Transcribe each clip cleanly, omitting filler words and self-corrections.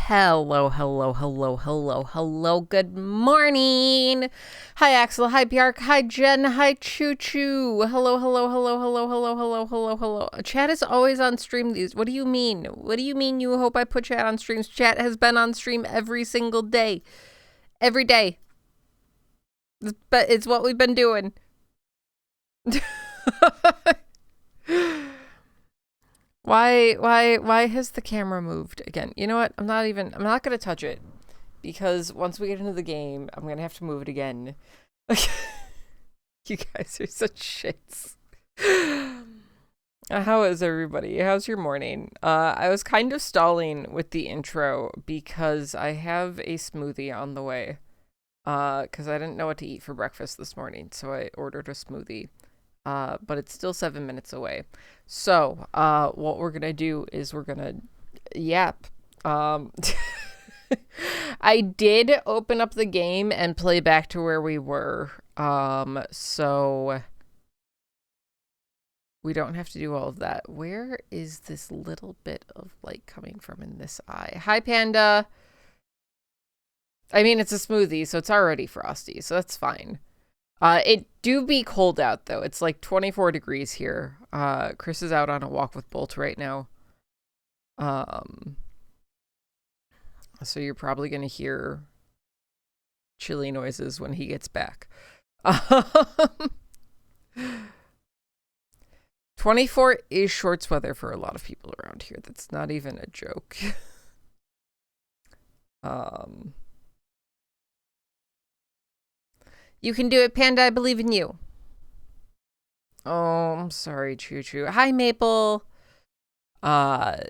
Hello, hello, hello, hello, hello. Good morning. Hi, Axel. Hi, Bjark. Hi, Jen. Hi, Choo Choo. Hello, hello, hello, hello, hello, hello, hello, hello. Chat is always on stream. What do you mean? What do you mean you hope I put chat on streams? Chat has been on stream every single day. Every day. But it's what we've been doing. Why has the camera moved again? You know what? I'm not going to touch it because once we get into the game, I'm going to have to move it again. You guys are such shits. How is everybody? How's your morning? I was kind of stalling with the intro because I have a smoothie on the way. Because I didn't know what to eat for breakfast this morning, so I ordered a smoothie. But it's still 7 minutes away. So, what we're gonna do is we're gonna yap. I did open up the game and play back to where we were. So we don't have to do all of that. Where is this little bit of light coming from in this eye? Hi, Panda. I mean, it's a smoothie, so it's already frosty, so that's fine. It do be cold out, though. It's like 24 degrees here. Chris is out on a walk with Bolt right now. So you're probably going to hear chilly noises when he gets back. 24 is shorts weather for a lot of people around here. That's not even a joke. You can do it, Panda. I believe in you. Oh, I'm sorry, Choo Choo. Hi, Maple.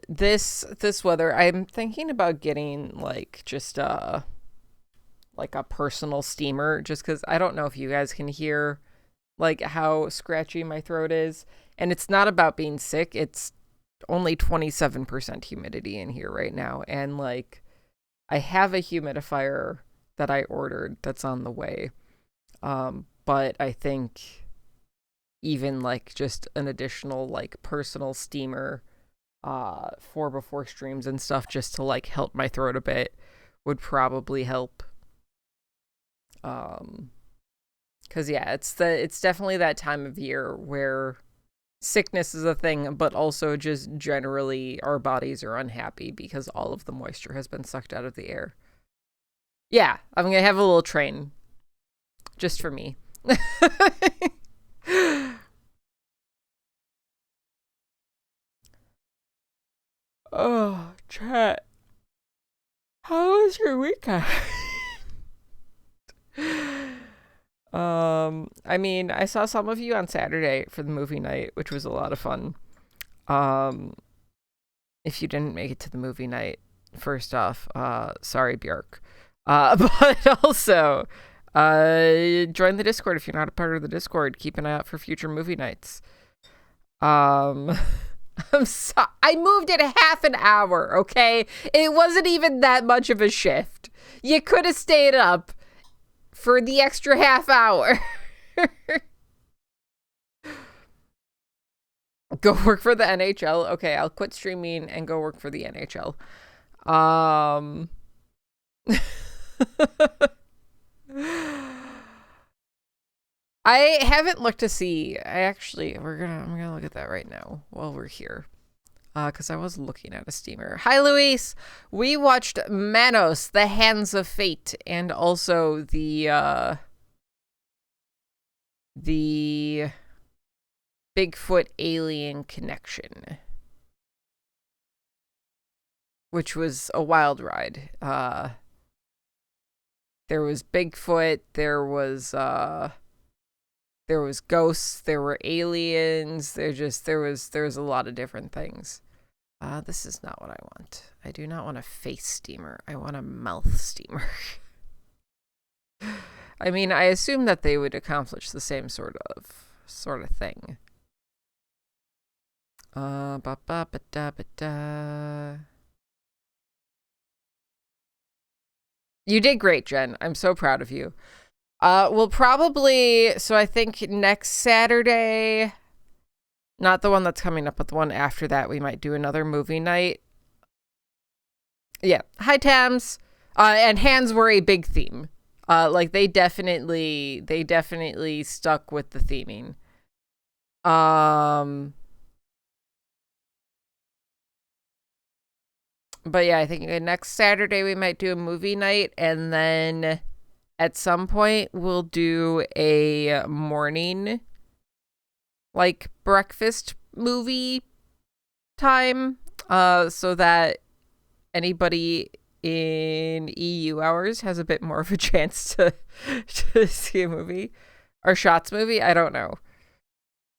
This weather, I'm thinking about getting like just like a personal steamer, just because I don't know if you guys can hear like how scratchy my throat is, and it's not about being sick. It's only 27% humidity in here right now, and like I have a humidifier that I ordered that's on the way. But I think even like just an additional like personal steamer for before streams and stuff just to like help my throat a bit would probably help. Cause yeah, it's definitely that time of year where sickness is a thing, but also just generally our bodies are unhappy because all of the moisture has been sucked out of the air. Yeah, I'm gonna have a little train just for me. Oh, chat. How was your weekend? I mean, I saw some of you on Saturday for the movie night, which was a lot of fun. If you didn't make it to the movie night, first off, sorry, Björk. But also, join the Discord if you're not a part of the Discord. Keep an eye out for future movie nights. I moved it half an hour, okay? It wasn't even that much of a shift. You could have stayed up for the extra half hour. Go work for the NHL. Okay, I'll quit streaming and go work for the NHL. I haven't looked to see. I'm gonna look at that right now while we're here. Because I was looking at a steamer. Hi, Luis. We watched Manos, The Hands of Fate, and also the Bigfoot Alien Connection, which was a wild ride. There was Bigfoot. There was ghosts. There were aliens. There was a lot of different things. This is not what I want. I do not want a face steamer. I want a mouth steamer. I mean, I assume that they would accomplish the same sort of thing. You did great, Jen. I'm so proud of you. We'll probably, so I think next Saturday, not the one that's coming up, but the one after that, we might do another movie night. Yeah. Hi, Tams. And hands were a big theme. Like they definitely stuck with the theming. Um, but yeah, I think next Saturday we might do a movie night, and then at some point we'll do a morning, like, breakfast movie time, so that anybody in EU hours has a bit more of a chance to to see a movie or Shots movie. I don't know.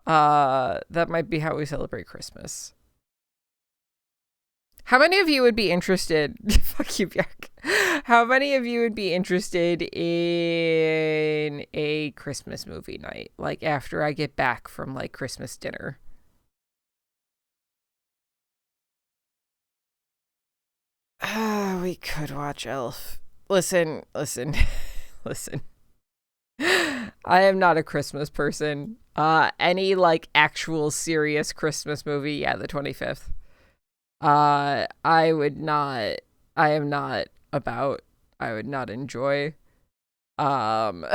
That might be how we celebrate Christmas. How many of you would be interested? Fuck you, Bjark. How many of you would be interested in a Christmas movie night, like after I get back from like Christmas dinner? We could watch Elf. Listen, listen, listen. I am not a Christmas person. Any like actual serious Christmas movie, yeah, the 25th. I would not. I am not about. I would not enjoy. Um,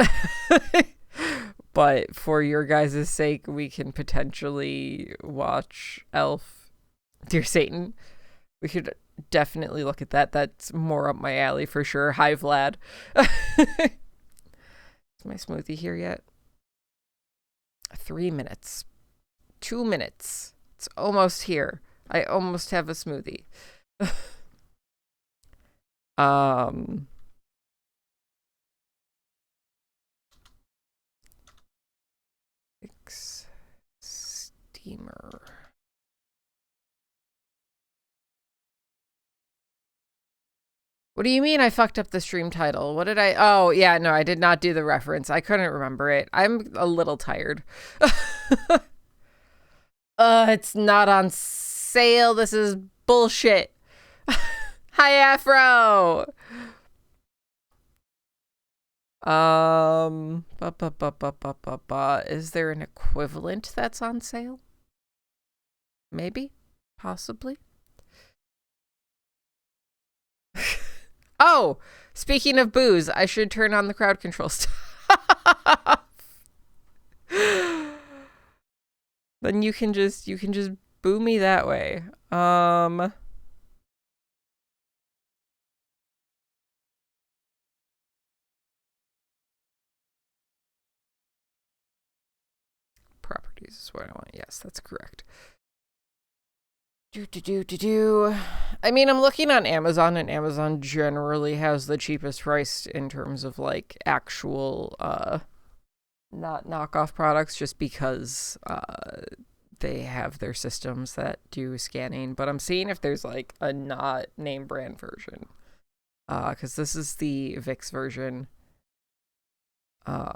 but for your guys' sake, we can potentially watch Elf. Dear Satan, we could definitely look at that. That's more up my alley for sure. Hi, Vlad. Is my smoothie here yet? 3 minutes. 2 minutes. It's almost here. I almost have a smoothie. um Steamer. What do you mean I fucked up the stream title? What did I? Oh, yeah, no, I did not do the reference. I couldn't remember it. I'm a little tired. It's not on sale. This is bullshit. Hi, Afro. Is there an equivalent that's on sale? Maybe, possibly. Oh, speaking of booze, I should turn on the crowd control stuff. Then you can just boo me that way. Properties is what I want. Yes, that's correct. I mean, I'm looking on Amazon, and Amazon generally has the cheapest price in terms of like actual not knockoff products, just because they have their systems that do scanning. But I'm seeing if there's like a not name brand version, because this is the Vicks version. There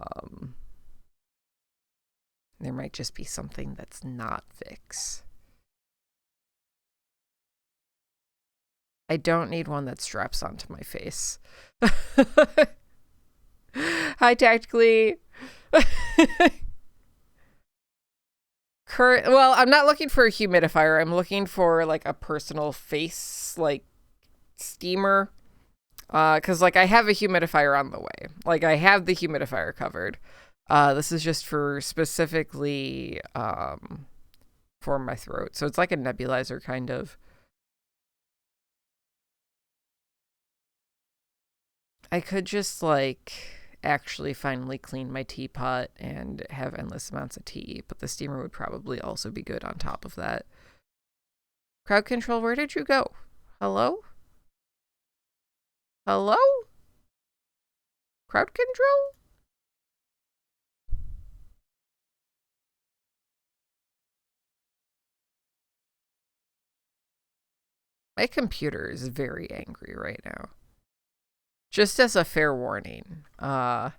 might just be something that's not Vicks. I don't need one that straps onto my face. Hi, Tactically. Well, I'm not looking for a humidifier. I'm looking for like a personal face like steamer. Cause like I have a humidifier on the way. Like I have the humidifier covered. This is just for specifically for my throat. So it's like a nebulizer kind of. I could just like actually finally clean my teapot and have endless amounts of tea, but the steamer would probably also be good on top of that. Crowd control, where did you go? Hello? Hello? Crowd control? My computer is very angry right now. Just as a fair warning. My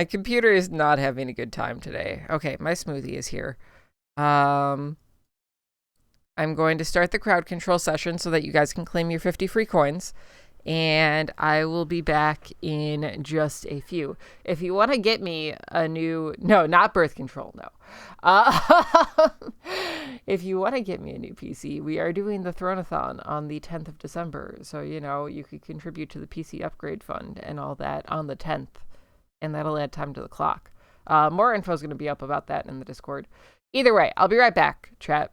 computer is not having a good time today. Okay, my smoothie is here. I'm going to start the crowd control session so that you guys can claim your 50 free coins. and I will be back in just a few. If you want to get me a new, no, not birth control, no. If you want to get me a new PC, we are doing the Thronathon on the 10th of December. So, you know, you could contribute to the PC upgrade fund and all that on the 10th, and that'll add time to the clock. More info is going to be up about that in the Discord. Either way, I'll be right back, chat.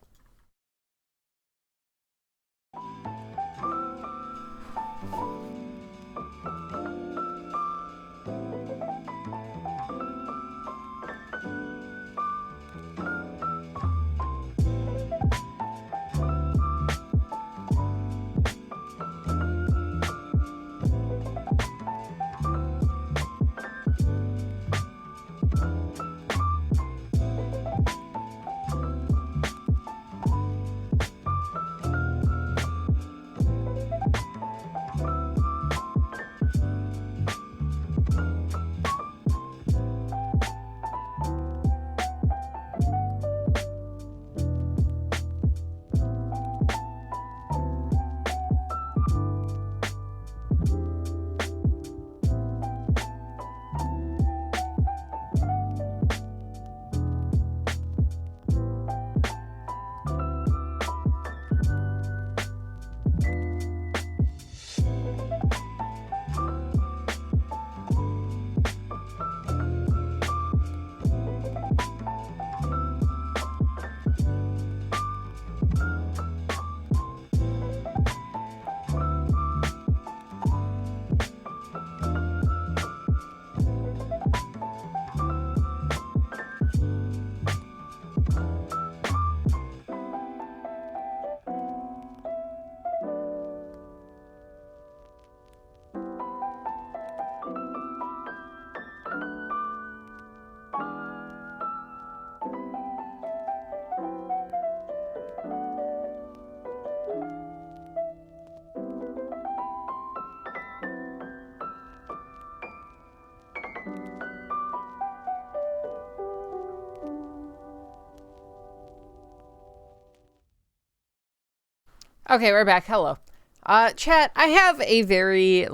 Okay, we're back. Hello. Chat, I have a very,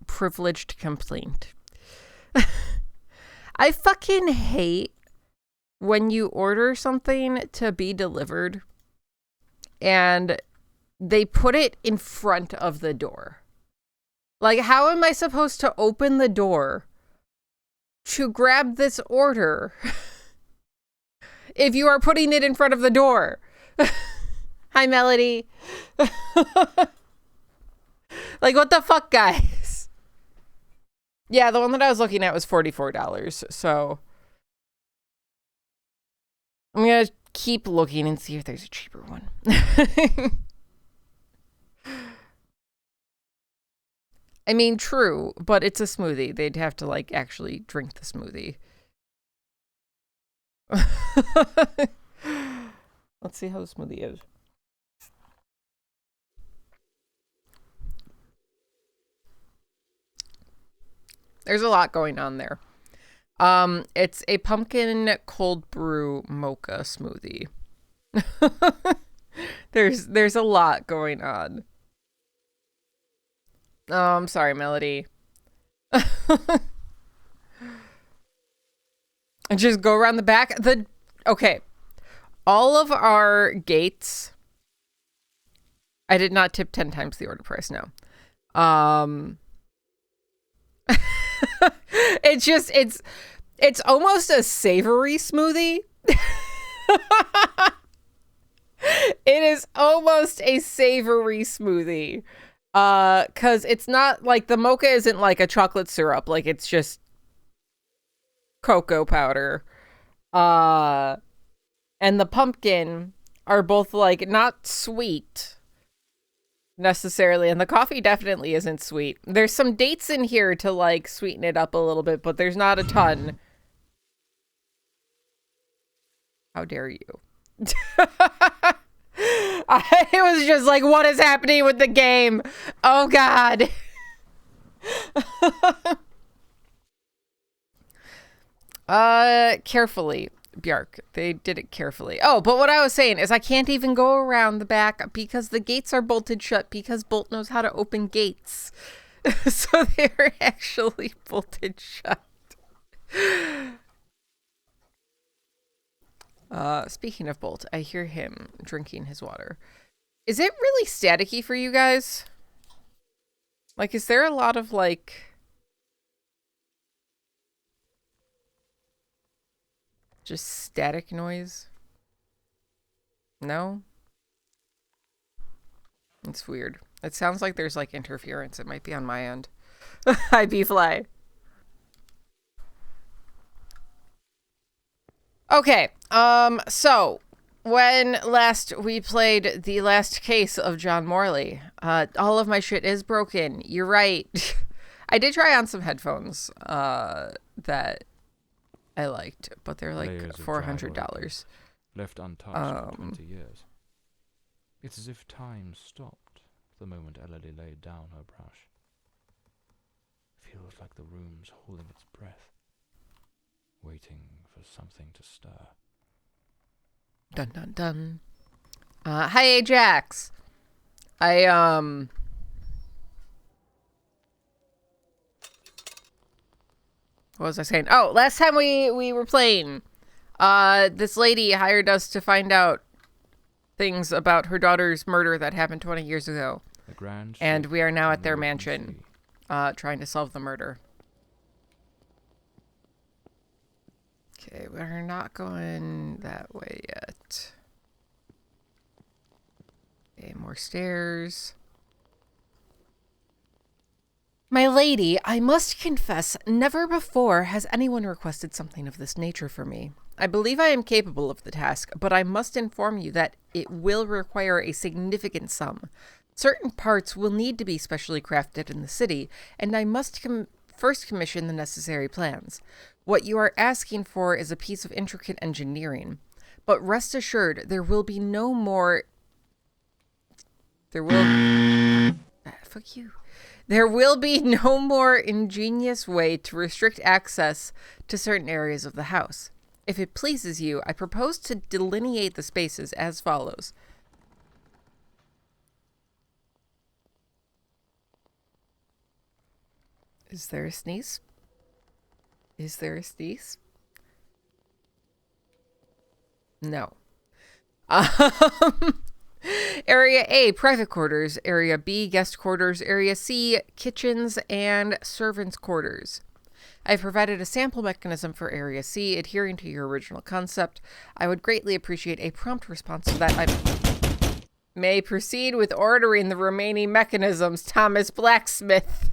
privileged complaint. I fucking hate when you order something to be delivered and they put it in front of the door. Like, how am I supposed to open the door to grab this order if you are putting it in front of the door? Hi, Melody. Like, what the fuck, guys? Yeah, the one that I was looking at was $44, so I'm gonna keep looking and see if there's a cheaper one. I mean, true, but it's a smoothie. They'd have to, actually drink the smoothie. Let's see how the smoothie is. There's a lot going on there. It's a pumpkin cold brew mocha smoothie. There's a lot going on. Oh, I'm sorry, Melody. And just go around the back. Okay. All of our gates. I did not tip 10 times the order price, no. It's almost a savory smoothie. It is almost a savory smoothie. Cause it's not the mocha isn't like a chocolate syrup. It's just cocoa powder. And the pumpkin are both not sweet necessarily, and the coffee definitely isn't sweet. There's some dates in here to sweeten it up a little bit, but there's not a ton. How dare you? I was just like, what is happening with the game? Oh god. Carefully. Bjark. They did it carefully. Oh, but what I was saying is I can't even go around the back because the gates are bolted shut because Bolt knows how to open gates. So they're actually bolted shut. Speaking of Bolt, I hear him drinking his water. Is it really staticky for you guys? Like, is there a lot of, like... just static noise? No? It's weird. It sounds like there's, like, interference. It might be on my end. Hi, B-Fly. Okay, so... when last we played the last case of John Morley, all of my shit is broken. You're right. I did try on some headphones that I liked, but they're like $400. Left untouched for 20 years. It's as if time stopped the moment Elodie laid down her brush. Feels like the room's holding its breath, waiting for something to stir. Dun dun dun. Hi Ajax. What was I saying? Oh, last time we were playing, this lady hired us to find out things about her daughter's murder that happened 20 years ago. And we are now at their mansion, trying to solve the murder. Okay, we're not going that way yet. Okay, more stairs. My lady, I must confess, never before has anyone requested something of this nature for me. I believe I am capable of the task, but I must inform you that it will require a significant sum. Certain parts will need to be specially crafted in the city, and I must first commission the necessary plans. What you are asking for is a piece of intricate engineering, but rest assured there will be no more... Fuck you. There will be no more ingenious way to restrict access to certain areas of the house. If it pleases you, I propose to delineate the spaces as follows. Is there a sneeze? Is there a sneeze? No. Area A, private quarters. Area B, guest quarters. Area C, kitchens and servants' quarters. I've provided a sample mechanism for Area C, adhering to your original concept. I would greatly appreciate a prompt response so that I may proceed with ordering the remaining mechanisms. Thomas Blacksmith.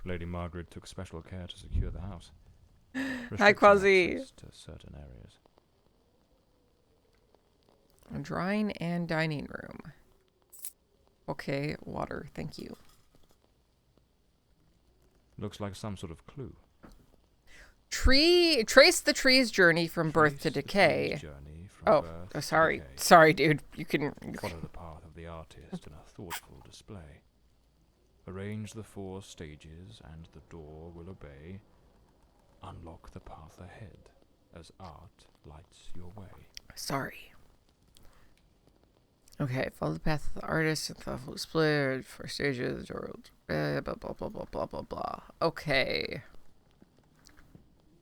Lady Margaret took special care to secure the house. Hi, Quasi. To certain areas. A drawing and dining room. Okay, water. Thank you. Looks like some sort of clue. Trace the tree's journey from birth to decay. Sorry. Sorry, dude. You can... Follow the path of the artist in a thoughtful display. Arrange the 4 stages and the door will obey. Unlock the path ahead as art lights your way. Sorry. Okay, follow the path of the artist and thoughtful display. 4 stages, or blah, blah, blah, blah, blah, blah, blah. Okay.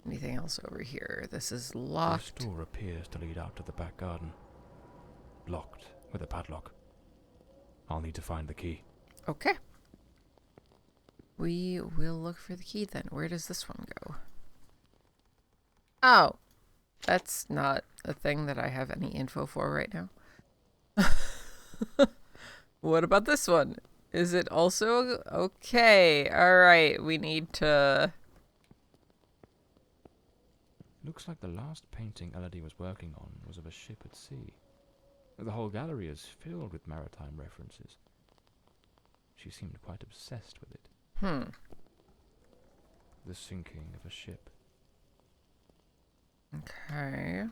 Anything else over here? This is locked. This door appears to lead out to the back garden. Locked with a padlock. I'll need to find the key. Okay. We will look for the key then. Where does this one go? Oh. That's not a thing that I have any info for right now. What about this one? Is it also... Okay. Alright. We need to... Looks like the last painting Elodie was working on was of a ship at sea. The whole gallery is filled with maritime references. She seemed quite obsessed with it. The sinking of a ship. Okay.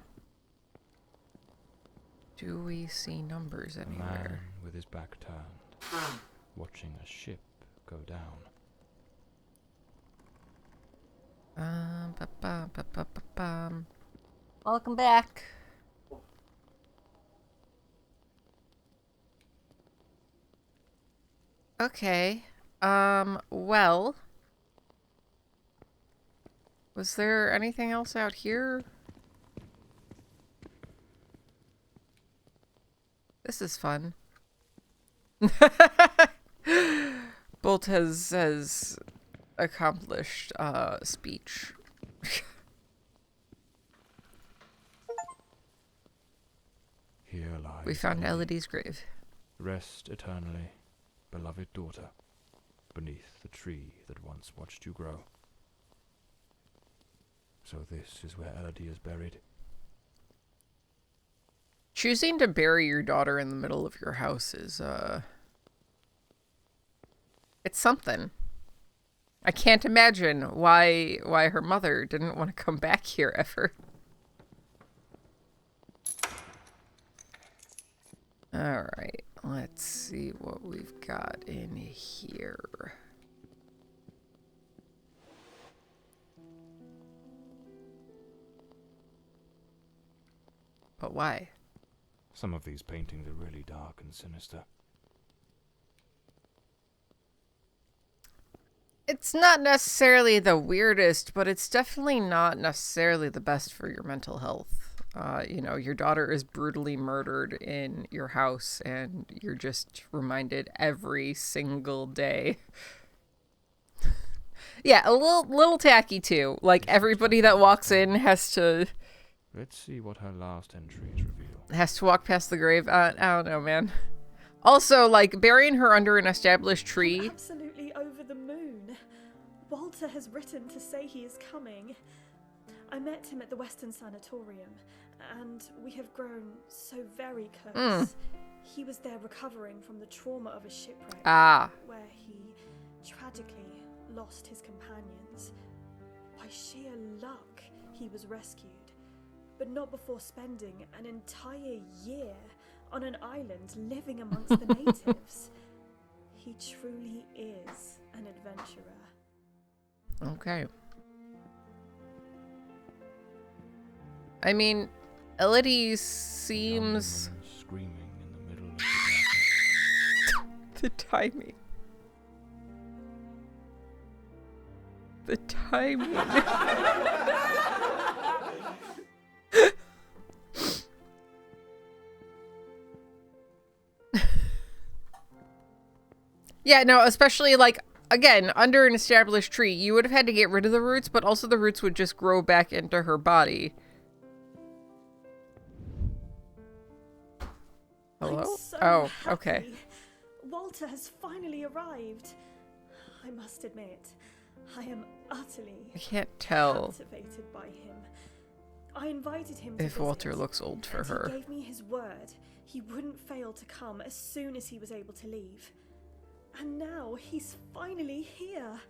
Do we see numbers anywhere? A man with his back turned, watching a ship go down. Welcome back. Okay. Well, was there anything else out here? This is fun. Bolt has accomplished speech. Here lies We found Elodie. Elodie's grave. Rest eternally, beloved daughter, beneath the tree that once watched you grow. So this is where Elodie is buried. Choosing to bury your daughter in the middle of your house is, it's something. I can't imagine why her mother didn't want to come back here ever. Alright, let's see what we've got in here. But why? Some of these paintings are really dark and sinister. It's not necessarily the weirdest, but it's definitely not necessarily the best for your mental health. You know, your daughter is brutally murdered in your house, and you're just reminded every single day. Yeah, a little tacky too. Like, everybody that walks in has to Let's see what her last entries reveal. walk past the grave. I don't know, man. Also, like, burying her under an established tree. I'm absolutely over the moon. Walter has written to say he is coming. I met him at the Western Sanatorium, and we have grown so very close. He was there recovering from the trauma of a shipwreck, where he tragically lost his companions. By sheer luck, he was rescued, but not before spending an entire year on an island living amongst the natives. He truly is an adventurer. Okay. I mean, Elodie seems... Screaming in the middle of the darkness. The timing. The timing. Yeah, no, especially, like, again, under an established tree, you would have had to get rid of the roots, but also the roots would just grow back into her body. Hello? I'm so Oh, happy. okay. Walter has finally arrived. I must admit, I am utterly I can't tell captivated by him. I invited him to if visit, Walter looks old for and her. He gave me his word he wouldn't fail to come as soon as he was able to leave. And now he's finally here.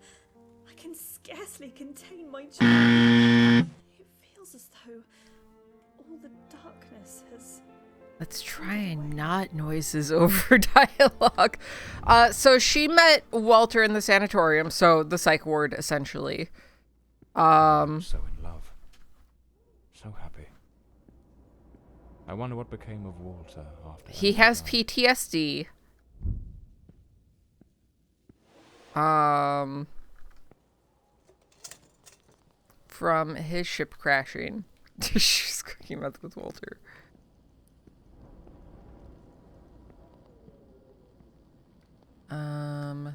I can scarcely contain my joy. It feels as though all the darkness has... Let's try and not noises over dialogue. So she met Walter in the sanatorium, so the psych ward, essentially. So in love. So happy. I wonder what became of Walter after He has died. PTSD. From his ship crashing. She's cooking meth with Walter. We're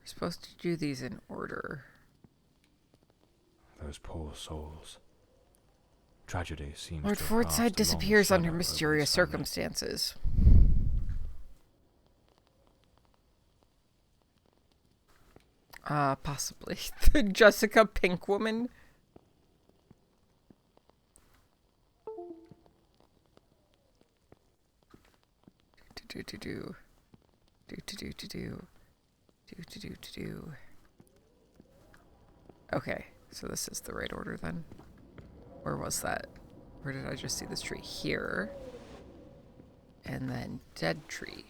supposed to do these in order. Those poor souls. Tragedy seems Lord to have Forsyth cast a long disappears under shadow over mysterious his family. circumstances. Possibly. The Jessica Pink woman. Do. Okay, so this is the right order then. Where was that? Where did I just see this tree? Here. And then dead tree.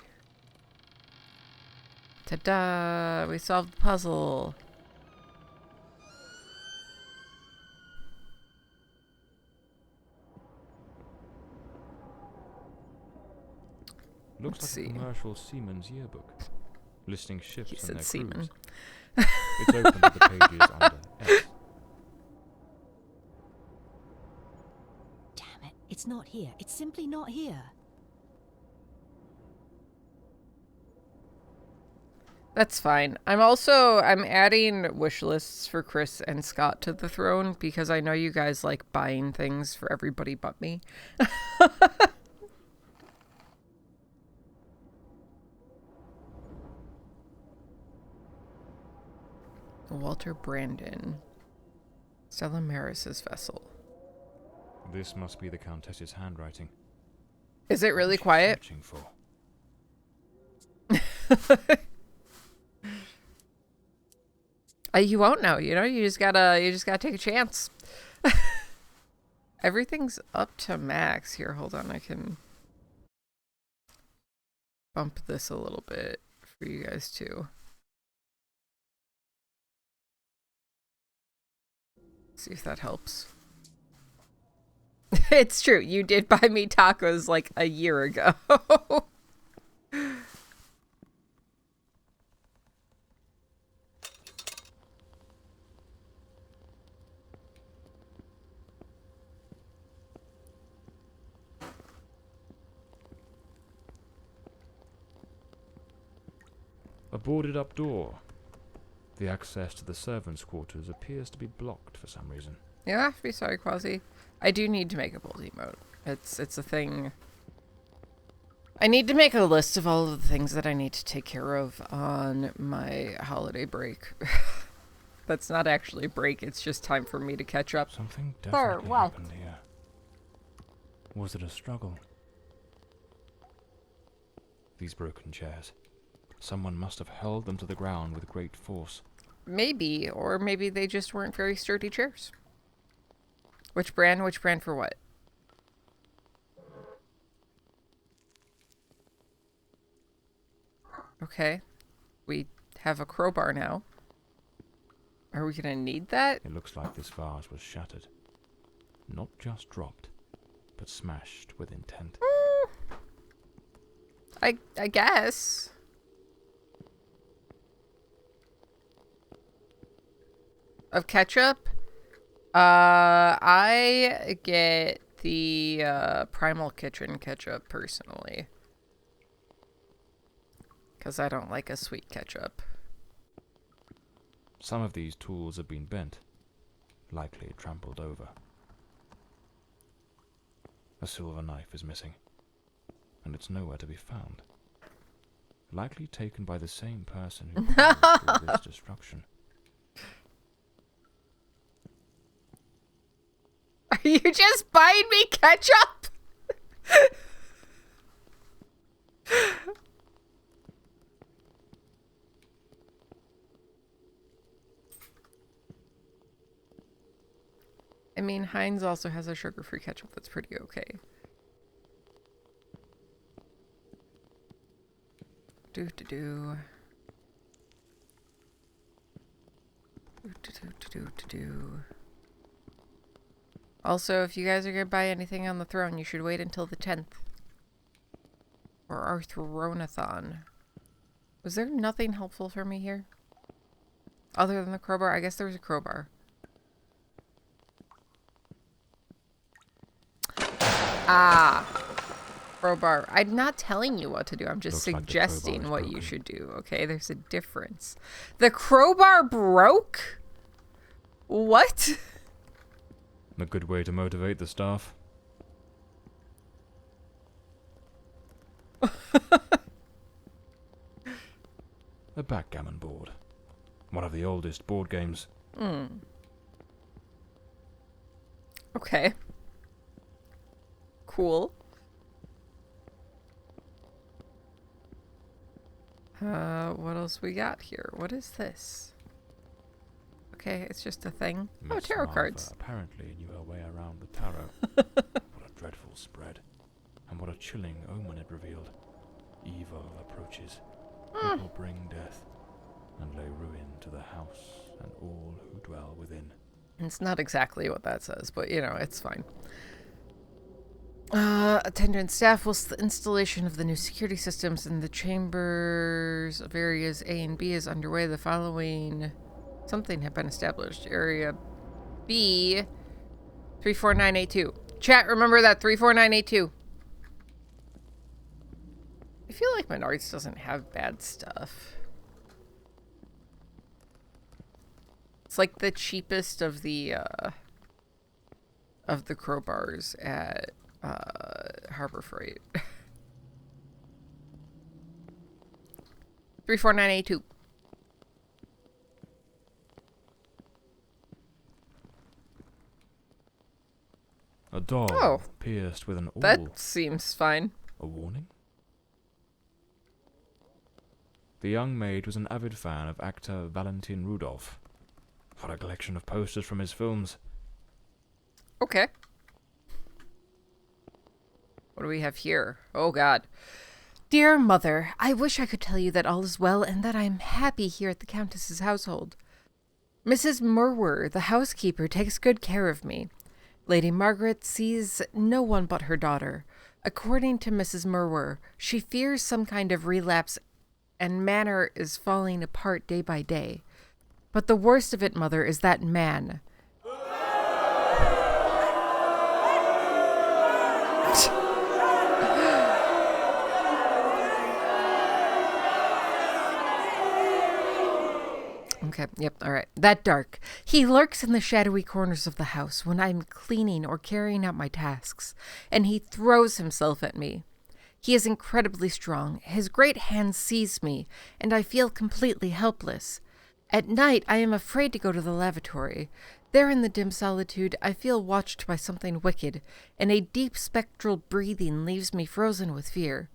Ta-da! We solved the puzzle. Looks Let's like see. a commercial seaman's yearbook, listing ships He and said their seaman. crews. It's open to the pages under S. Damn it, it's not here. It's simply not here. That's fine. I'm adding wish lists for Chris and Scott to the throne because I know you guys like buying things for everybody but me. Walter Brandon. Stella Maris's vessel. This must be the Countess's handwriting. Is it really What is she quiet? searching for? You won't know, you just gotta take a chance. Everything's up to max. Here, hold on, I can bump this a little bit for you guys too. See if that helps. It's true, you did buy me tacos like a year ago. A boarded up door. The access to the servants' quarters appears to be blocked for some reason. You don't have to be sorry, Quasi. I do need to make a bold emote. It's a thing. I need to make a list of all of the things that I need to take care of on my holiday break. That's not actually a break, it's just time for me to catch up. Something Sir, definitely what? happened here. Was it a struggle? These broken chairs. Someone must have held them to the ground with great force. Maybe, or maybe they just weren't very sturdy chairs. Which brand? Which brand for what? Okay. We have a crowbar now. Are we gonna need that? It looks like this vase was shattered. Not just dropped, but smashed with intent. I guess. Of ketchup? I get the Primal Kitchen ketchup personally. Because I don't like a sweet ketchup. Some of these tools have been bent, likely trampled over. A silver knife is missing, and it's nowhere to be found. Likely taken by the same person who caused all this destruction. Are you just buying me ketchup? I mean, Heinz also has a sugar-free ketchup that's pretty okay. Do-do-do. Do-do-do-do-do-do. Also, if you guys are gonna buy anything on the throne, you should wait until the 10th. Or our Thronathon. Was there nothing helpful for me here? Other than the crowbar? I guess there was a crowbar. Ah! Crowbar. I'm not telling you what to do. I'm just Looks like the suggesting crowbar is what broken. you should do, okay? There's a difference. The crowbar broke? What? A good way to motivate the staff. A backgammon board. One of the oldest board games. Okay. Cool. What else we got here? What is this? Okay, it's just a thing. Oh, Miss tarot Martha cards. apparently knew her way around the tarot. What a dreadful spread. And what a chilling omen it revealed. Evil approaches. It will bring death, and lay ruin to the house and all who dwell within. It's not exactly what that says, but you know, it's fine. Attendant staff will the installation of the new security systems in the chambers of areas A and B is underway. The following something had been established. Area B 34982. Chat, remember that 34982. I feel like Menards doesn't have bad stuff. It's like the cheapest of the crowbars at Harbor Freight. 34982. A dog Oh. pierced with an awl. That seems fine. A warning? The young maid was an avid fan of actor Valentin Rudolph. For a collection of posters from his films. Okay. What do we have here? Oh, God. Dear Mother, I wish I could tell you that all is well and that I am happy here at the Countess's household. Mrs. Murwer, the housekeeper, takes good care of me. Lady Margaret sees no one but her daughter. According to Mrs. Murwer, she fears some kind of relapse and Manor is falling apart day by day. But the worst of it, Mother, is that man. Okay, yep, all right. That dark. He lurks in the shadowy corners of the house when I'm cleaning or carrying out my tasks, and he throws himself at me. He is incredibly strong. His great hands seize me, and I feel completely helpless. At night, I am afraid to go to the lavatory. There in the dim solitude, I feel watched by something wicked, and a deep spectral breathing leaves me frozen with fear.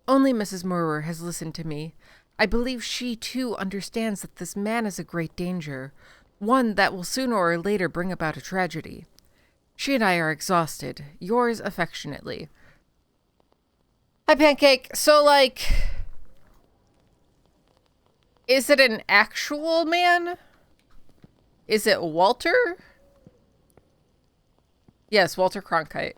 Only Mrs. Murwer has listened to me. I believe she, too, understands that this man is a great danger, one that will sooner or later bring about a tragedy. She and I are exhausted. Yours affectionately. Hi, Pancake. So, like, is it an actual man? Is it Walter? Yes, Walter Cronkite.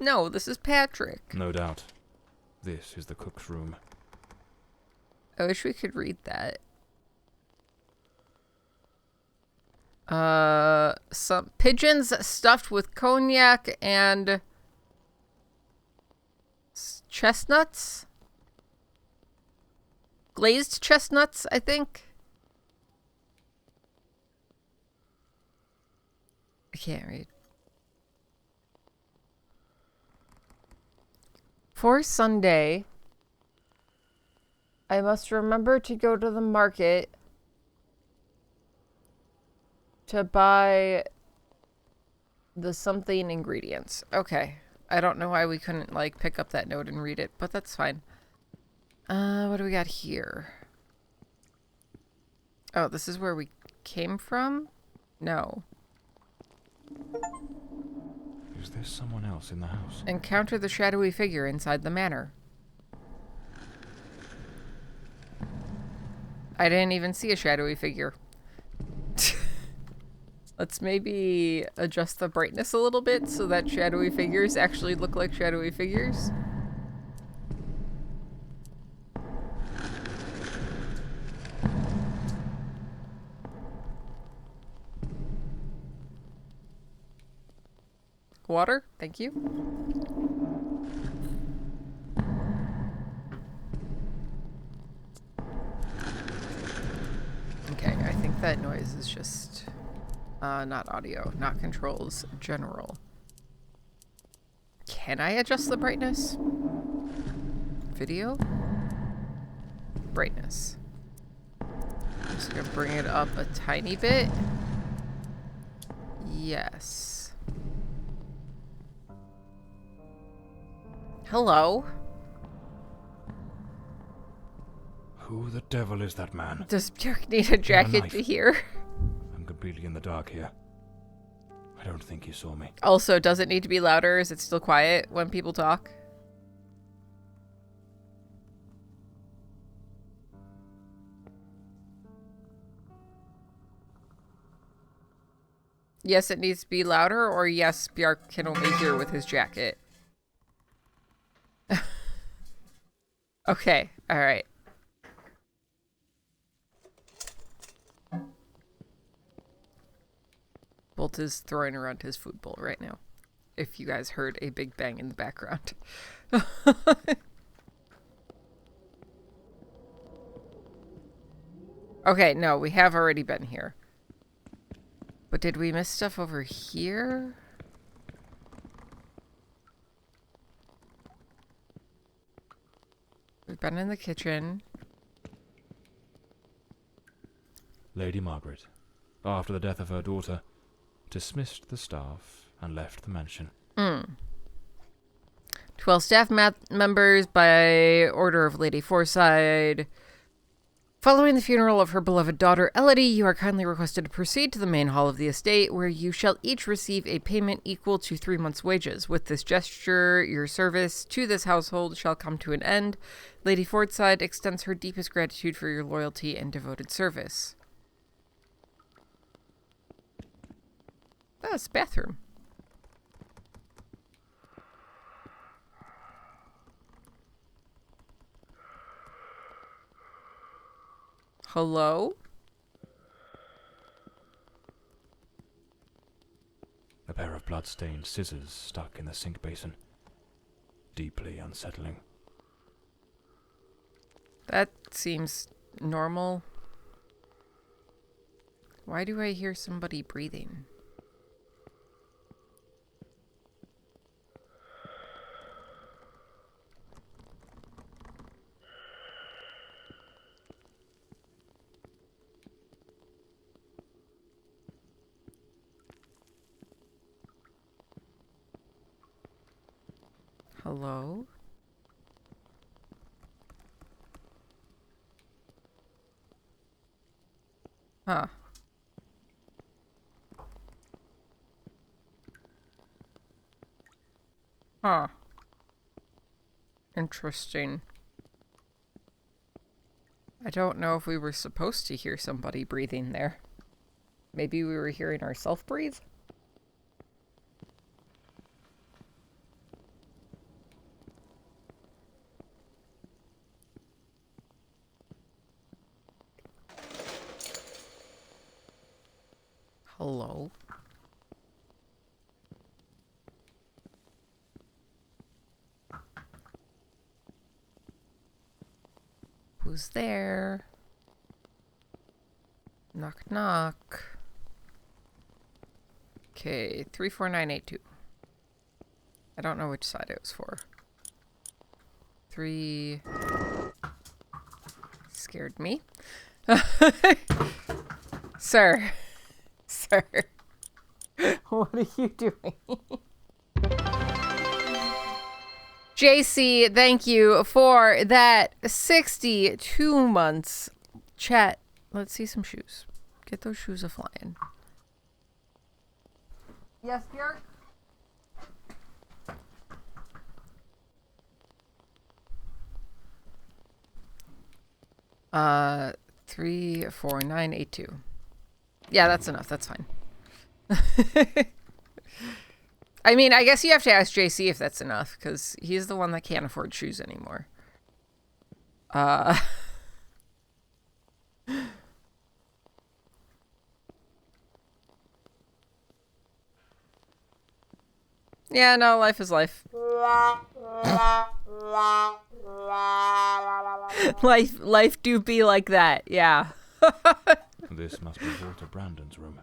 No, this is Patrick. No doubt. This is the cook's room. I wish we could read that. Some pigeons stuffed with cognac and chestnuts? Glazed chestnuts, I think. I can't read. For Sunday, I must remember to go to the market to buy the something ingredients. Okay. I don't know why we couldn't, like, pick up that note and read it, but that's fine. What do we got here? Oh, this is where we came from? No. Is there someone else in the house? Encounter the shadowy figure inside the manor. I didn't even see a shadowy figure. Let's maybe adjust the brightness a little bit so that shadowy figures actually look like shadowy figures. Water, thank you. Okay, I think that noise is just not audio, not controls, general. Can I adjust the brightness? Video? Brightness. I'm just gonna bring it up a tiny bit. Yes. Hello? Who the devil is that man? Does Dirk need a jacket to hear? I'm completely in the dark here. I don't think he saw me. Also, does it need to be louder? Is it still quiet when people talk? Yes, it needs to be louder, or yes, Bjark can only hear with his jacket. Okay, alright. Bolt is throwing around his food bowl right now. If you guys heard a big bang in the background. Okay, no, we have already been here. But did we miss stuff over here? We've been in the kitchen. Lady Margaret, after the death of her daughter, dismissed the staff and left the mansion. 12 staff members by order of Lady Forside. Following the funeral of her beloved daughter, Elodie, you are kindly requested to proceed to the main hall of the estate, where you shall each receive a payment equal to 3 months' wages. With this gesture, your service to this household shall come to an end. Lady Forside extends her deepest gratitude for your loyalty and devoted service. Oh, it's a bathroom. Hello? A pair of blood-stained scissors stuck in the sink basin. Deeply unsettling. That seems normal. Why do I hear somebody breathing? Hello? Huh. Huh. Interesting. I don't know if we were supposed to hear somebody breathing there. Maybe we were hearing ourselves breathe? Hello? Who's there? Knock, knock. Okay, 34982. I don't know which side it was for. 3... Scared me. Sir. Sir. What are you doing? JC, thank you for that 62 months. Chat, let's see some shoes. Get those shoes a-flying. Yes, Björk? 34982. Yeah, that's enough. That's fine. I mean, I guess you have to ask JC if that's enough, because he's the one that can't afford shoes anymore. Yeah, no, life is life. Life do be like that, yeah. This must be Walter Brandon's room.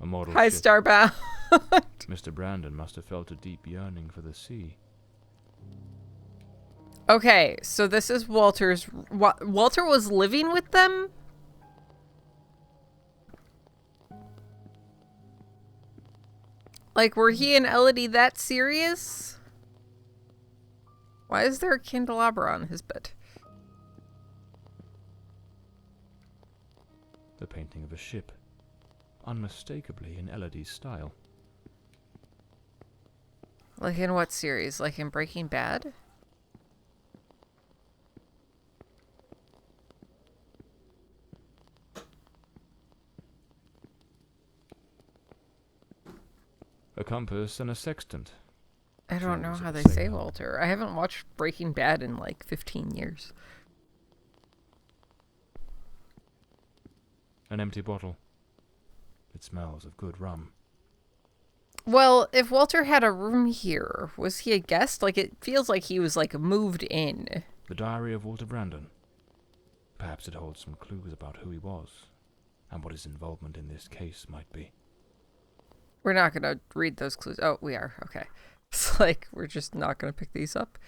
A model Hi, ship. Starbound. Mr. Brandon must have felt a deep yearning for the sea. Okay, so this is Walter's... Walter was living with them? Like, were he and Elodie that serious? Why is there a candelabra on his bed? The painting of a ship, unmistakably in Elodie's style. Like in what series? Like in Breaking Bad? compass and a sextant. I don't know Tools of how a they say sailor. Walter. I haven't watched Breaking Bad in like 15 years. An empty bottle. It smells of good rum. Well, if Walter had a room here, was he a guest? Like, it feels like he was, like, moved in. The diary of Walter Brandon. Perhaps it holds some clues about who he was, and what his involvement in this case might be. We're not going to read those clues. Oh, we are. Okay. It's like, we're just not going to pick these up.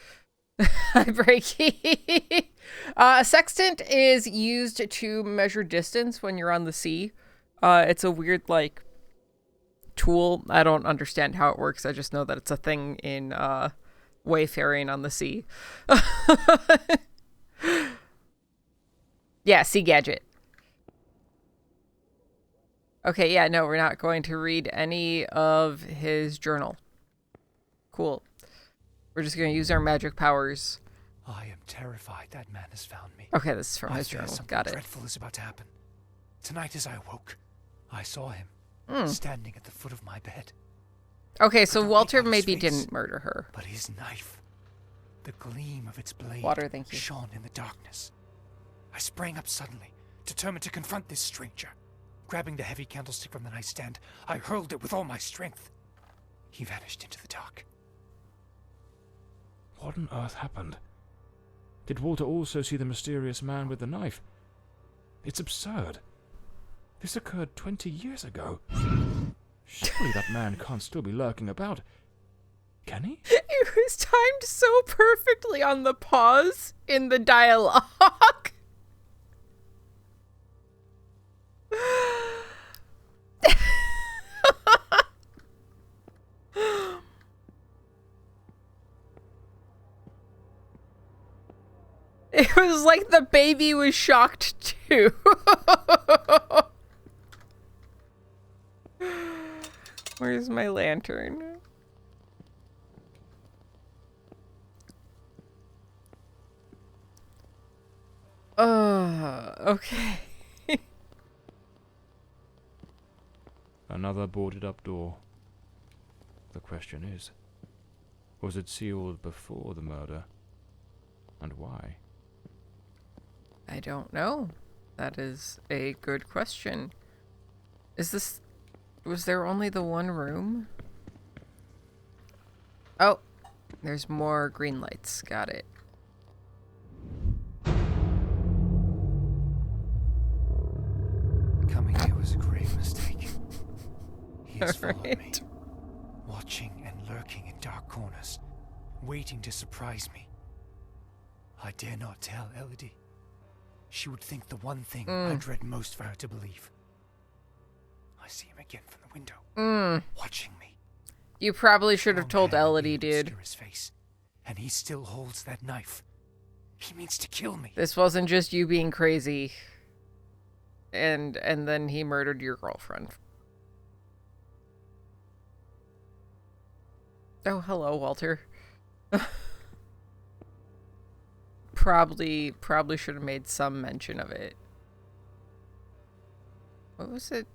Hi, Breaky. A sextant is used to measure distance when you're on the sea. It's a weird, like, tool. I don't understand how it works. I just know that it's a thing in wayfaring on the sea. Yeah, sea gadget. Okay, yeah, no, we're not going to read any of his journal. Cool. We're just going to use our magic powers. I am terrified that man has found me. Okay, this is from I his fear journal. something Got it. dreadful is about to happen. Tonight as I awoke, I saw him standing at the foot of my bed. Okay, I so don't make Walter out his maybe face, didn't murder her. But his knife, the gleam of its blade, Water, thank you. shone in the darkness. I sprang up suddenly, determined to confront this stranger. Grabbing the heavy candlestick from the nightstand, I hurled it with all my strength. He vanished into the dark. What on earth happened? Did Walter also see the mysterious man with the knife? It's absurd. This occurred 20 years ago. Surely that man can't still be lurking about. Can he? It was timed so perfectly on the pause in the dialogue. It was like the baby was shocked too. Where's my lantern? Okay. Another boarded up door. The question is, was it sealed before the murder? And why? I don't know. That is a good question. Was there only the one room? Oh, there's more green lights. Got it. Coming here was a grave mistake. He has followed me, Alright. watching and lurking in dark corners, waiting to surprise me. I dare not tell Elodie. She would think the one thing I dread most for her to believe. I see him again from the window, watching me. You probably should have Long told hair Elodie, being dude. obscure his face, and he still holds that knife. He means to kill me. This wasn't just you being crazy. And then he murdered your girlfriend. Oh, hello, Walter. Probably should have made some mention of it. What was it?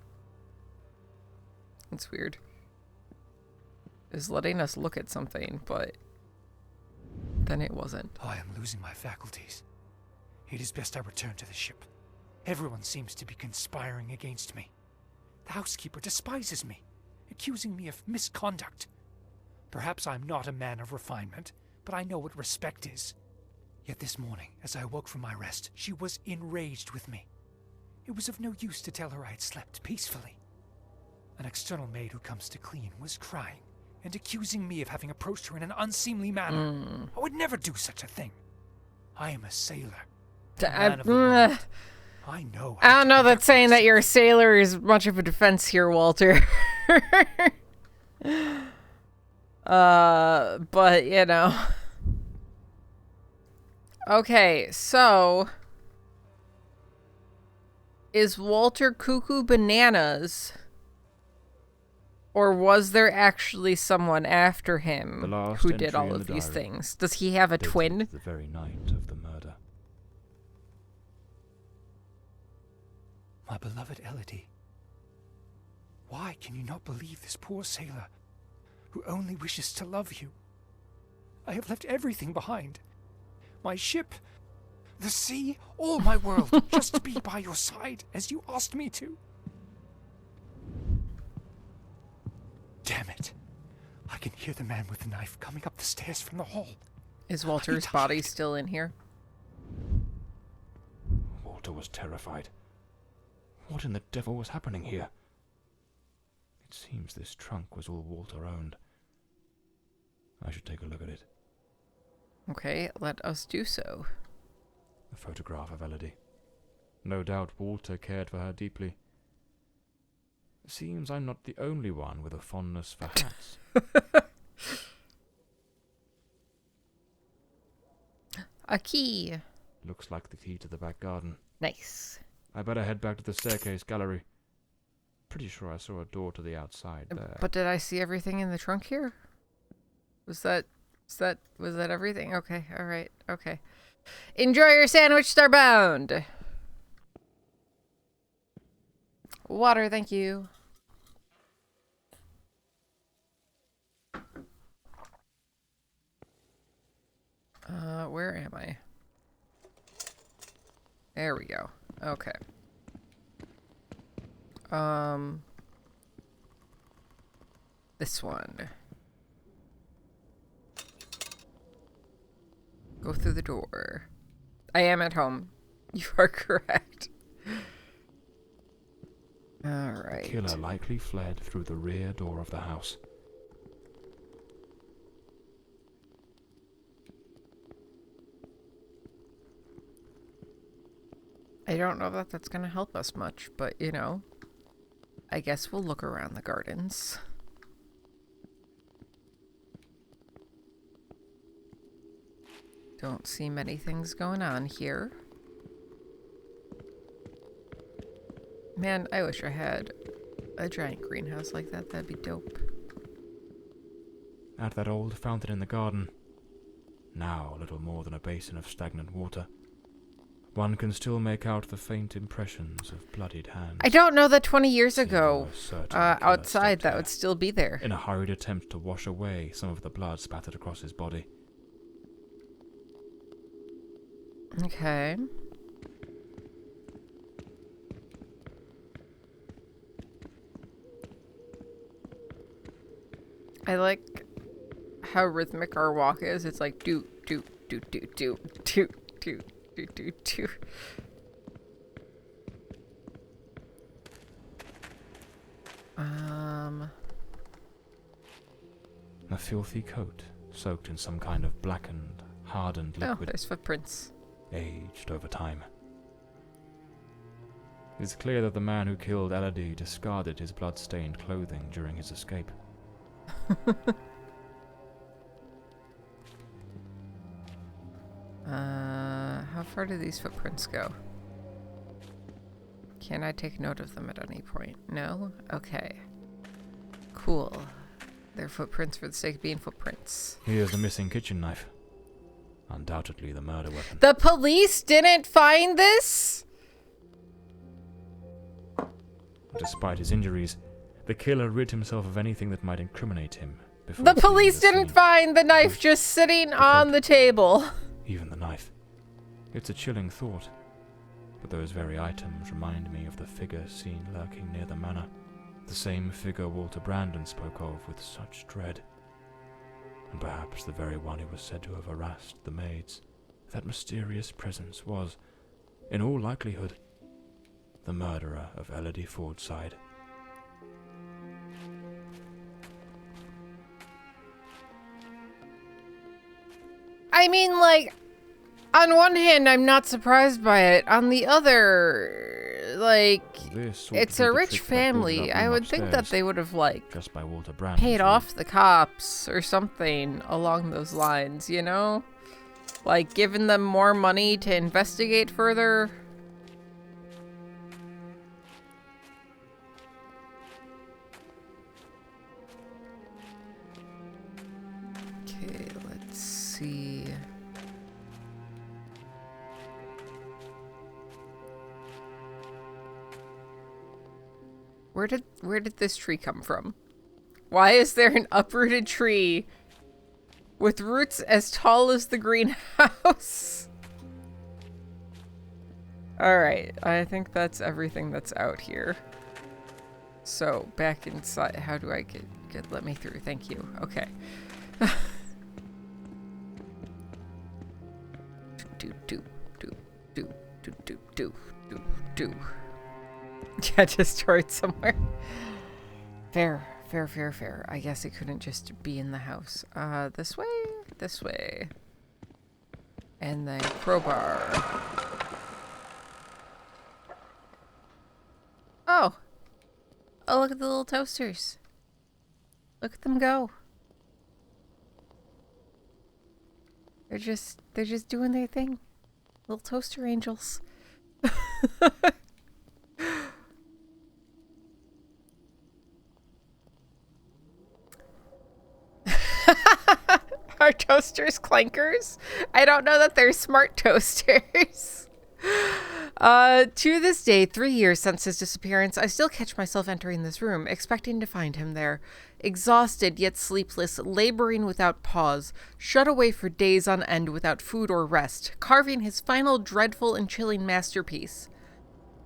It's weird. It's letting us look at something, but then it wasn't. I am losing my faculties. It is best I return to the ship. Everyone seems to be conspiring against me. The housekeeper despises me, accusing me of misconduct. Perhaps I'm not a man of refinement, but I know what respect is. Yet this morning, as I awoke from my rest, she was enraged with me. It was of no use to tell her I had slept peacefully. An external maid who comes to clean was crying and accusing me of having approached her in an unseemly manner. I would never do such a thing. I am a sailor. A man of the world. I know. I how don't to know that conduct saying that myself. you're a sailor is much of a defense here, Walter. But, you know. Okay, so is Walter cuckoo bananas? Or was there actually someone after The him last who did entry all in of the these diary. things? Does he have a Dated twin? the very night of the murder. My beloved Elodie, why can you not believe this poor sailor who only wishes to love you. I have left everything behind. My ship, the sea, all my world, just to be by your side as you asked me to. Damn it. I can hear the man with the knife coming up the stairs from the hall. Is Walter's body still in here? Walter was terrified. What in the devil was happening here? It seems this trunk was all Walter owned. I should take a look at it. Okay, let us do so. A photograph of Elodie. No doubt Walter cared for her deeply. Seems I'm not the only one with a fondness for hats. A key. Looks like the key to the back garden. Nice. I better head back to the staircase gallery. Pretty sure I saw a door to the outside there. But did I see everything in the trunk here? Was that everything? Okay, alright, okay. Enjoy your sandwich, Starbound! Water, thank you. Where am I? There we go. Okay. This one. Go through the door. I am at home. You are correct. Alright. The killer likely fled through the rear door of the house. I don't know that that's going to help us much, but, you know, I guess we'll look around the gardens. Don't see many things going on here. Man, I wish I had a giant greenhouse like that. That'd be dope. At that old fountain in the garden, now little more than a basin of stagnant water, one can still make out the faint impressions of bloodied hands. I don't know that 20 years ago, Certainly the killer outside, stopped that there would still be there. in a hurried attempt to wash away some of the blood spattered across his body. Okay. I like how rhythmic our walk is. It's like do do do do do do do do do do. A filthy coat, soaked in some kind of blackened, hardened Oh, liquid, there's footprints. aged over time. It's clear that the man who killed Elodie discarded his blood-stained clothing during his escape. How far do these footprints go? Can I take note of them at any point? No? Okay. Cool. They're footprints for the sake of being footprints. Here's the missing kitchen knife. Undoubtedly the murder weapon. The police didn't find this? Despite his injuries, the killer rid himself of anything that might incriminate him. Before The fleeing police the didn't scene. find the knife just sitting on the table. Even the knife. It's a chilling thought, but those very items remind me of the figure seen lurking near the manor. The same figure Walter Brandon spoke of with such dread. And perhaps the very one who was said to have harassed the maids. That mysterious presence was, in all likelihood, the murderer of Elodie Fordside. I mean, like, on one hand, I'm not surprised by it. On the other, like, This ought it's to be a the rich trick that pulled it family. up I room would think that upstairs, they would have, like, just by Walter Brandon's paid room. off the cops or something along those lines, you know? Like, giving them more money to investigate further. Okay, let's see. Where did this tree come from? Why is there an uprooted tree with roots as tall as the greenhouse? Alright, I think that's everything that's out here. So, back inside. How do I get let me through? Thank you. Okay. do. Yeah, destroyed somewhere. Fair. I guess it couldn't just be in the house. This way. And then crowbar. Oh, look at the little toasters. Look at them go. They're just doing their thing. Little toaster angels. Are toasters clankers? I don't know that they're smart toasters. To this day, 3 years since his disappearance, I still catch myself entering this room, expecting to find him there. Exhausted yet sleepless, laboring without pause, shut away for days on end without food or rest, carving his final dreadful and chilling masterpiece.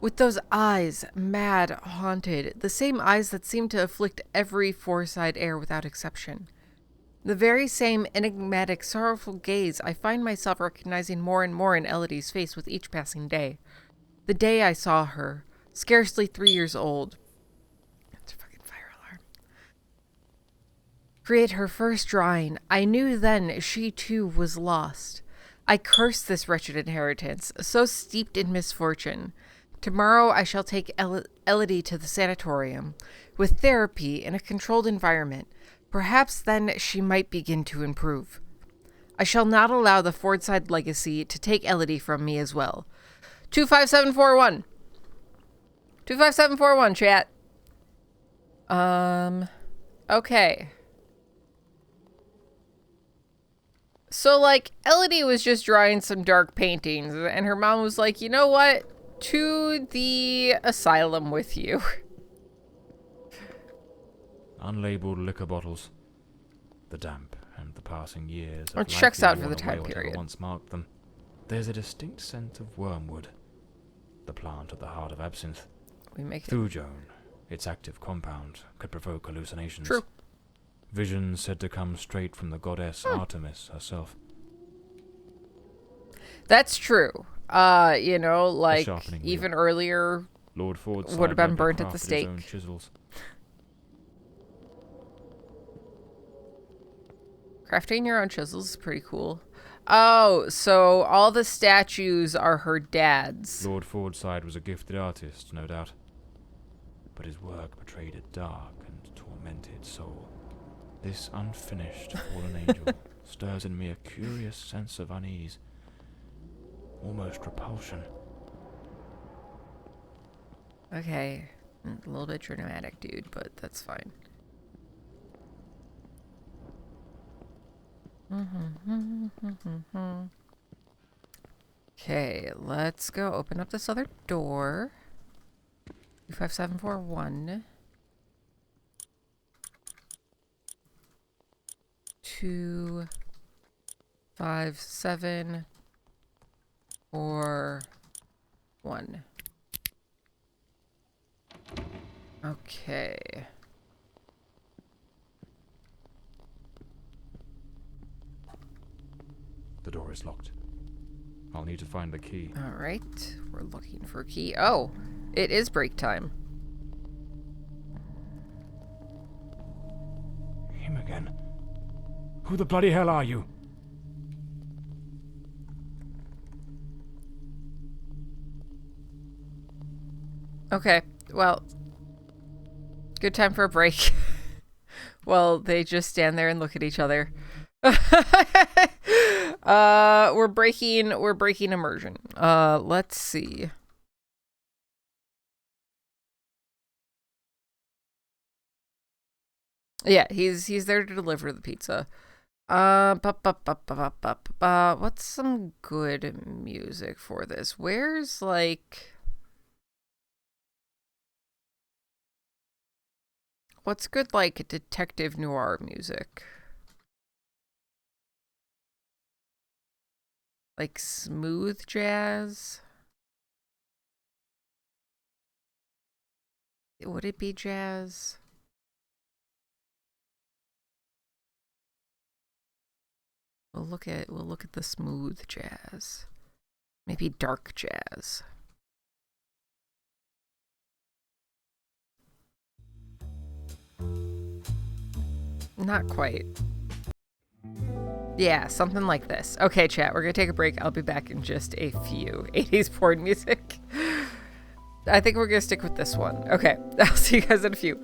With those eyes, mad, haunted, the same eyes that seem to afflict every four-side heir without exception. The very same enigmatic, sorrowful gaze I find myself recognizing more and more in Elodie's face with each passing day. The day I saw her, scarcely 3 years old. That's a fucking fire alarm. Create her first drawing, I knew then she too was lost. I cursed this wretched inheritance, so steeped in misfortune. Tomorrow I shall take Elodie to the sanatorium, with therapy in a controlled environment. Perhaps then she might begin to improve. I shall not allow the Fordside legacy to take Elodie from me as well. 25741. 25741, chat. Okay. So, like, Elodie was just drawing some dark paintings, and her mom was like, you know what? To the asylum with you. Unlabeled liquor bottles. The damp and the passing years have It checks likely out for worn the time away whatever period. once marked them. There's a distinct scent of wormwood, the plant at the heart of absinthe. We make it. Thujone, its active compound, could provoke hallucinations. True. Visions said to come straight from the goddess Artemis herself. That's true. You know, like, sharpening even wheel. earlier Lord Fordside would have been might be burnt at the crafted his stake. own chisels. Crafting your own chisels is pretty cool. Oh, so all the statues are her dad's. Lord Fordside was a gifted artist, no doubt. But his work betrayed a dark and tormented soul. This unfinished fallen angel stirs in me a curious sense of unease, almost repulsion. Okay. A little bit dramatic, dude, but that's fine. Okay, let's go open up this other door. 25741. 25741. Okay. The door is locked. I'll need to find the key. All right, we're looking for a key. Oh, it is break time. Him again. Who the bloody hell are you? Okay, well, good time for a break. Well, they just stand there and look at each other. We're breaking immersion. Let's see. Yeah, he's there to deliver the pizza. What's some good music for this? Where's like What's good, like, detective noir music? Like smooth jazz? Would it be jazz? We'll look at the smooth jazz. Maybe dark jazz. Not quite. Yeah, something like this. Okay, chat, we're gonna take a break. I'll be back in just a few. 80s porn music. I think we're gonna stick with this one. Okay, I'll see you guys in a few.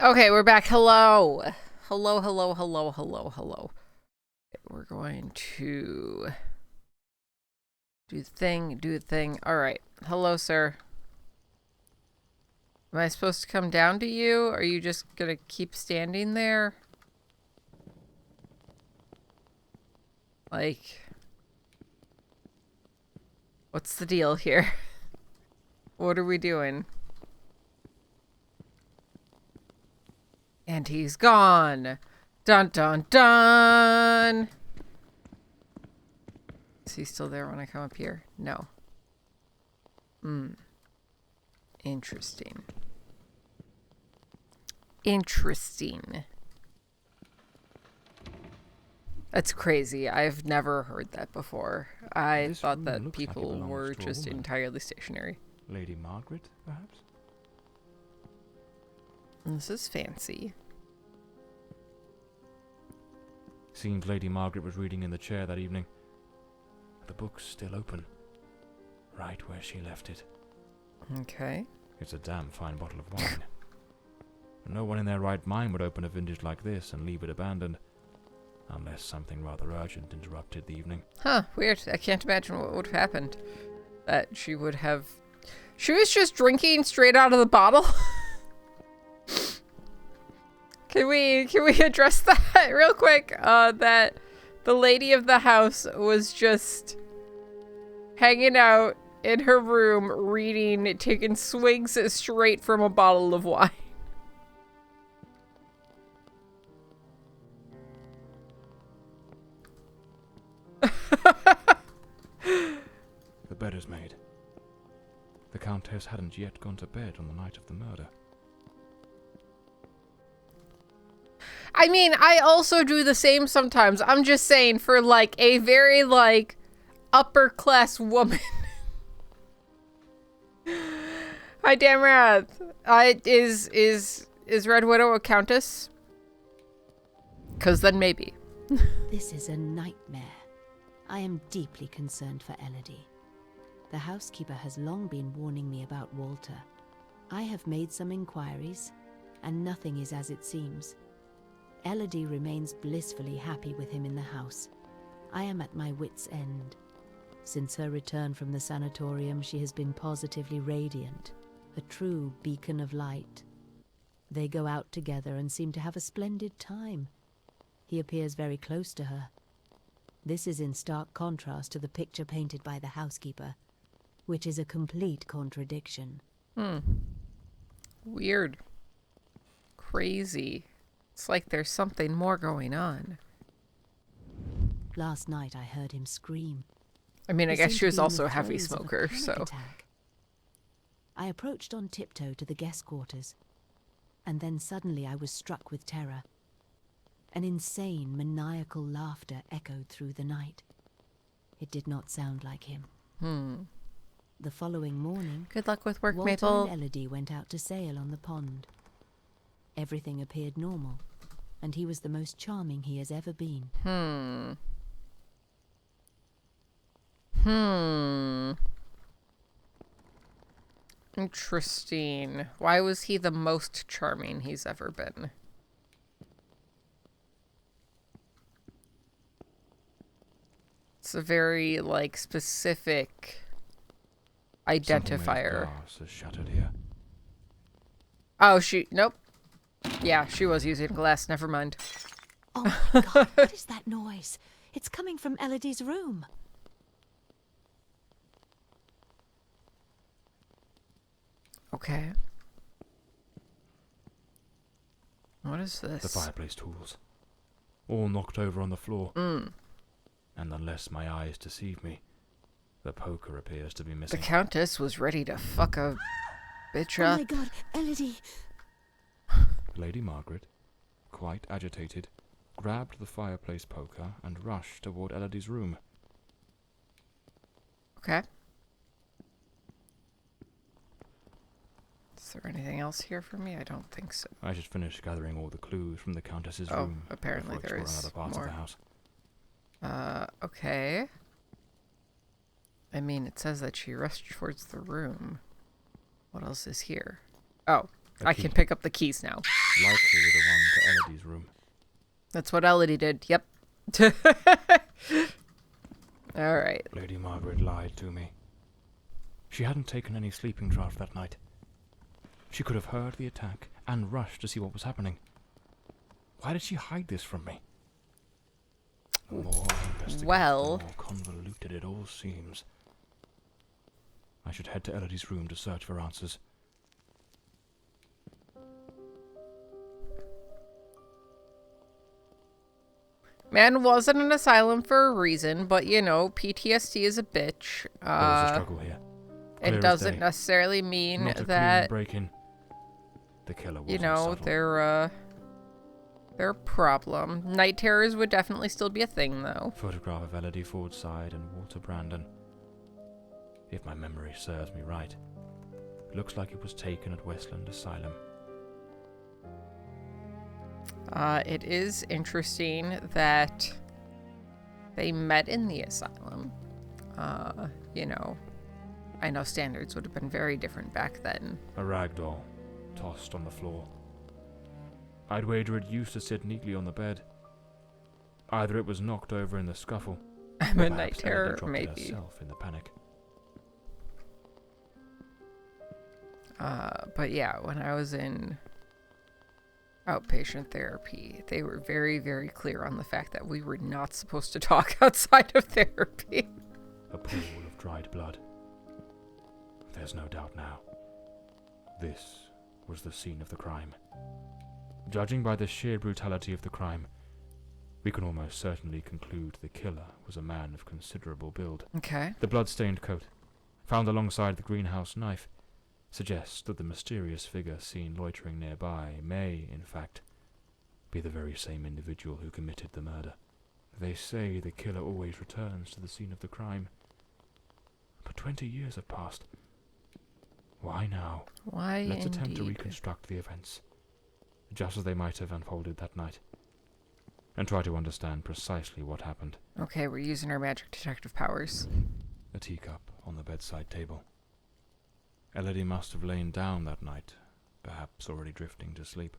Okay, we're back. Hello. Hello, hello, hello, hello, hello. We're going to do the thing. All right. Hello, sir. Am I supposed to come down to you? Or are you just gonna keep standing there? Like, what's the deal here? What are we doing? And he's gone. Dun dun dun. Is he still there when I come up here? No. Interesting. Interesting. That's crazy. I've never heard that before. I This thought room that looks like it people belongs were to a just woman. entirely stationary. Lady Margaret, perhaps? This is fancy. Seems Lady Margaret was reading in the chair that evening. The book's still open. Right where she left it. Okay. It's a damn fine bottle of wine. No one in their right mind would open a vintage like this and leave it abandoned. Unless something rather urgent interrupted the evening. Huh, weird. I can't imagine what would have happened. That she would have... She was just drinking straight out of the bottle? Can we address that real quick? That the lady of the house was just hanging out in her room, reading, taking swigs straight from a bottle of wine. The bed is made. The Countess hadn't yet gone to bed on the night of the murder. I mean, I also do the same sometimes. I'm just saying, for like a very like upper class woman. Hi, Damrath. Is Red Widow a countess? Cause then maybe. This is a nightmare. I am deeply concerned for Elodie. The housekeeper has long been warning me about Walter. I have made some inquiries, and nothing is as it seems. Elodie remains blissfully happy with him in the house. I am at my wit's end. Since her return from the sanatorium, she has been positively radiant, a true beacon of light. They go out together and seem to have a splendid time. He appears very close to her. This is in stark contrast to the picture painted by the housekeeper, which is a complete contradiction. Weird. Crazy. It's like there's something more going on. Last night I heard him scream. I mean, I He guess seemed she to was be in also the a heavy throes of a smoker, panic so... attack. I approached on tiptoe to the guest quarters, and then suddenly I was struck with terror. An insane, maniacal laughter echoed through the night. It did not sound like him. The following morning, Good luck with work, Walter Maple. and Elodie went out to sail on the pond. Everything appeared normal, and he was the most charming he has ever been. Interesting. Why was he the most charming he's ever been? It's a very, like, specific identifier. Glass is shattered here. Oh, nope. Yeah, she was using glass. Never mind. Oh my god, what is that noise? It's coming from Elodie's room. Okay. What is this? The fireplace tools. All knocked over on the floor. And unless my eyes deceive me, the poker appears to be The missing. Countess was ready to fuck a bitch Oh up. my god, Elodie! Lady Margaret, quite agitated, grabbed the fireplace poker and rushed toward Elodie's room. Okay. Is there anything else here for me? I don't think so. I should finish gathering all the clues from the Countess's Oh, room apparently before there exploring is other parts more. of the house. Okay. I mean, it says that she rushed towards the room. What else is here? Oh, A I key. can pick up the keys now. Likely the one to Elodie's room. That's what Elodie did. Yep. All right. Lady Margaret lied to me. She hadn't taken any sleeping draught that night. She could have heard the attack and rushed to see what was happening. Why did she hide this from me? The more I investigate, Well- the more convoluted it all seems. I should head to Elodie's room to search for answers. Man was in an asylum for a reason, but you know, PTSD is a bitch. There was a struggle here. Clear it as doesn't day. necessarily mean Not a clean that, break-in. The killer wasn't you know, subtle. they're a problem. Night terrors would definitely still be a thing, though. Photograph of Elodie Fordside and Walter Brandon. If my memory serves me right, it looks like it was taken at Westland Asylum. It is interesting that they met in the asylum. You know, I know standards would have been very different back then. A rag doll, tossed on the floor. I'd wager it used to sit neatly on the bed. Either it was knocked over in the scuffle, I'm or a perhaps night terror, Elodie dropped it maybe. herself in the panic. But yeah, when I was in outpatient therapy, they were very, very clear on the fact that we were not supposed to talk outside of therapy. A pool of dried blood. There's no doubt now. This was the scene of the crime. Judging by the sheer brutality of the crime, we can almost certainly conclude the killer was a man of considerable build. Okay. The blood-stained coat, found alongside the greenhouse knife, suggests that the mysterious figure seen loitering nearby may, in fact, be the very same individual who committed the murder. They say the killer always returns to the scene of the crime. But 20 years have passed. Why now? Why Let's attempt to indeed? reconstruct the events, just as they might have unfolded that night, and try to understand precisely what happened. Okay, we're using our magic detective powers. A teacup on the bedside table. Elodie must have lain down that night, perhaps already drifting to sleep.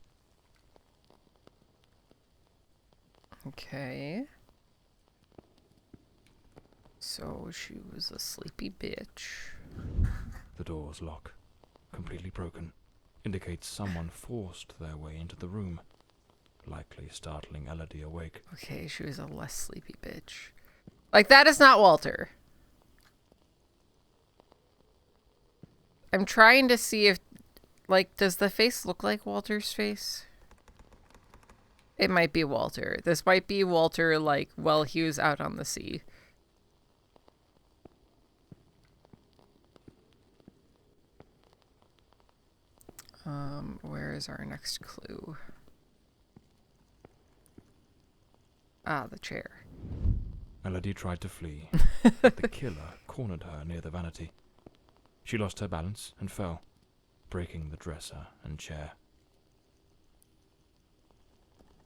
Okay. So she was a sleepy bitch. The door's lock, completely broken, indicates someone forced their way into the room, likely startling Elodie awake. Okay, she was a less sleepy bitch. Like, that is not Walter. I'm trying to see if, like, does the face look like Walter's face? It might be Walter. This might be Walter, like, while he was out on the sea. Where is our next clue? Ah, the chair. Elodie tried to flee, but the killer cornered her near the vanity. She lost her balance and fell, breaking the dresser and chair.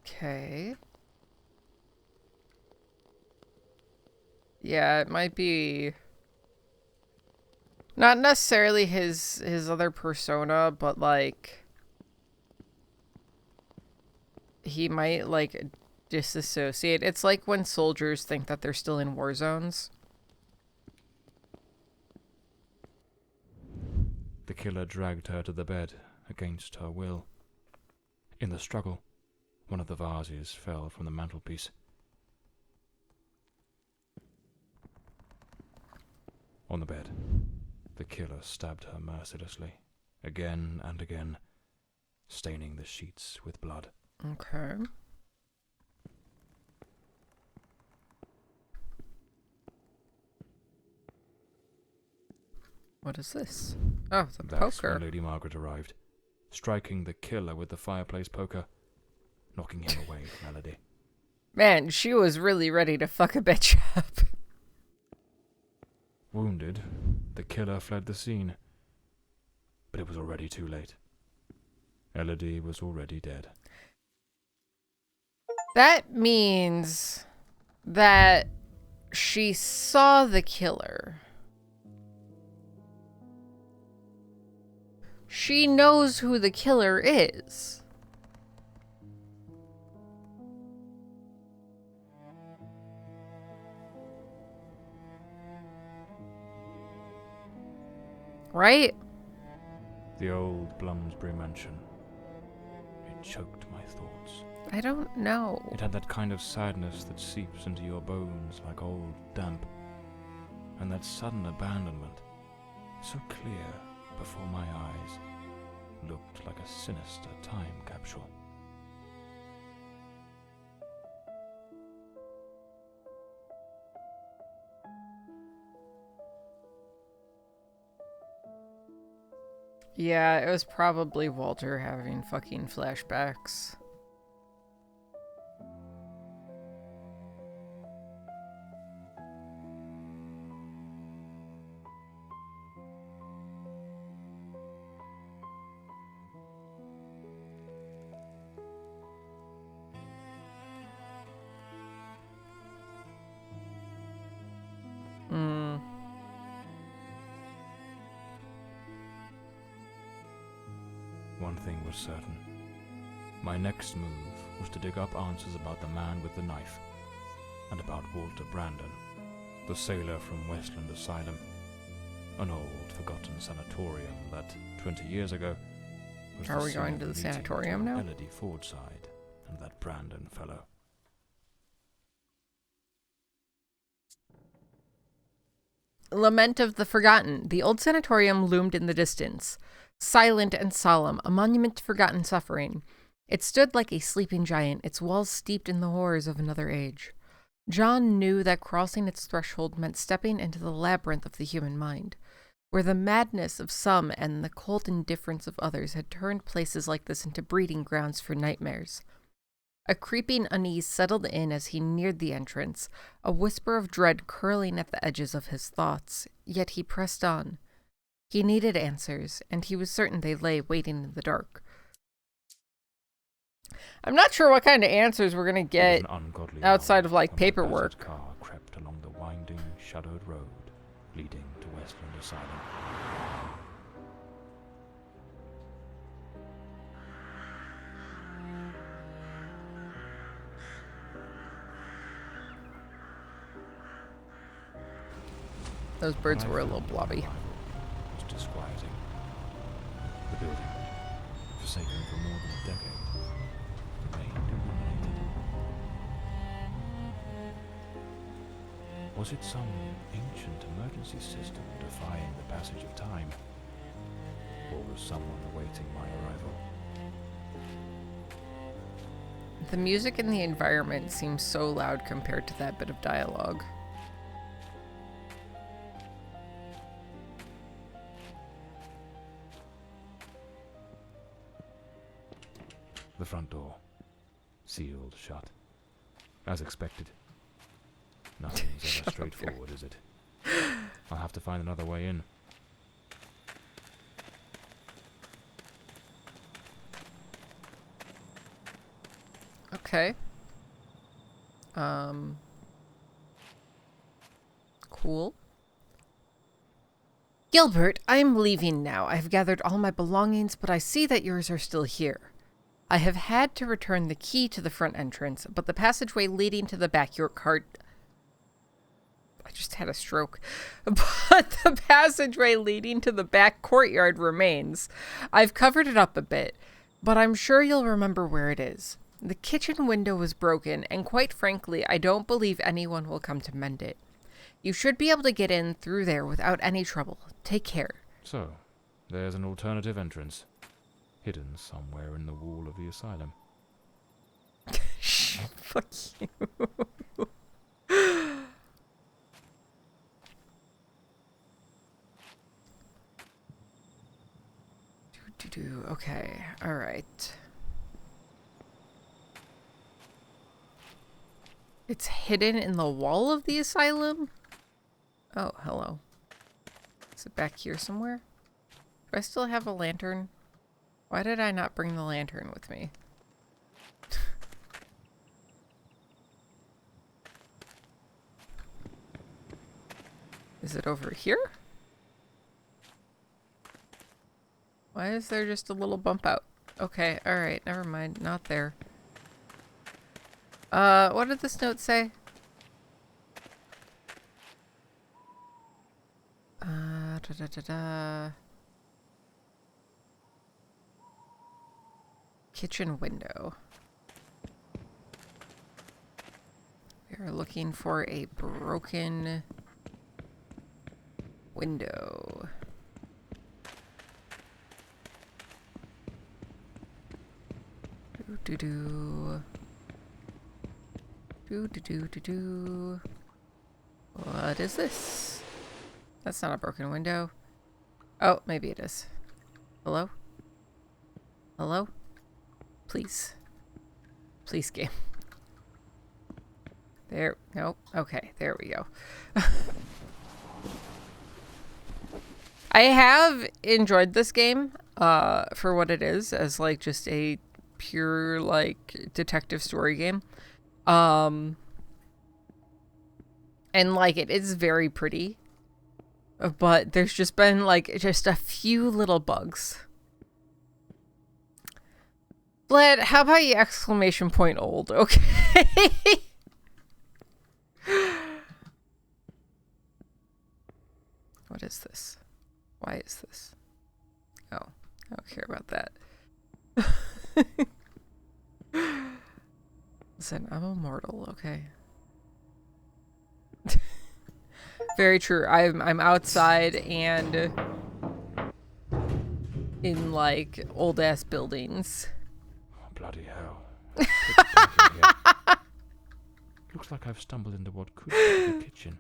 Okay. Yeah, it might be not necessarily his other persona, but like he might like disassociate. It's like when soldiers think that they're still in war zones. The killer dragged her to the bed against her will. In the struggle, one of the vases fell from the mantelpiece. On the bed, the killer stabbed her mercilessly, again and again, staining the sheets with blood. Okay. What is this? Oh, the That's poker. when Lady Margaret arrived, striking the killer with the fireplace poker, knocking him away from Elodie. Man, she was really ready to fuck a bitch up. Wounded, the killer fled the scene, but it was already too late. Elodie was already dead. That means that she saw the killer. She knows who the killer is. Right? The old Bloomsbury mansion. It choked my thoughts. I don't know. It had that kind of sadness that seeps into your bones like old damp. And that sudden abandonment, so clear before my eyes, looked like a sinister time capsule. Yeah, it was probably Walter having fucking flashbacks. One thing was certain. My next move was to dig up answers about the man with the knife, and about Walter Brandon, the sailor from Westland Asylum, an old, forgotten sanatorium that, 20 years ago, was Are the we scene going of to the meeting sanatorium between now? Elodie Fordside and that Brandon fellow. Lament of the Forgotten. The old sanatorium loomed in the distance, silent and solemn, a monument to forgotten suffering. It stood like a sleeping giant, its walls steeped in the horrors of another age. John knew that crossing its threshold meant stepping into the labyrinth of the human mind, where the madness of some and the cold indifference of others had turned places like this into breeding grounds for nightmares. A creeping unease settled in as he neared the entrance, a whisper of dread curling at the edges of his thoughts, yet he pressed on. He needed answers, and he was certain they lay waiting in the dark. I'm not sure what kind of answers we're going to get outside of, like, paperwork. A car crept along the winding, shadowed road leading to Westland Asylum. Those birds were a little blobby. It was disquieting. The building, forsaken for more than a decade, remained illuminated. Was it some ancient emergency system defying the passage of time? Or was someone awaiting my arrival? The music in the environment seems so loud compared to that bit of dialogue. The front door, sealed shut. As expected. Nothing's ever straightforward, is it? I'll have to find another way in. Okay. Cool. Gilbert, I am leaving now. I have gathered all my belongings, but I see that yours are still here. I have had to return the key to the front entrance, but the passageway leading to the backyard I just had a stroke. But the passageway leading to the back courtyard remains. I've covered it up a bit, but I'm sure you'll remember where it is. The kitchen window was broken, and quite frankly, I don't believe anyone will come to mend it. You should be able to get in through there without any trouble. Take care. So, there's an alternative entrance, hidden somewhere in the wall of the asylum. Fuck you. Okay, alright. It's hidden in the wall of the asylum? Oh, hello. Is it back here somewhere? Do I still have a lantern? Why did I not bring the lantern with me? Is it over here? Why is there just a little bump out? Okay, alright, never mind. Not there. What did this note say? Kitchen window. We are looking for a broken window. Do-do-do. Do-do-do-do-do. What is this? That's not a broken window. Oh, maybe it is. Hello? Hello? Please. Please, game. There. Nope. Okay, there we go. I have enjoyed this game for what it is, as like just a pure like detective story game. And like it is very pretty. But there's just been like just a few little bugs. Bled, how about you exclamation point old? Okay. What is this? Why is this? Oh, I don't care about that. Listen, I'm immortal, okay? Very true. I'm outside and in like old ass buildings. Oh, bloody hell. It's dark in here. Looks like I've stumbled into what could be the kitchen.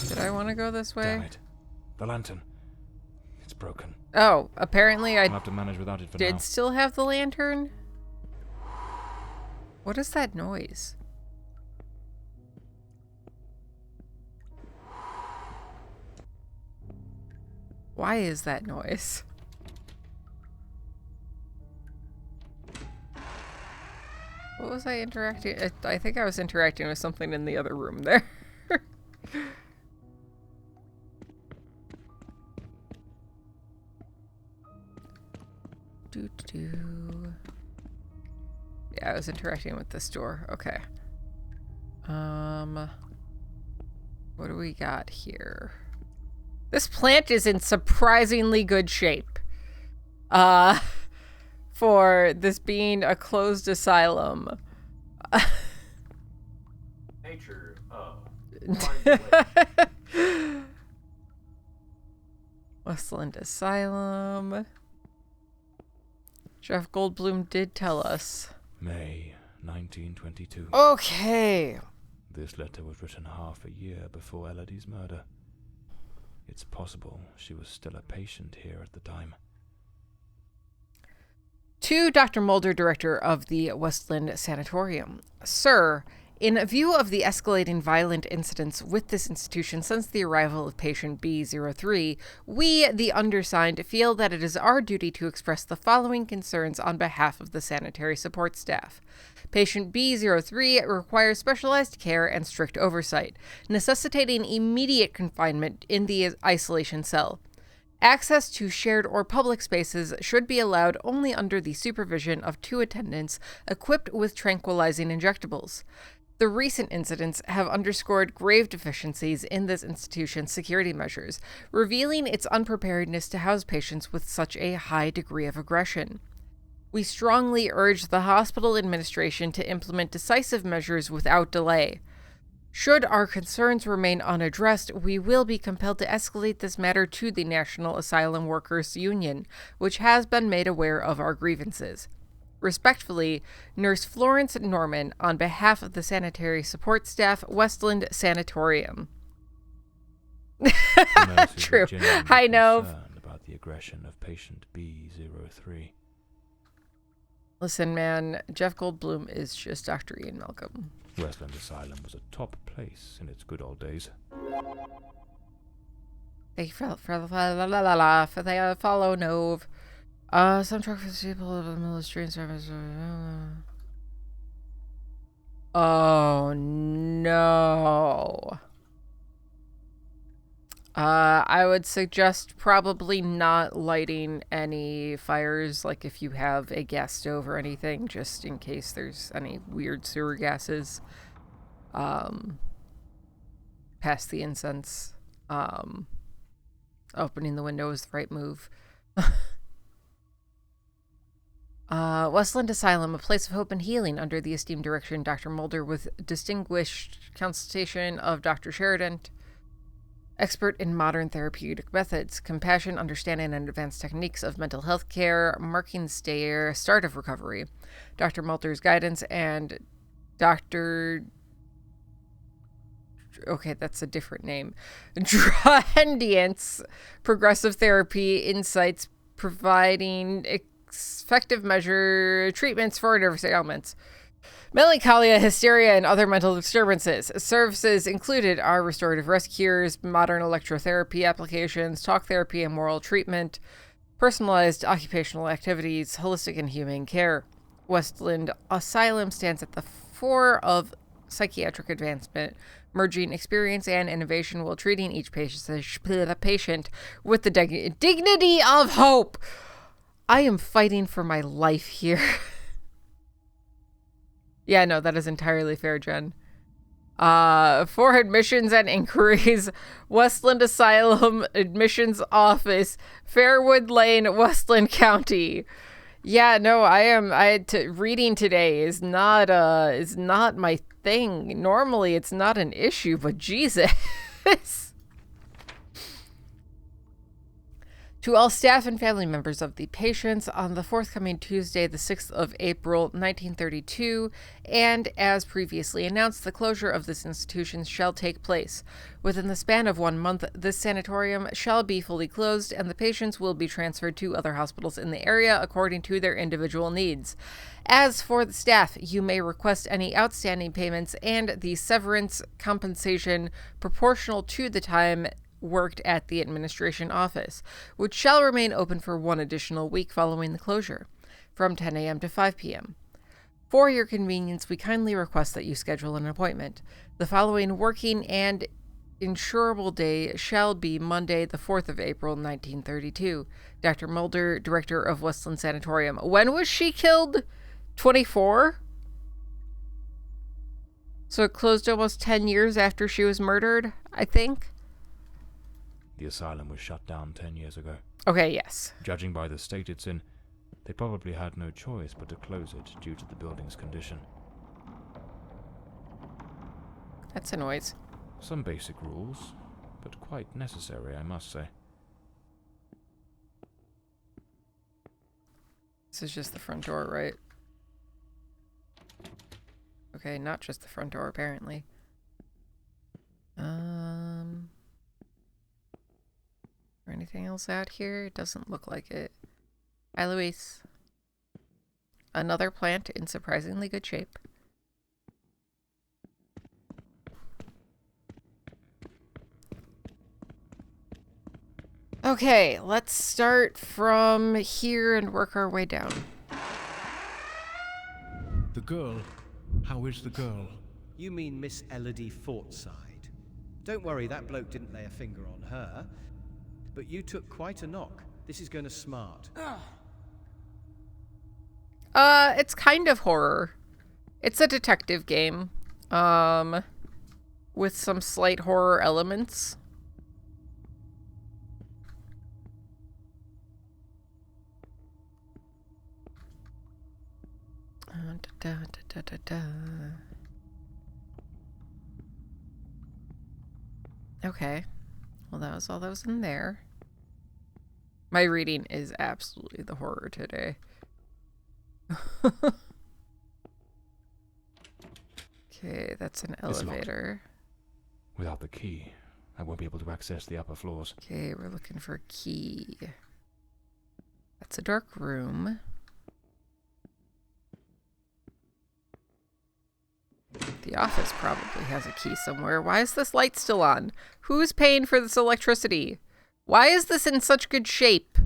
Did I want to go this way? Damn it. The lantern. It's broken. Oh, apparently I'll I have to manage without it for did now. still have the lantern. What is that noise? Why is that noise? What was I interacting? I think I was interacting with something in the other room there. Yeah, I was interacting with this door. Okay. What do we got here? This plant is in surprisingly good shape. For this being a closed asylum. Nature, Westland Asylum. Jeff Goldblum did tell us. May 1922. Okay. This letter was written half a year before Elodie's murder. It's possible she was still a patient here at the time. To Dr. Mulder, director of the Westland Sanatorium. Sir, in view of the escalating violent incidents with this institution since the arrival of patient B03, we, the undersigned, feel that it is our duty to express the following concerns on behalf of the sanitary support staff. Patient B03 requires specialized care and strict oversight, necessitating immediate confinement in the isolation cell. Access to shared or public spaces should be allowed only under the supervision of 2 attendants equipped with tranquilizing injectables. The recent incidents have underscored grave deficiencies in this institution's security measures, revealing its unpreparedness to house patients with such a high degree of aggression. We strongly urge the hospital administration to implement decisive measures without delay. Should our concerns remain unaddressed, we will be compelled to escalate this matter to the National Asylum Workers Union, which has been made aware of our grievances. Respectfully, Nurse Florence Norman, on behalf of the sanitary support staff, Westland Sanatorium. True. I know. About the aggression of patient B03. Listen, man, Jeff Goldblum is just Dr. Ian Malcolm. Westland Asylum was a top place in its good old days. Thank you for the follow, Nove. Some truck for people of the military service. Oh no. I would suggest probably not lighting any fires, like if you have a gas stove or anything, just in case there's any weird sewer gases. Past the incense. Opening the window is the right move. Westland Asylum, a place of hope and healing under the esteemed direction Dr. Mulder with distinguished consultation of Dr. Sheridan. expert in modern therapeutic methods, compassion, understanding, and advanced techniques of mental health care, marking the start of recovery. Dr. Mulder's guidance and Dr. Okay, that's a different name. Drahendian's progressive therapy insights, providing effective measure treatments for nervous ailments. Melancholia, hysteria, and other mental disturbances. Services included are restorative rest cures, modern electrotherapy applications, talk therapy and moral treatment, personalized occupational activities, holistic and humane care. Westland Asylum stands at the fore of psychiatric advancement, merging experience and innovation while treating each patient with the dignity of hope. I am fighting for my life here. Yeah, no, that is entirely fair, Jen. For admissions and inquiries, Westland Asylum Admissions Office, Fairwood Lane, Westland County. Yeah, no, reading today is not my thing. Normally, it's not an issue, but Jesus. To all staff and family members of the patients, on the forthcoming Tuesday, the 6th of April, 1932, and as previously announced, the closure of this institution shall take place. Within the span of 1 month, this sanatorium shall be fully closed, and the patients will be transferred to other hospitals in the area according to their individual needs. As for the staff, you may request any outstanding payments and the severance compensation proportional to the time worked at the administration office, which shall remain open for 1 additional week following the closure, from 10 a.m. to 5 p.m. For your convenience, we kindly request that you schedule an appointment. The following working and insurable day shall be Monday, the 4th of April, 1932. Dr. Mulder, Director of Westland Sanatorium. When was she killed? 24? So it closed almost 10 years after she was murdered, I think? The asylum was shut down 10 years ago. Okay, yes. Judging by the state it's in, they probably had no choice but to close it due to the building's condition. That's a noise. Some basic rules, but quite necessary, I must say. This is just the front door, right? Okay, not just the front door, apparently. Or anything else out here? It doesn't look like it. Hi, Luis. Another plant in surprisingly good shape. Okay, let's start from here and work our way down. The girl? How is the girl? You mean Miss Elodie Fortside? Don't worry, that bloke didn't lay a finger on her. But you took quite a knock. This is going to smart. It's kind of horror. It's a detective game. With some slight horror elements. Okay. Well, that was all that was in there. My reading is absolutely the horror today. Okay, that's an elevator. Without the key, I won't be able to access the upper floors. Okay, we're looking for a key. That's a dark room. The office probably has a key somewhere. Why is this light still on? Who's paying for this electricity? Why is this in such good shape?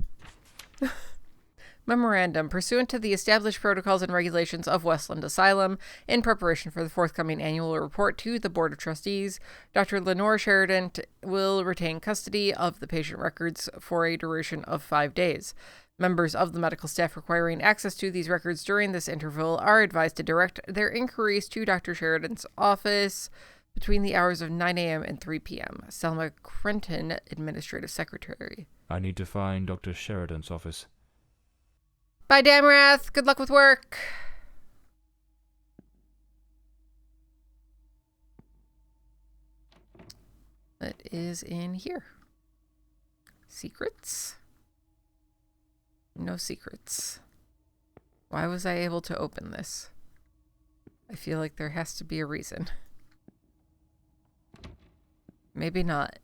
Memorandum. Pursuant to the established protocols and regulations of Westland Asylum, in preparation for the forthcoming annual report to the Board of Trustees, Dr. Lenore Sheridan will retain custody of the patient records for a duration of 5 days. Members of the medical staff requiring access to these records during this interval are advised to direct their inquiries to Dr. Sheridan's office between the hours of 9 a.m. and 3 p.m. Selma Crenton, Administrative Secretary. I need to find Dr. Sheridan's office. Bye, Damrath. Good luck with work. It is in here? Secrets? No secrets. Why was I able to open this? I feel like there has to be a reason. Maybe not.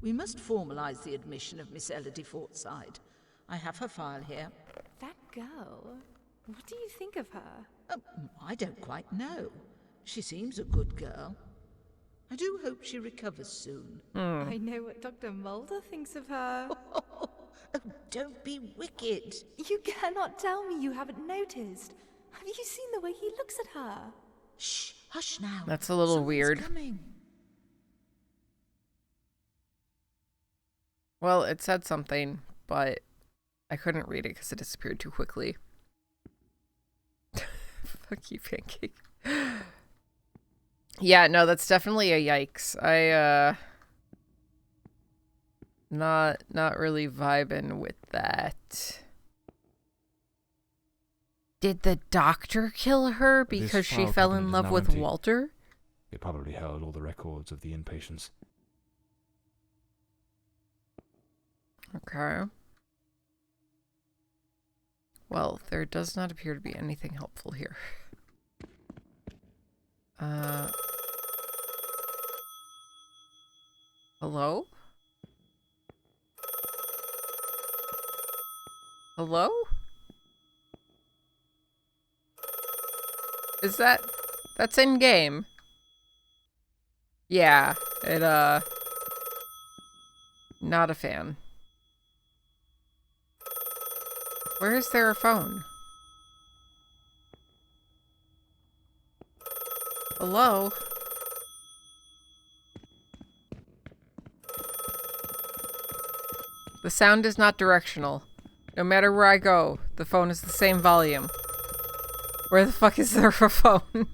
We must formalize the admission of Miss Elodie Fortside. I have her file here. That girl? What do you think of her? I don't quite know. She seems a good girl. I do hope she recovers soon. I know what Dr. Mulder thinks of her. Oh, don't be wicked. You cannot tell me you haven't noticed. Have you seen the way he looks at her? Shh, hush now. That's a little Someone's weird. Coming. Well, it said something, but I couldn't read it because it disappeared too quickly. Fuck you, Pancake. Yeah, no, that's definitely a yikes. Not really vibing with that. Did the doctor kill her because she file fell cabinet in is love now with empty. Walter? It probably held all the records of the inpatients. Okay. Well, there does not appear to be anything helpful here. Hello? Hello? Is that's in game? Yeah, not a fan. Where is there a phone? Hello? The sound is not directional. No matter where I go, the phone is the same volume. Where the fuck is there a phone?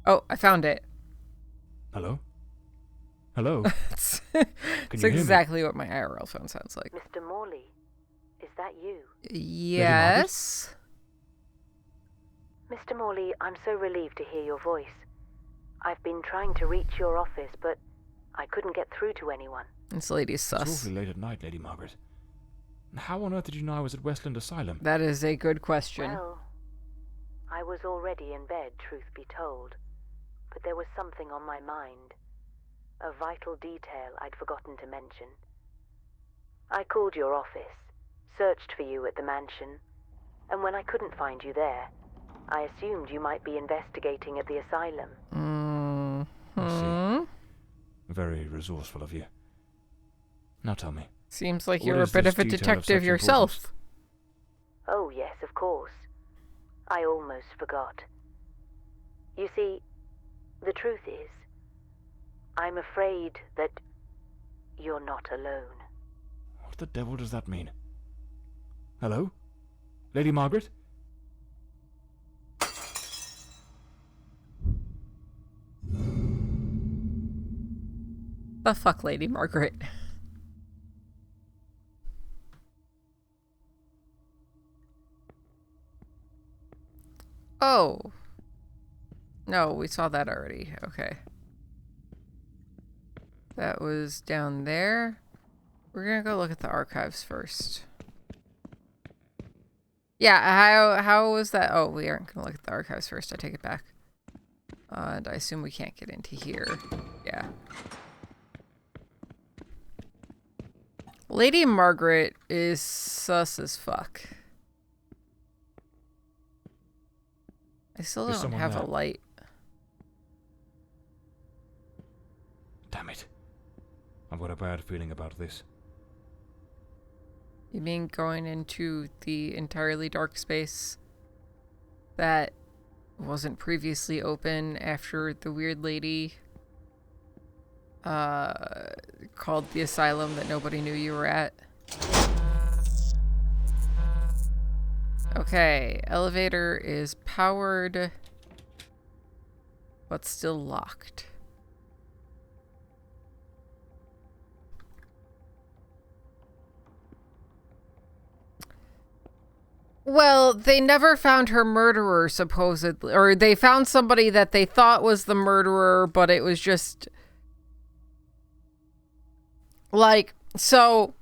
Oh, I found it. Hello? Hello? It's Can you hear me? exactly what my IRL phone sounds like. Mr. Morley, is that you? Yes? Mr. Morley, I'm so relieved to hear your voice. I've been trying to reach your office, but I couldn't get through to anyone. This lady's It's sus. awfully late at night, Lady Margaret. How on earth did you know I was at Westland Asylum? That is a good question. Well, I was already in bed, truth be told, but there was something on my mind. A vital detail I'd forgotten to mention. I called your office, searched for you at the mansion, and when I couldn't find you there, I assumed you might be investigating at the asylum. I see. Very resourceful of you. Now tell me. Seems like What you're a is bit this of a detail of detective such yourself. Oh, yes, of course. I almost forgot. You see, the truth is, I'm afraid that you're not alone. What the devil does that mean? Hello? Lady Margaret? The fuck, Lady Margaret. Oh. No, we saw that already. Okay. That was down there. We're gonna go look at the archives first. Yeah, how was that? Oh, we aren't gonna look at the archives first. I take it back. And I assume we can't get into here. Yeah. Lady Margaret is sus as fuck. I still There's don't someone have there. a light. Damn it. I've got a bad feeling about this. You mean going into the entirely dark space that wasn't previously open after the weird lady called the asylum that nobody knew you were at? Okay, elevator is powered, but still locked. Well, they never found her murderer, supposedly. Or they found somebody that they thought was the murderer, but it was just... Like, so...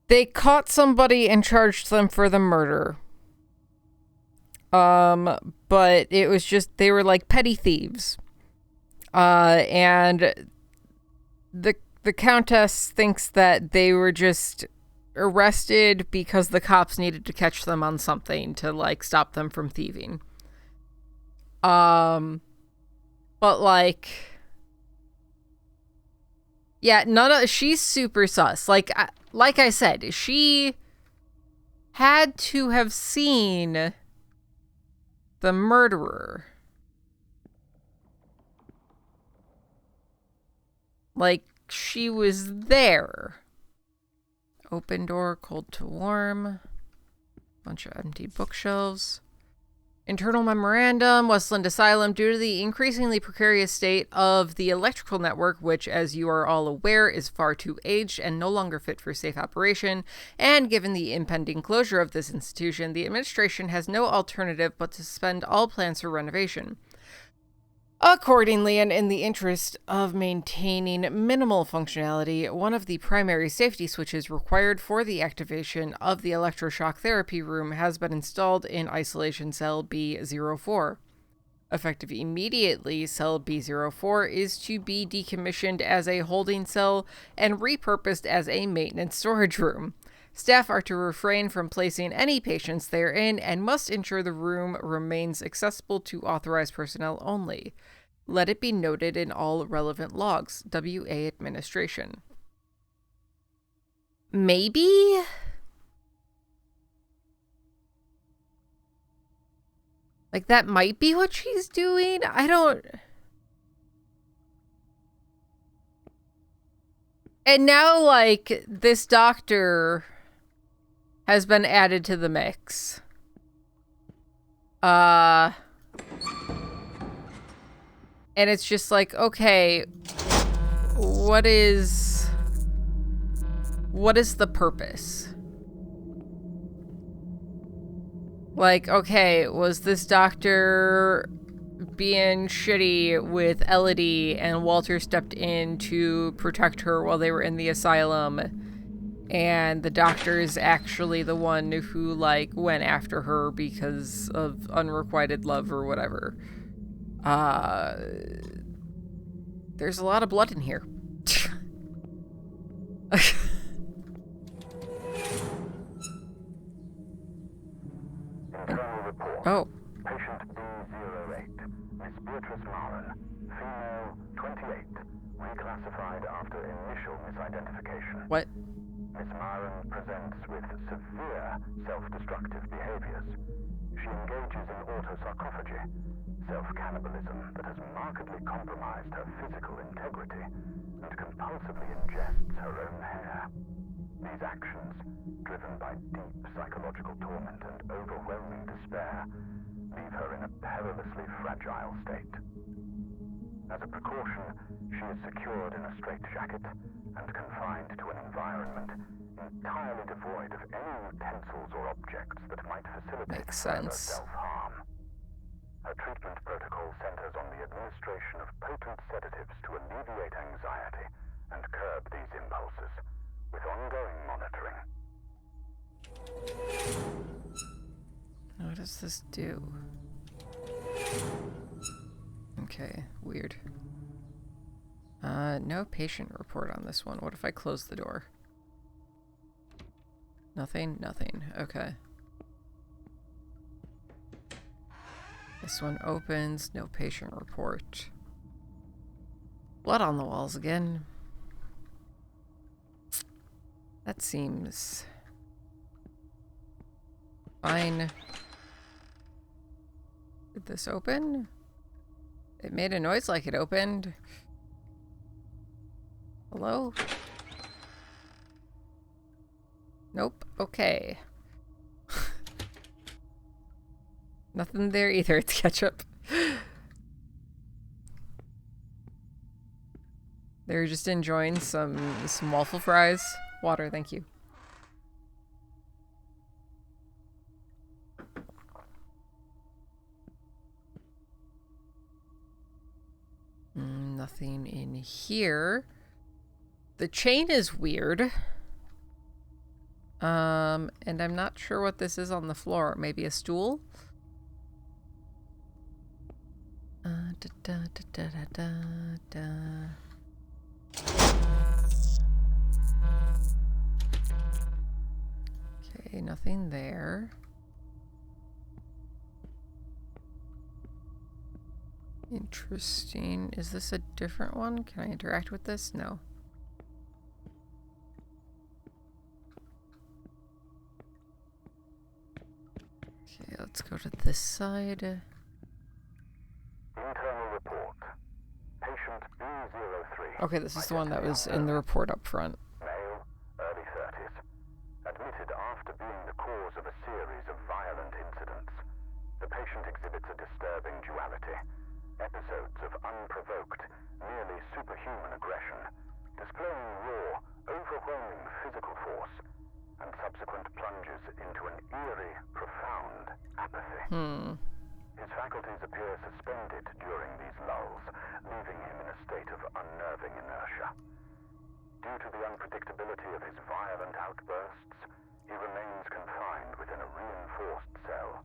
They caught somebody and charged them for the murder. But it was just... They were like petty thieves. And... The Countess thinks that they were just... arrested because the cops needed to catch them on something to like stop them from thieving. But like, yeah, she's super sus. Like I said, she had to have seen the murderer. Like, she was there. Open door, cold to warm. Bunch of empty bookshelves. Internal memorandum, Westland Asylum. Due to the increasingly precarious state of the electrical network, which, as you are all aware, is far too aged and no longer fit for safe operation, and given the impending closure of this institution, the administration has no alternative but to suspend all plans for renovation. Accordingly, and in the interest of maintaining minimal functionality, one of the primary safety switches required for the activation of the electroshock therapy room has been installed in isolation cell B04. Effective immediately, cell B04 is to be decommissioned as a holding cell and repurposed as a maintenance storage room. Staff are to refrain from placing any patients therein and must ensure the room remains accessible to authorized personnel only. Let it be noted in all relevant logs. WA Administration. Maybe? Like, that might be what she's doing? I don't... And now, like, this doctor has been added to the mix. And it's just like, okay, what is the purpose? Like, okay, was this doctor being shitty with Elodie and Walter stepped in to protect her while they were in the asylum? And the doctor is actually the one who, like, went after her because of unrequited love or whatever. There's a lot of blood in here. Oh. Patient B08, Miss Beatrice Maren, female, 28, reclassified after initial misidentification. What? Miss Maren presents with severe self-destructive behaviors. She engages in autosarcophagy, self-cannibalism that has markedly compromised her physical integrity, and compulsively ingests her own hair. These actions, driven by deep psychological torment and overwhelming despair, leave her in a perilously fragile state. As a precaution, she is secured in a straitjacket and confined to an environment entirely devoid of any utensils or objects that might facilitate further self-harm. Her treatment protocol centers on the administration of potent sedatives to alleviate anxiety and curb these impulses, with ongoing monitoring. What does this do? Okay, weird. No patient report on this one. What if I close the door? Nothing? Nothing. Okay. This one opens. No patient report. Blood on the walls again. That seems fine. Did this open? It made a noise like it opened. Hello? Nope. Okay. Nothing there either. It's ketchup. They're just enjoying some waffle fries. Water, thank you. Nothing in here. The chain is weird. And I'm not sure what this is on the floor. Maybe a stool? Okay, nothing there. Interesting. Is this a different one? Can I interact with this? No. Okay, let's go to this side. Internal report. Patient B03. Okay, this is the one that was in the report up front. Male, early 30s. Admitted after being the cause of a series of violent incidents. The patient exhibits a disturbing duality. Episodes of unprovoked, nearly superhuman aggression, displaying raw, overwhelming physical force, and subsequent plunges into an eerie, profound apathy. His faculties appear suspended during these lulls, leaving him in a state of unnerving inertia. Due to the unpredictability of his violent outbursts, he remains confined within a reinforced cell.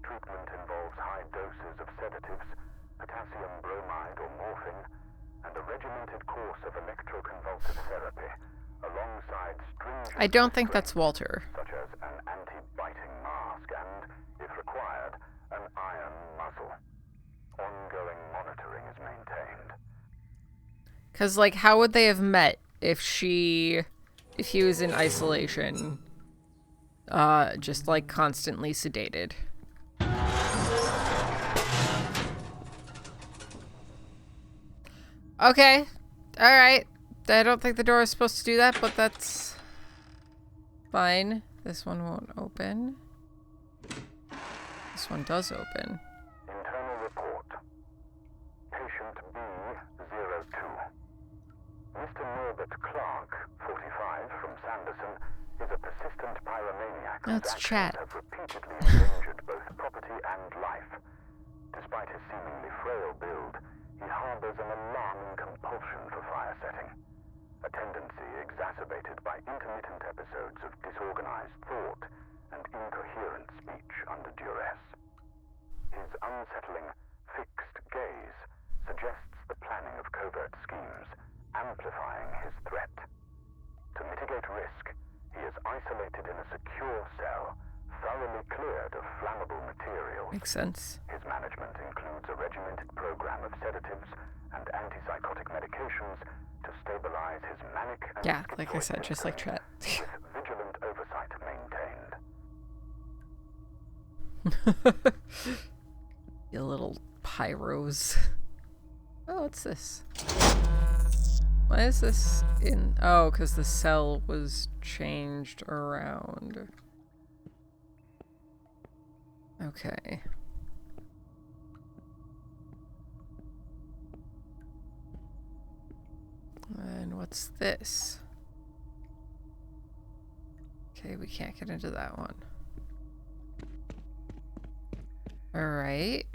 Treatment involves high doses of sedatives, potassium bromide or morphine, and a regimented course of electroconvulsive therapy, alongside stringent I don't think that's Walter. such as an anti-biting mask and, if required, an iron muzzle. Ongoing monitoring is maintained. Because, like, how would they have met if he was in isolation? Just, like, constantly sedated. Okay. Alright. I don't think the door is supposed to do that, but that's fine. This one won't open. This one does open. Internal report. Patient B02. Mr. Norbert Clark, 45, from Sanderson, is a persistent pyromaniac whose Let's actions chat. have repeatedly endangered both property and life. Despite his seemingly frail build, he harbors an alarming compulsion for fire setting, a tendency exacerbated by intermittent episodes of disorganized thought and incoherent speech under duress. His unsettling, fixed gaze suggests the planning of covert schemes, amplifying his threat. To mitigate risk, he is isolated in a secure cell, thoroughly cleared of flammable materials. Makes sense. His management includes a regimented program of sedatives and antipsychotic medications to stabilize his manic and Yeah, like I said, schizoid just like state, Chet. with vigilant oversight maintained. You little pyros. Oh, what's this? Why is this in... Oh, because the cell was changed around. Okay. And what's this? Okay, we can't get into that one. Alright.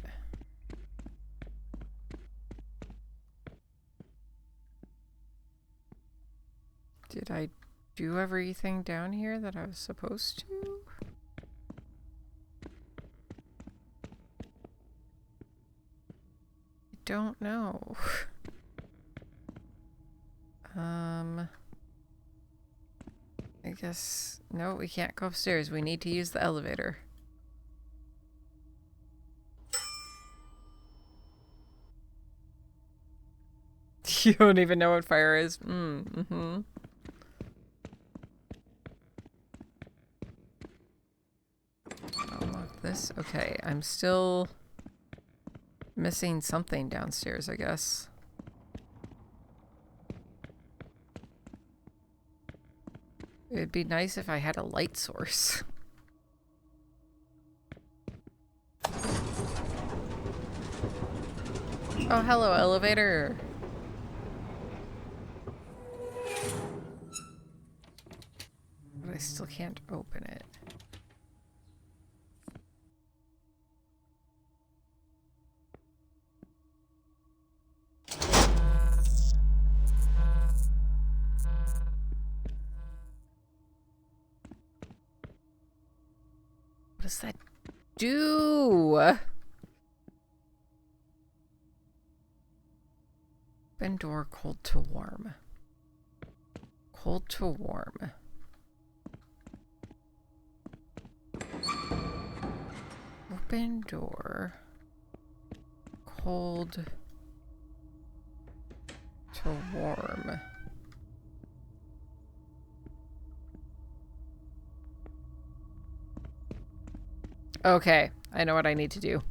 Did I do everything down here that I was supposed to? I don't know. I guess... No, we can't go upstairs. We need to use the elevator. You don't even know what fire is? Mm-hmm. Unlock this. Okay, I'm still missing something downstairs, I guess. It'd be nice if I had a light source. Oh, hello, elevator. But I still can't open it. does that do? Open door, cold to warm. Cold to warm. Open door. Cold to warm. Okay, I know what I need to do.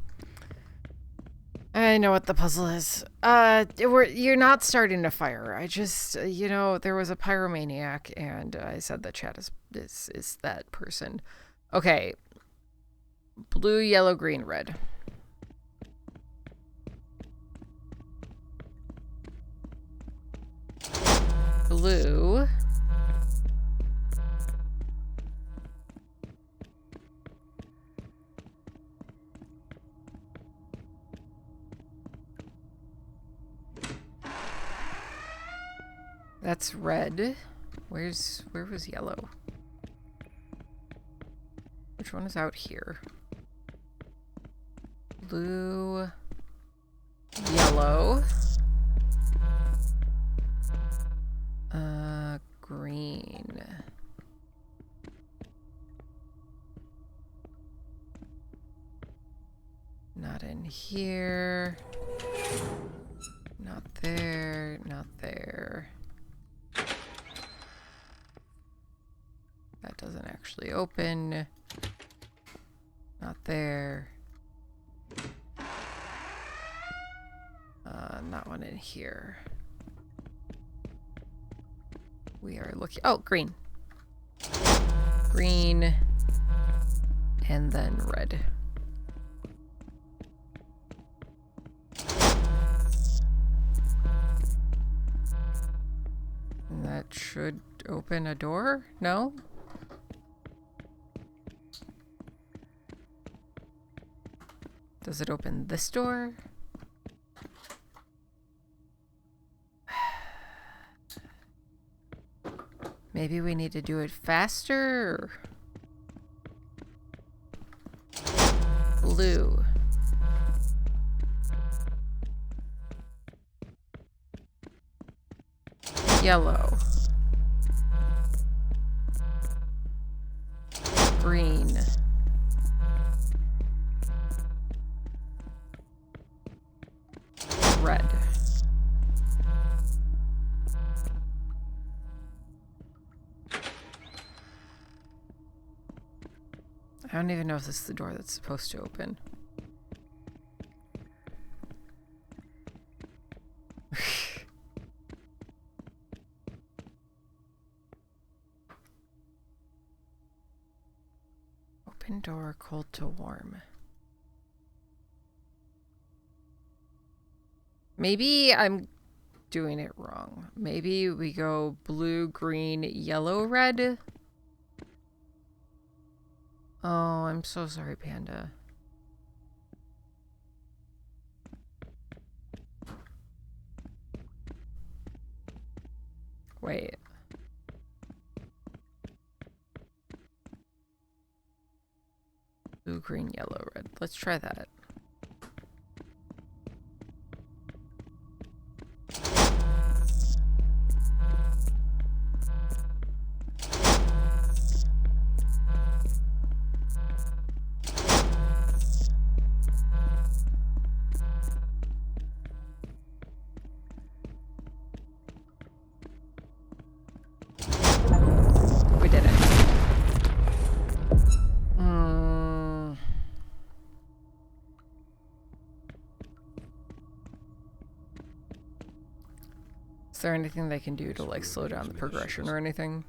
I know what the puzzle is. You're not starting a fire. I just, you know, there was a pyromaniac, and I said that chat is that person. Okay. Blue, yellow, green, red. Blue. That's red. Where was yellow? Which one is out here? Blue, yellow, green. Not in here. Not there, not there. That doesn't actually open. Not there. Not one in here. We are looking. Oh, green. Green. And then red. And that should open a door? No? Does it open this door? Maybe we need to do it faster? Blue. Yellow. Green. Red. I don't even know if this is the door that's supposed to open. Open door, cold to warm. Maybe I'm doing it wrong. Maybe we go blue, green, yellow, red. Oh, I'm so sorry, Panda. Wait. Blue, green, yellow, red. Let's try that. We did it. Is there anything they can do to like slow down the progression or anything?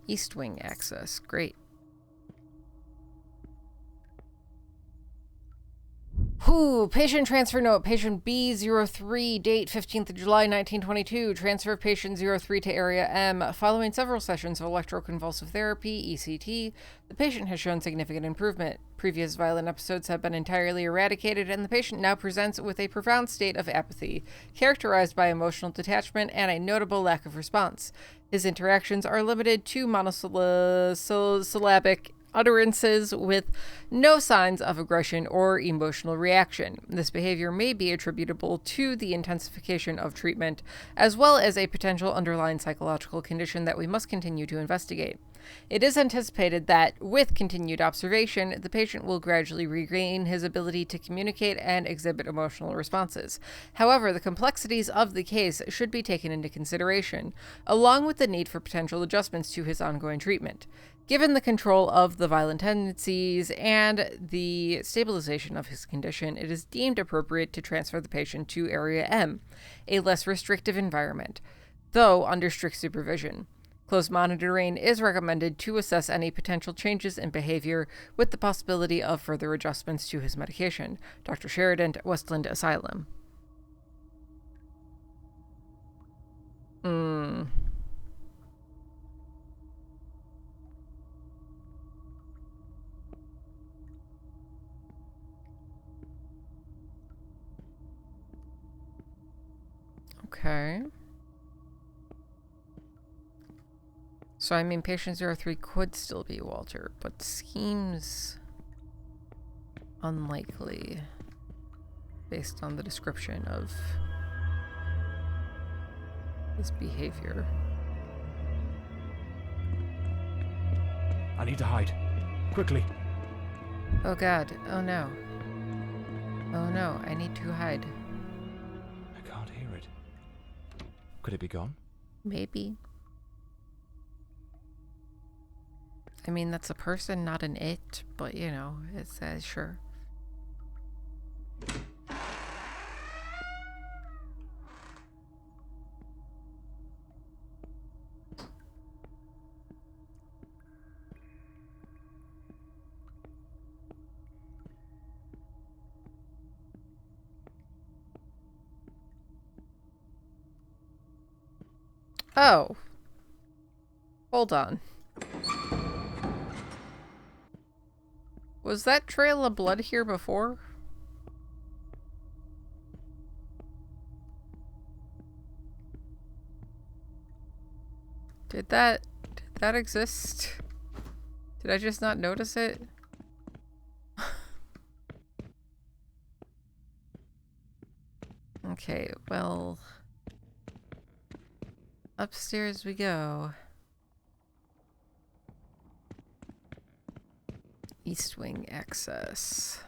East wing access, great. Patient transfer note. Patient B03, date 15th of July, 1922. Transfer of patient 03 to Area M. Following several sessions of electroconvulsive therapy, ECT, the patient has shown significant improvement. Previous violent episodes have been entirely eradicated, and the patient now presents with a profound state of apathy, characterized by emotional detachment and a notable lack of response. His interactions are limited to monosyllabic utterances with no signs of aggression or emotional reaction. This behavior may be attributable to the intensification of treatment, as well as a potential underlying psychological condition that we must continue to investigate. It is anticipated that, with continued observation, the patient will gradually regain his ability to communicate and exhibit emotional responses. However, the complexities of the case should be taken into consideration, along with the need for potential adjustments to his ongoing treatment. Given the control of the violent tendencies and the stabilization of his condition, it is deemed appropriate to transfer the patient to Area M, a less restrictive environment, though under strict supervision. Close monitoring is recommended to assess any potential changes in behavior, with the possibility of further adjustments to his medication. Dr. Sheridan, Westland Asylum. Okay. So, I mean, patient 03 could still be Walter, but seems unlikely based on the description of his behavior. I need to hide. Quickly. Oh god. Oh no. Oh no, I need to hide. I can't hear it. Could it be gone? Maybe. I mean, that's a person, not an it, but you know, it says sure. Oh. Hold on. Was that trail of blood here before? Did that exist? Did I just not notice it? Okay, well, upstairs we go. East Wing access.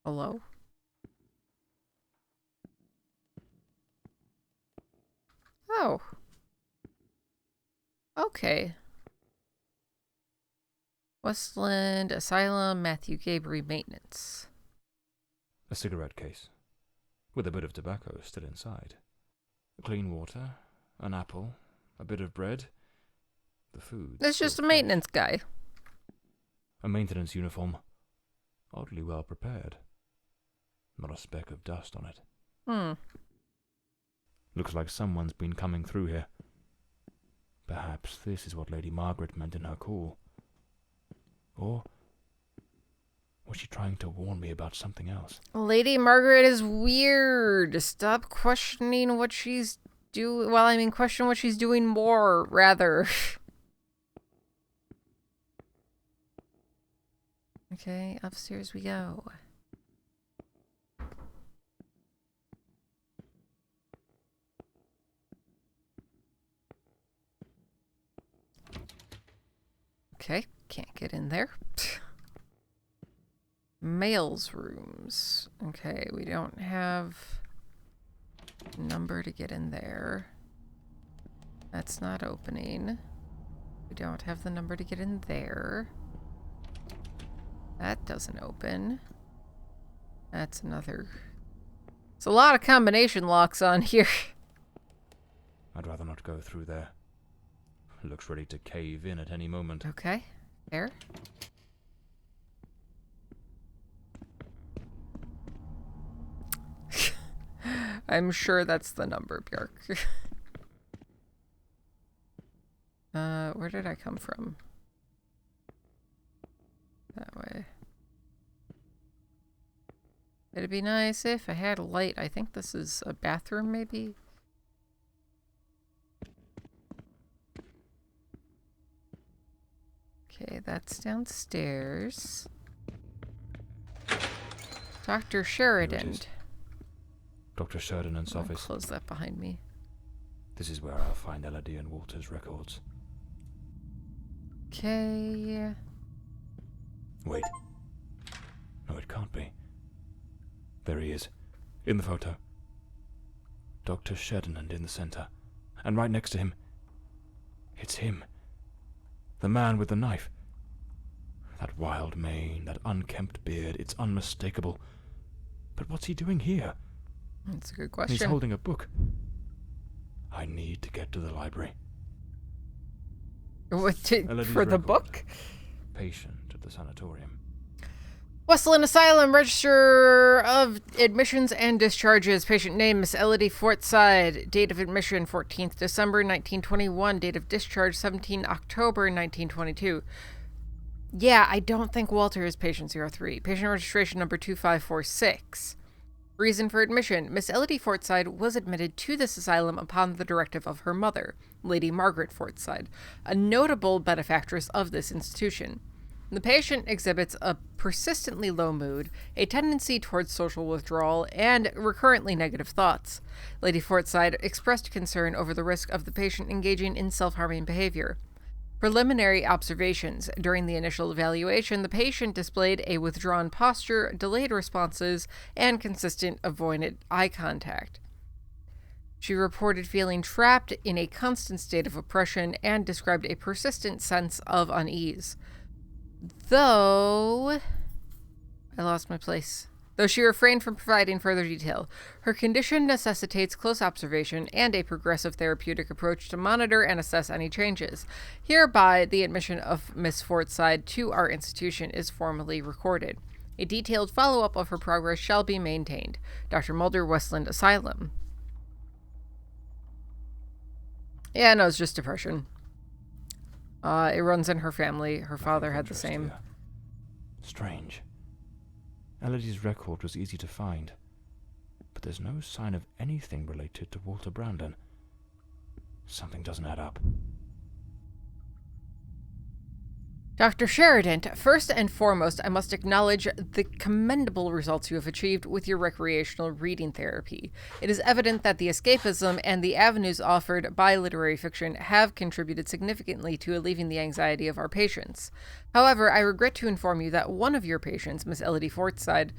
Hello? Oh. Okay. Westland Asylum, Matthew Gabriel Maintenance. A cigarette case, with a bit of tobacco still inside. Clean water, an apple, a bit of bread. The food. It's just a maintenance guy. A maintenance uniform. Oddly well prepared. Not a speck of dust on it. Looks like someone's been coming through here. Perhaps this is what Lady Margaret meant in her call. Or was she trying to warn me about something else? Lady Margaret is weird. Stop questioning what she's doing. Well, I mean, question what she's doing more, rather. Okay, upstairs we go. Okay, can't get in there. Males rooms. Okay, we don't have a number to get in there. That's not opening. We don't have the number to get in there. That doesn't open. That's another... It's a lot of combination locks on here. I'd rather not go through there. Looks ready to cave in at any moment. Okay, there. I'm sure that's the number, Björk. Where did I come from? That way. It'd be nice if I had a light. I think this is a bathroom, maybe? Okay, that's downstairs. Dr. Sheridan. Dr. Sheridan's office. Close that behind me. This is where I'll find Elodie and Walter's records. Okay. Wait. No, it can't be. There he is, in the photo. Dr. Sheridan in the center. And right next to him, it's him. The man with the knife. That wild mane, that unkempt beard, it's unmistakable. But what's he doing here? That's a good question. He's holding a book. I need to get to the library. For the book? Patient at the sanatorium. Westland Asylum, Register of Admissions and Discharges. Patient name, Miss Elodie Fortside. Date of admission, 14th December 1921. Date of discharge, 17 October 1922. Yeah, I don't think Walter is patient 03. Patient registration number 2546. Reason for admission. Miss Elodie Fortside was admitted to this asylum upon the directive of her mother, Lady Margaret Fortside, a notable benefactress of this institution. The patient exhibits a persistently low mood, a tendency towards social withdrawal, and recurrently negative thoughts. Lady Fortside expressed concern over the risk of the patient engaging in self-harming behavior. Preliminary observations. During the initial evaluation, the patient displayed a withdrawn posture, delayed responses, and consistent avoidant eye contact. She reported feeling trapped in a constant state of oppression and described a persistent sense of unease. Though she refrained from providing further detail. Her condition necessitates close observation and a progressive therapeutic approach to monitor and assess any changes. Hereby, the admission of Miss Fortside to our institution is formally recorded. A detailed follow-up of her progress shall be maintained. Dr. Mulder, Westland Asylum. Yeah, no, it's just depression. It runs in her family. Her father had the same. Here. Strange. Elodie's record was easy to find, but there's no sign of anything related to Walter Brandon. Something doesn't add up. Dr. Sheridan, first and foremost, I must acknowledge the commendable results you have achieved with your recreational reading therapy. It is evident that the escapism and the avenues offered by literary fiction have contributed significantly to alleviating the anxiety of our patients. However, I regret to inform you that one of your patients, Miss Elodie Fortside,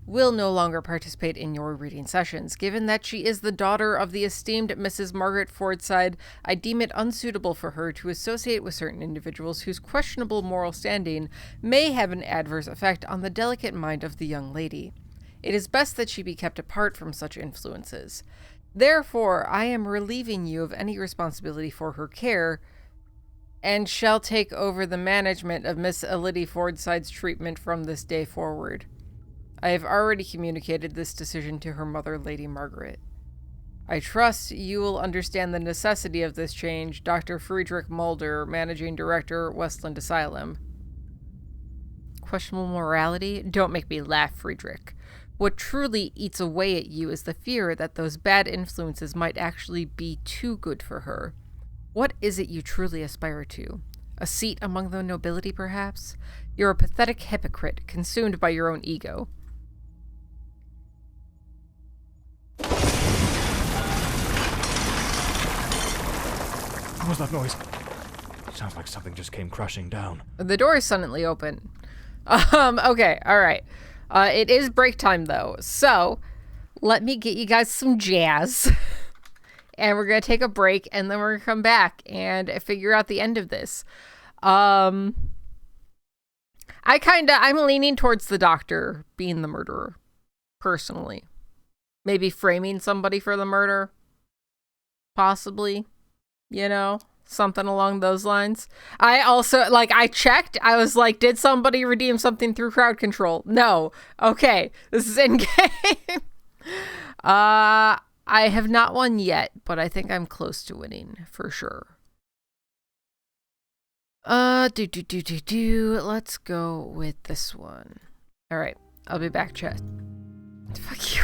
will no longer participate in your reading sessions. Given that she is the daughter of the esteemed Mrs. Margaret Fortside, I deem it unsuitable for her to associate with certain individuals whose questionable moral standing may have an adverse effect on the delicate mind of the young lady. It is best that she be kept apart from such influences. Therefore, I am relieving you of any responsibility for her care, and shall take over the management of Miss Elodie Fortside's treatment from this day forward. I have already communicated this decision to her mother, Lady Margaret. I trust you will understand the necessity of this change. Dr. Friedrich Mulder, Managing Director, Westland Asylum. Questionable morality? Don't make me laugh, Friedrich. What truly eats away at you is the fear that those bad influences might actually be too good for her. What is it you truly aspire to? A seat among the nobility, perhaps? You're a pathetic hypocrite, consumed by your own ego. What was that noise? Sounds like something just came crashing down. The door is suddenly open. Okay, alright. It is break time, though. So, let me get you guys some jazz. And we're going to take a break, and then we're going to come back and figure out the end of this. I'm leaning towards the doctor being the murderer, personally. Maybe framing somebody for the murder. Possibly. You know? Something along those lines. I also, like, I checked. I was like, did somebody redeem something through crowd control? No. Okay. This is in-game. I have not won yet, but I think I'm close to winning for sure. Let's go with this one. All right. I'll be back, chat. Fuck you.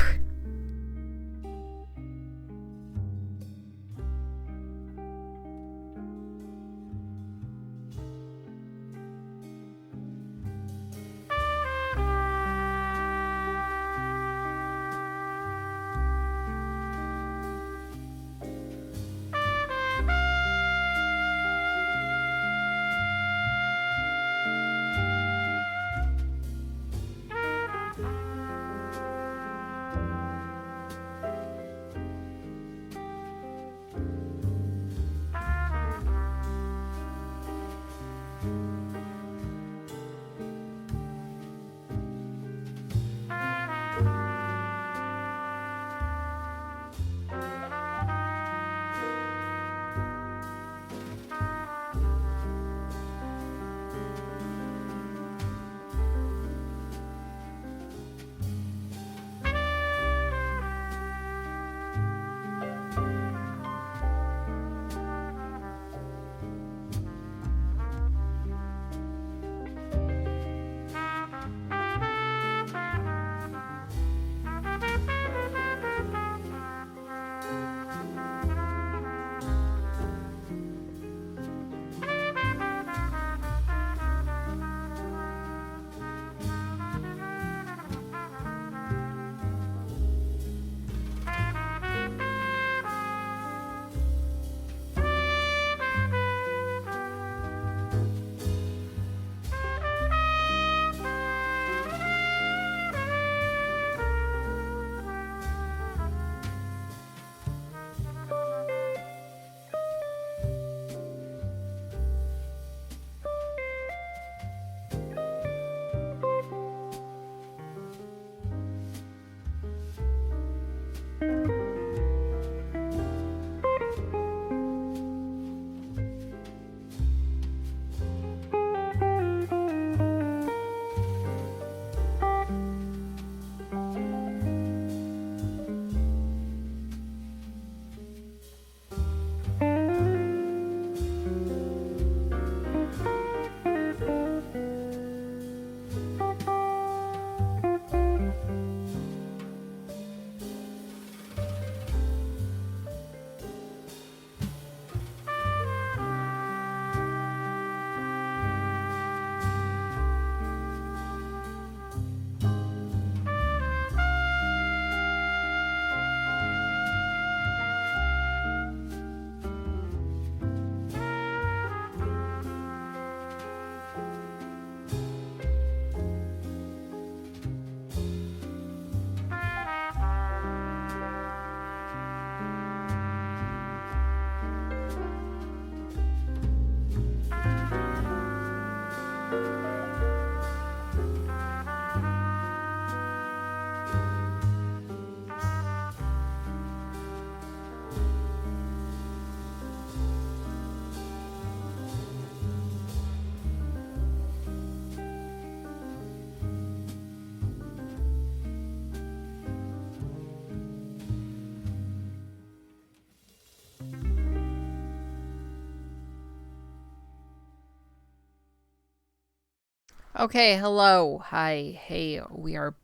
Okay, hello. Hi. Hey, we are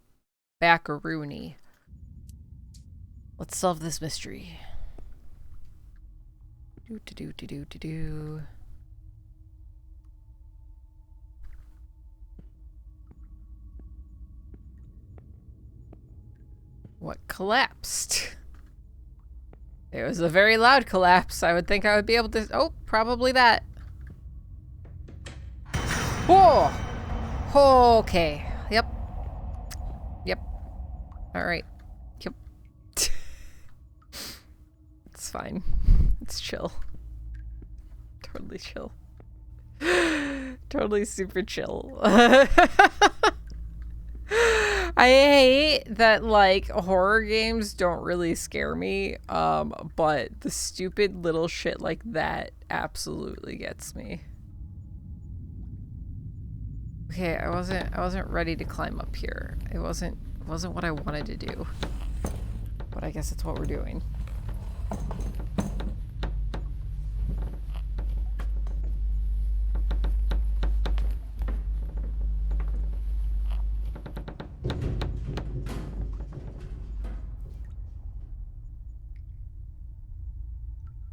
back, Rooney. Let's solve this mystery. Do. What collapsed? It was a very loud collapse. I would think I would be able to... Oh, probably that. Whoa! Okay. Yep. Alright. Yep. It's fine. It's chill. Totally chill. Totally super chill. I hate that, like, horror games don't really scare me, but the stupid little shit like that absolutely gets me. Okay, I wasn't ready to climb up here. It wasn't what I wanted to do. But I guess it's what we're doing.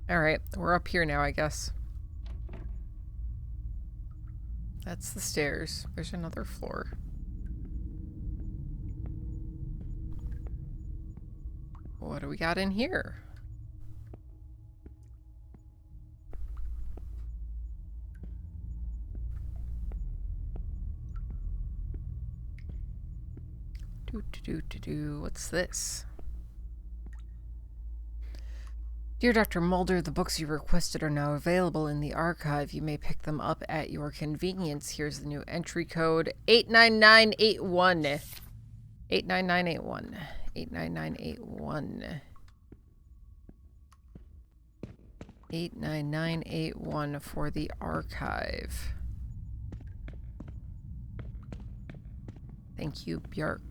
Alright, we're up here now, I guess. That's the stairs. There's another floor. What do we got in here? What's this? Dear Dr. Mulder, the books you requested are now available in the archive. You may pick them up at your convenience. Here's the new entry code, 89981. 89981. 89981. 89981 for the archive. Thank you, Bjark.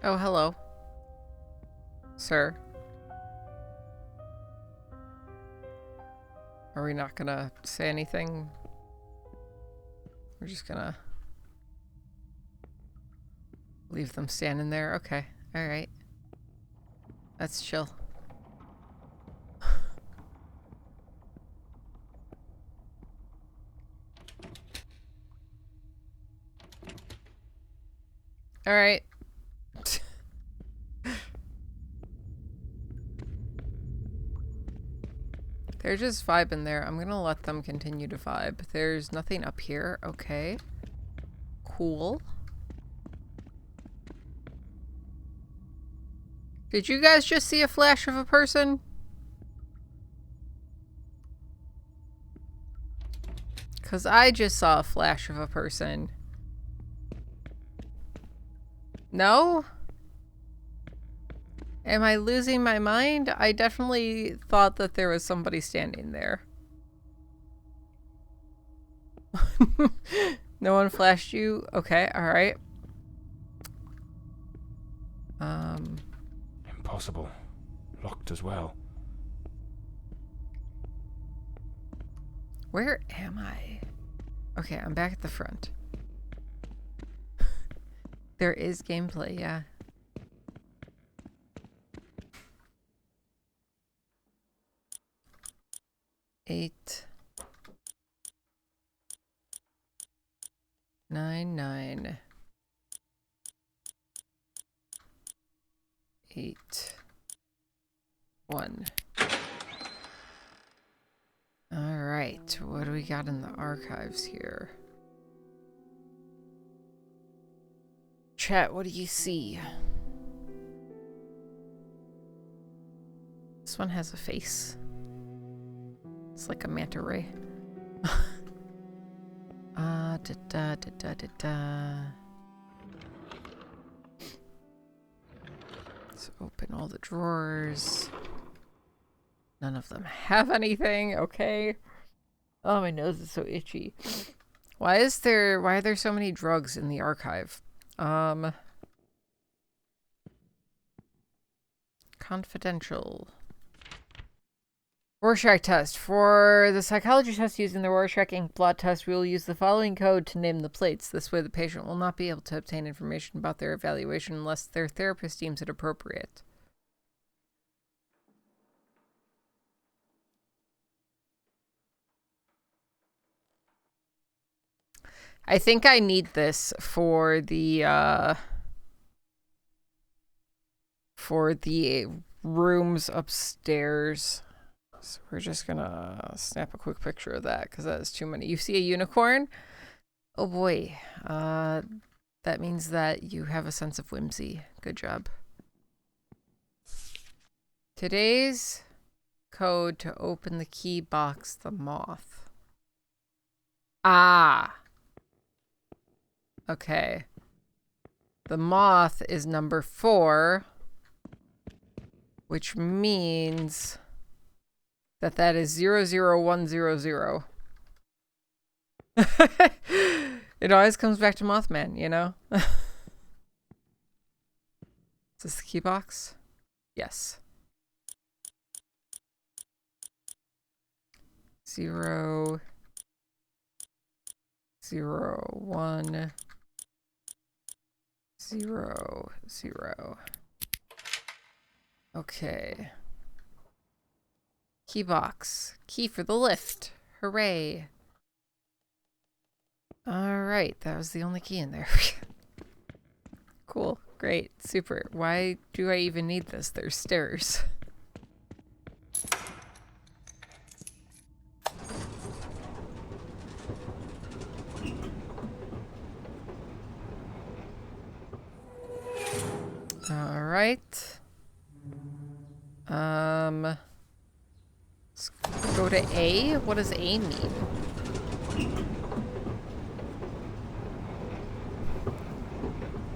Oh, hello. Sir. Are we not gonna say anything? We're just gonna leave them standing there? Okay. Alright. That's chill. Alright. They're just vibing there. I'm gonna let them continue to vibe. There's nothing up here. Okay. Cool. Did you guys just see a flash of a person? Because I just saw a flash of a person. No? Am I losing my mind? I definitely thought that there was somebody standing there. No one flashed you? Okay, alright. Impossible. Locked as well. Where am I? Okay, I'm back at the front. There is gameplay, yeah. Eight. 9, 9. 8. 1. Alright, what do we got in the archives here? Chat, what do you see? This one has a face. It's like a manta ray. Let's open all the drawers. None of them have anything. Okay. Oh, my nose is so itchy. Why are there so many drugs in the archive? Confidential. Rorschach test. For the psychology test using the Rorschach ink blot test, we will use the following code to name the plates. This way the patient will not be able to obtain information about their evaluation unless their therapist deems it appropriate. I think I need this for the rooms upstairs. So we're just gonna snap a quick picture of that because that is too many. You see a unicorn? Oh boy. That means that you have a sense of whimsy. Good job. Today's code to open the key box, the moth. Ah. Okay. The moth is number 4, which means that is 00100. It always comes back to Mothman, you know? Is this the key box? Yes. 0, 0, 1, 0, 0. Okay. Key box. Key for the lift. Hooray. Alright, that was the only key in there. Cool. Great. Super. Why do I even need this? There's stairs. Alright. Let's go to A. What does A mean?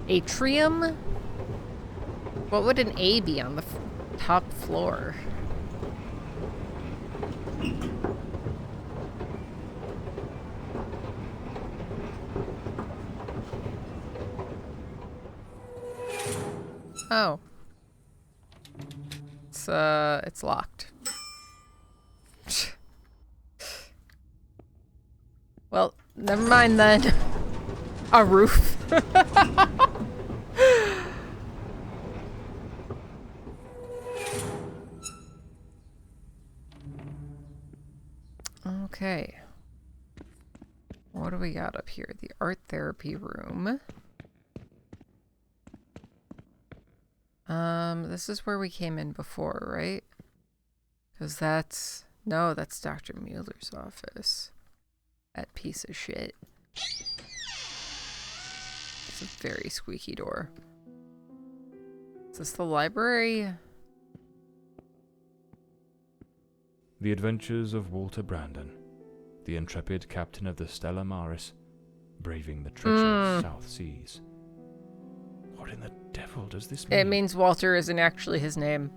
Atrium? What would an A be on the top floor? Oh. It's locked. Well, never mind then. A roof. Okay. What do we got up here? The art therapy room. This is where we came in before, right? Because that's... No, that's Dr. Mueller's office. That piece of shit. It's a very squeaky door. Is this the library? The Adventures of Walter Brandon, the intrepid captain of the Stella Maris, braving the treacherous South Seas. What in the devil does this mean? It means Walter isn't actually his name.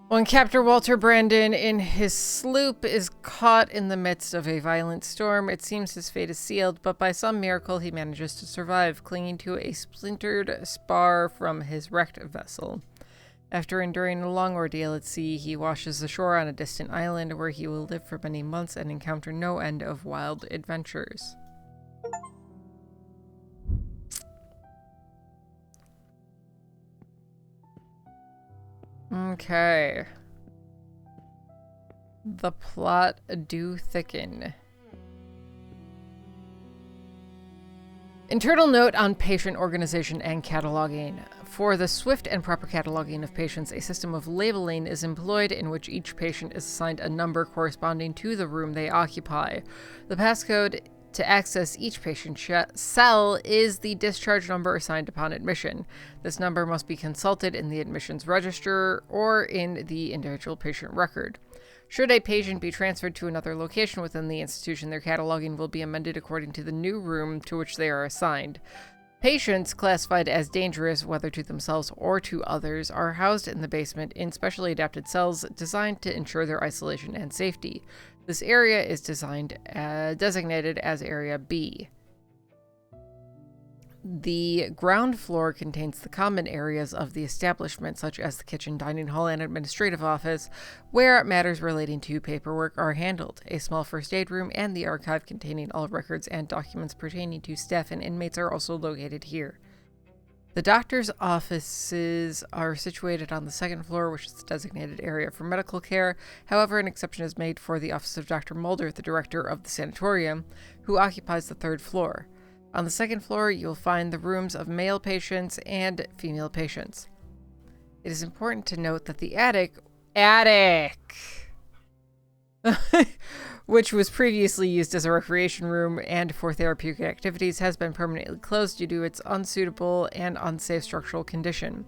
When Captain Walter Brandon in his sloop is caught in the midst of a violent storm, it seems his fate is sealed, but by some miracle he manages to survive, clinging to a splintered spar from his wrecked vessel. After enduring a long ordeal at sea, he washes ashore on a distant island where he will live for many months and encounter no end of wild adventures. Okay. The plot do thicken. Internal note on patient organization and cataloging. For the swift and proper cataloging of patients, a system of labeling is employed in which each patient is assigned a number corresponding to the room they occupy. The passcode to access each patient cell is the discharge number assigned upon admission. This number must be consulted in the admissions register or in the individual patient record. Should a patient be transferred to another location within the institution, their cataloging will be amended according to the new room to which they are assigned. Patients classified as dangerous, whether to themselves or to others, are housed in the basement in specially adapted cells designed to ensure their isolation and safety. This area is designated as Area B. The ground floor contains the common areas of the establishment, such as the kitchen, dining hall, and administrative office, where matters relating to paperwork are handled. A small first aid room and the archive containing all records and documents pertaining to staff and inmates are also located here. The doctor's offices are situated on the second floor, which is the designated area for medical care. However, an exception is made for the office of Dr. Mulder, the director of the sanatorium, who occupies the third floor. On the second floor, you'll find the rooms of male patients and female patients. It is important to note that the attic, which was previously used as a recreation room and for therapeutic activities, has been permanently closed due to its unsuitable and unsafe structural condition.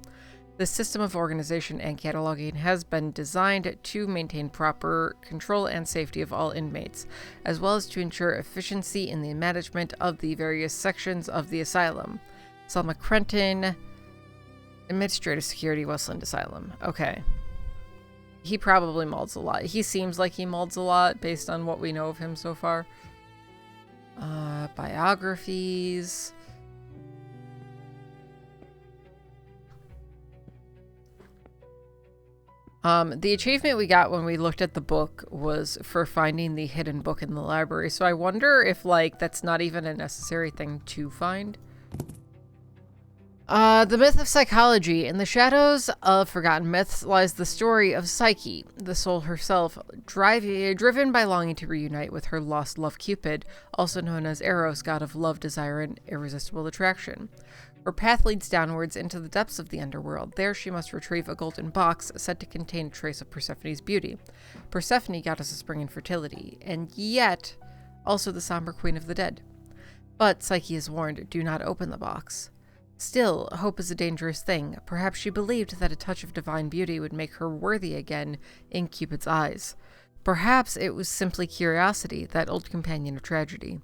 The system of organization and cataloging has been designed to maintain proper control and safety of all inmates, as well as to ensure efficiency in the management of the various sections of the asylum. Selma Crenton, Administrative Security, Westland Asylum. Okay. He probably molds a lot. He seems like he molds a lot based on what we know of him so far. Biographies. The achievement we got when we looked at the book was for finding the hidden book in the library. So I wonder if, like, that's not even a necessary thing to find. The myth of psychology. In the shadows of forgotten myths lies the story of Psyche, the soul herself, driven by longing to reunite with her lost love Cupid, also known as Eros, god of love, desire, and irresistible attraction. Her path leads downwards into the depths of the underworld. There she must retrieve a golden box said to contain a trace of Persephone's beauty. Persephone, goddess of spring and fertility, and yet also the somber queen of the dead. But Psyche is warned, do not open the box. Still, hope is a dangerous thing. Perhaps she believed that a touch of divine beauty would make her worthy again in Cupid's eyes. Perhaps it was simply curiosity, that old companion of tragedy.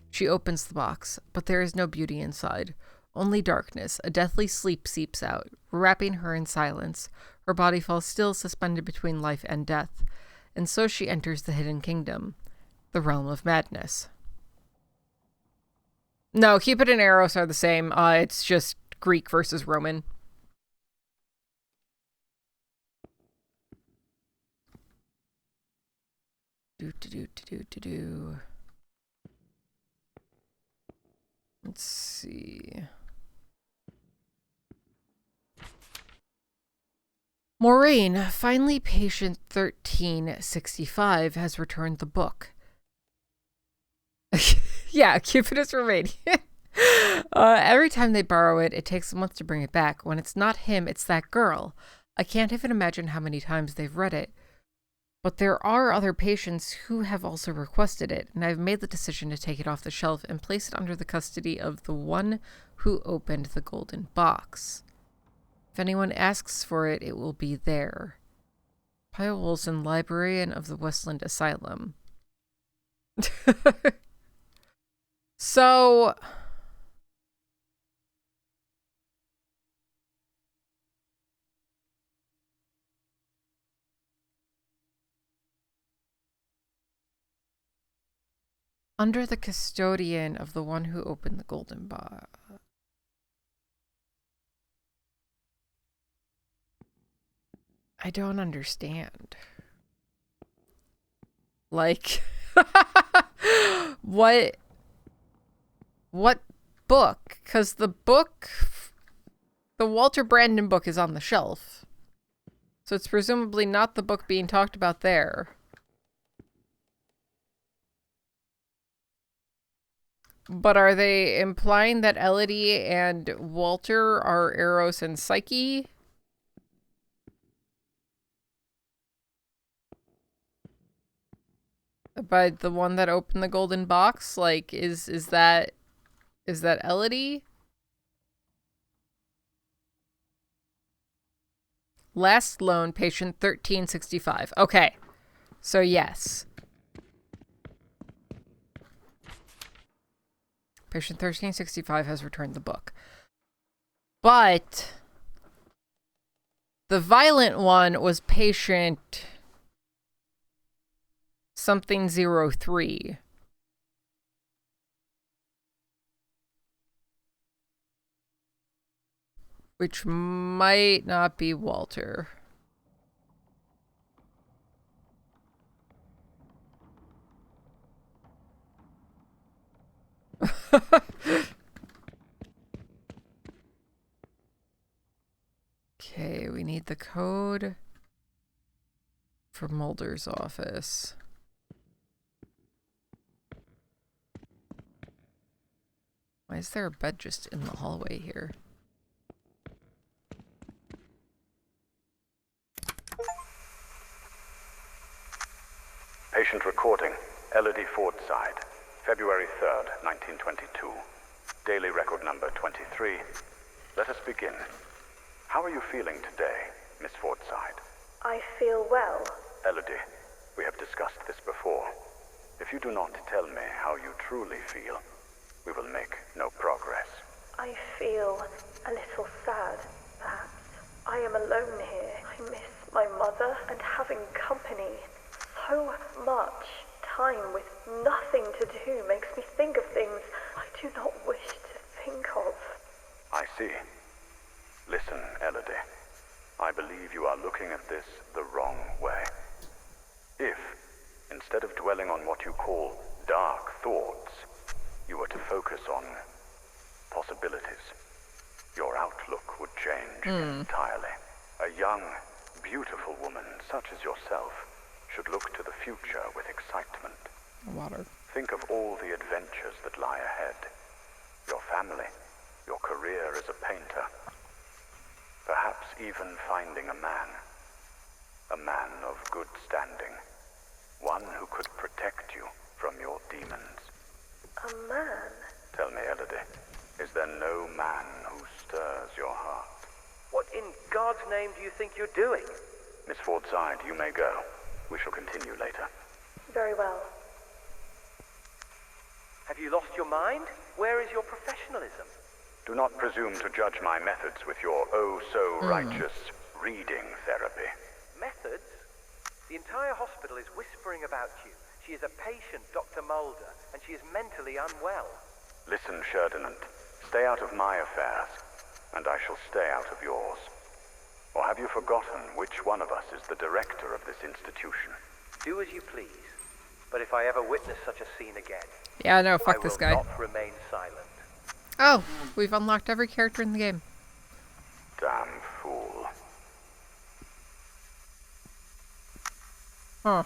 She opens the box, but there is no beauty inside. Only darkness. A deathly sleep seeps out, wrapping her in silence. Her body falls still, suspended between life and death. And so she enters the hidden kingdom, the realm of madness. No, Cupid and Eros are the same. It's just Greek versus Roman. Let's see. Maureen, finally patient 1365 has returned the book. Yeah, Cupid is Romanian. Every time they borrow it, it takes a month to bring it back. When it's not him, it's that girl. I can't even imagine how many times they've read it. But there are other patients who have also requested it, and I've made the decision to take it off the shelf and place it under the custody of the one who opened the golden box. If anyone asks for it, it will be there. Pyle Wilson, librarian of the Westland Asylum. So... under the custodian of the one who opened the golden box. I don't understand. Like, what book? Because the Walter Brandon book is on the shelf. So it's presumably not the book being talked about there. But are they implying that Elodie and Walter are Eros and Psyche? By the one that opened the golden box? Like, is that Elodie? Last loan, patient 1365. Okay. So yes. Patient 1365 has returned the book. But the violent one was patient something 03. Which might not be Walter. Okay, we need the code for Mulder's office. Why is there a bed just in the hallway here? Patient recording, Elodie Fordside, February 3rd, 1922. Daily record number 23. Let us begin. How are you feeling today, Miss Fordside? I feel well. Elodie, we have discussed this before. If you do not tell me how you truly feel, we will make no progress. I feel a little sad, perhaps. I am alone here. I miss my mother and having company. So much time with nothing to do makes me think of things I do not wish to think of. I see. Listen, Elodie. I believe you are looking at this the wrong way. If, instead of dwelling on what you call dark thoughts, you were to focus on possibilities, your outlook would change entirely. A young, beautiful woman such as yourself should look to the future with excitement. Water. Think of all the adventures that lie ahead. Your family, your career as a painter. Perhaps even finding a man. A man of good standing. One who could protect you from your demons. A man? Tell me, Elodie, is there no man who stirs your heart? What in God's name do you think you're doing? Miss Fordside, you may go. We shall continue later. Very well. Have you lost your mind? Where is your professionalism? Do not presume to judge my methods with your oh-so-righteous reading therapy. Methods? The entire hospital is whispering about you. She is a patient, Dr. Mulder, and she is mentally unwell. Listen, Ferdinand. Stay out of my affairs, and I shall stay out of yours. Or have you forgotten which one of us is the director of this institution? Do as you please. But if I ever witness such a scene again, yeah, no, fuck this guy. I will not remain silent. Oh, we've unlocked every character in the game. Damn fool. Huh.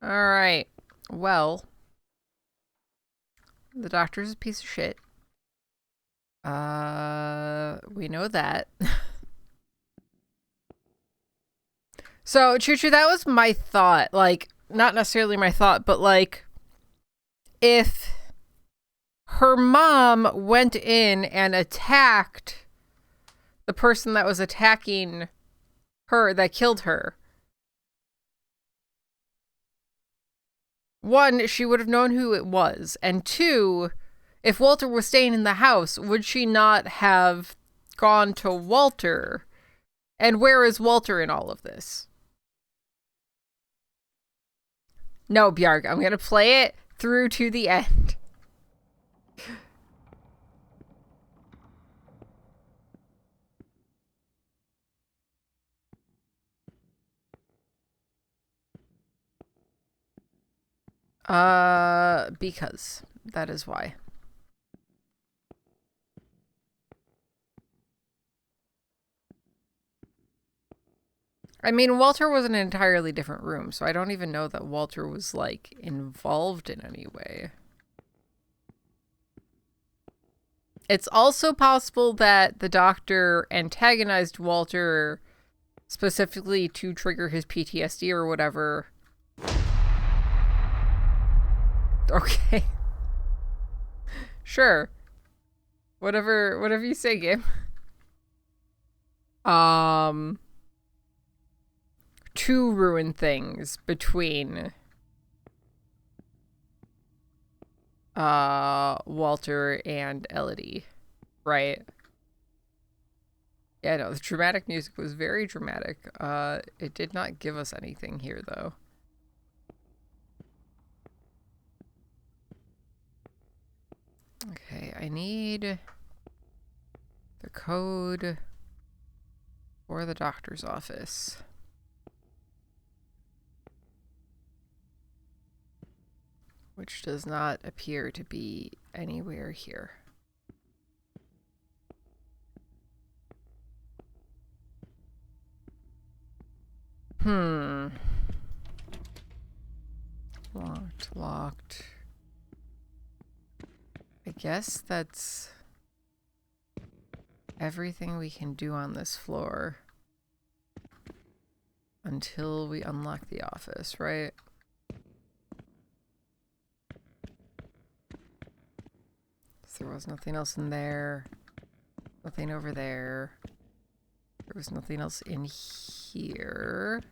Alright. Well, the doctor's a piece of shit. We know that. So, Choo-Choo, that was my thought. Like, not necessarily my thought, but like, if her mom went in and attacked the person that was attacking her, that killed her, one, she would have known who it was. And two, if Walter was staying in the house, would she not have gone to Walter? And where is Walter in all of this? No, Bjarg, I'm going to play it through to the end. Because that is why. I mean, Walter was in an entirely different room, so I don't even know that Walter was, like, involved in any way. It's also possible that the doctor antagonized Walter specifically to trigger his PTSD or whatever. Okay. Sure. Whatever you say, game. To ruin things between Walter and Elodie, right? Yeah, no, the dramatic music was very dramatic. It did not give us anything here, though. Okay, I need the code for the doctor's office. Which does not appear to be anywhere here. Locked. I guess that's everything we can do on this floor until we unlock the office, right? There was nothing else in there. Nothing over there. There was nothing else in here.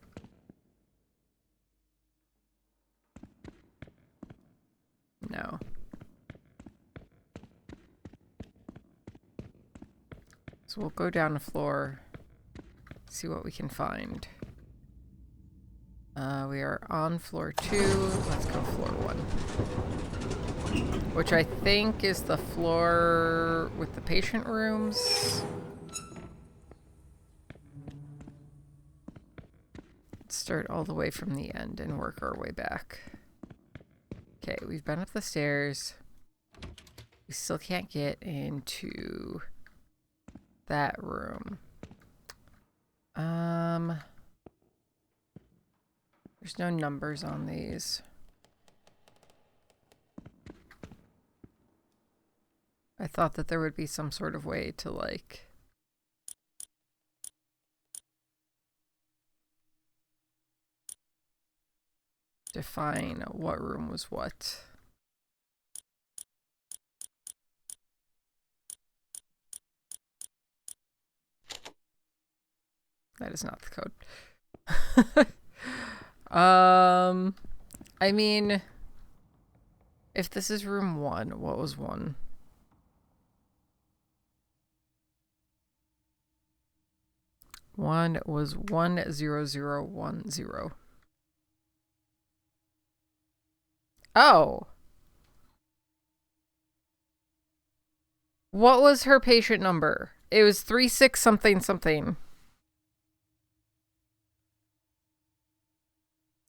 No. So we'll go down the floor, see what we can find. We are on floor 2. Let's go floor 1. Which I think is the floor with the patient rooms. Let's start all the way from the end and work our way back. Okay, we've been up the stairs. We still can't get into that room. There's no numbers on these. I thought that there would be some sort of way to, like, define what room was what. That is not the code. I mean, if this is room 1, what was 1? One was 10010. Oh. What was her patient number? It was 36 something something.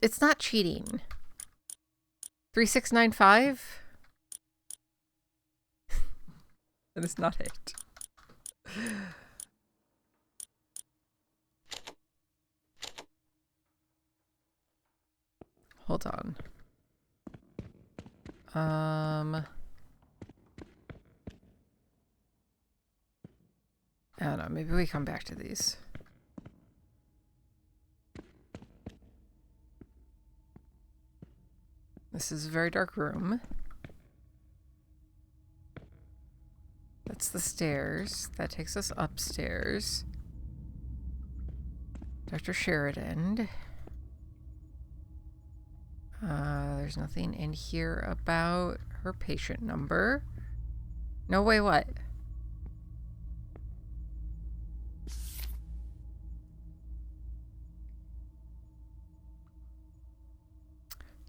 It's not cheating. 3695? That is not it. Hold on. I don't know, maybe we come back to these. This is a very dark room. That's the stairs. That takes us upstairs. Dr. Sheridan. There's nothing in here about her patient number. No way, what?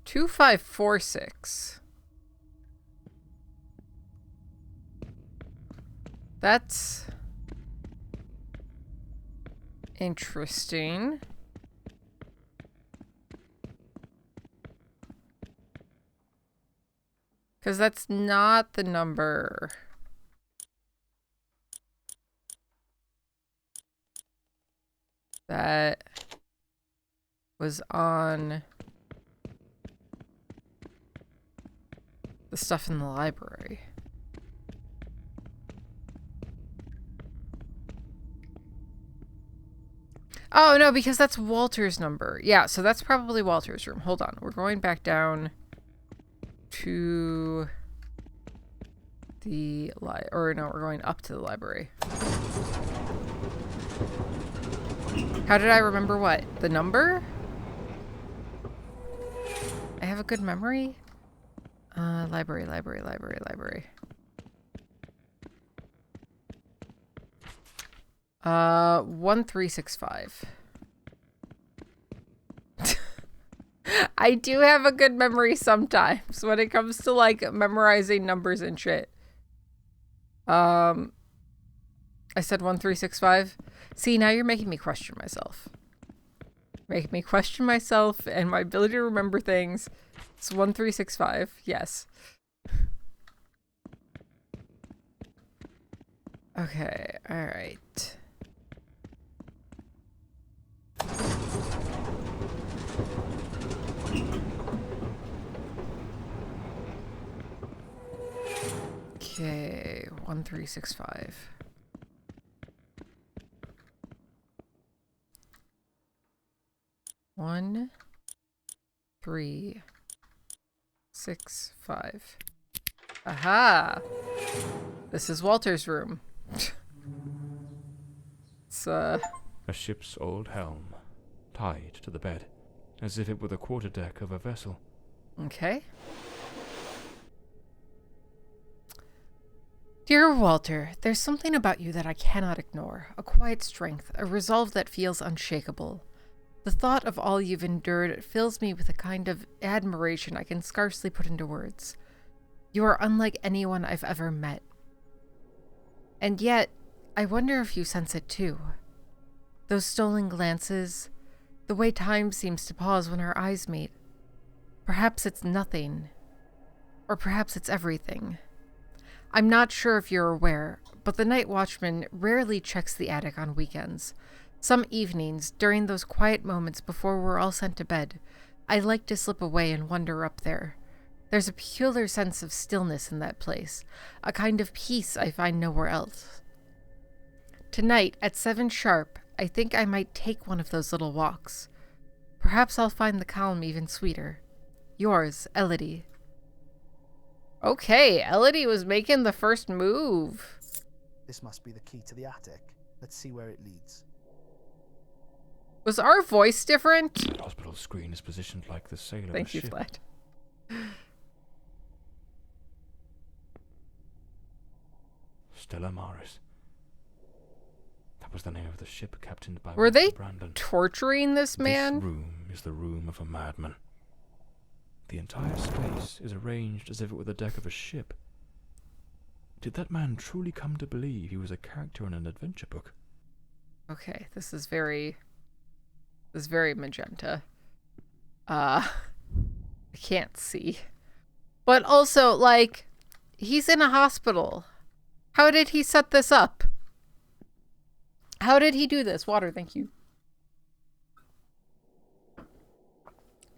Two 546. That's interesting. Because that's not the number. That was on the stuff in the library. Oh, no, because that's Walter's number. Yeah, so that's probably Walter's room. Hold on. We're going back down to the or no, we're going up to the library. How did I remember what? The number? I have a good memory. Library. 1365. I do have a good memory sometimes when it comes to, like, memorizing numbers and shit. I said 1365. See, now you're making me question myself. Making me question myself and my ability to remember things. It's 1365. Yes. Okay. All right. Okay, 1365. One, 3, 6, 5. Aha! This is Walter's room. It's, A ship's old helm, tied to the bed, as if it were the quarterdeck of a vessel. Okay. Dear Walter, there's something about you that I cannot ignore. A quiet strength, a resolve that feels unshakable. The thought of all you've endured fills me with a kind of admiration I can scarcely put into words. You are unlike anyone I've ever met. And yet, I wonder if you sense it too. Those stolen glances, the way time seems to pause when our eyes meet. Perhaps it's nothing, or perhaps it's everything. I'm not sure if you're aware, but the night watchman rarely checks the attic on weekends. Some evenings, during those quiet moments before we're all sent to bed, I like to slip away and wander up there. There's a peculiar sense of stillness in that place, a kind of peace I find nowhere else. Tonight, at 7 sharp, I think I might take one of those little walks. Perhaps I'll find the calm even sweeter. Yours, Elodie. Okay, Elodie was making the first move. This must be the key to the attic. Let's see where it leads. Was our voice different? The hospital screen is positioned like the sail of a ship. Thank you, Flat. Stella Maris. That was the name of the ship captained by Were they Brandon. torturing this man? This room is the room of a madman. The entire space is arranged as if it were the deck of a ship. Did that man truly come to believe he was a character in an adventure book? Okay, this is very magenta. I can't see. But also, like, he's in a hospital. How did he set this up? How did he do this? Water, thank you.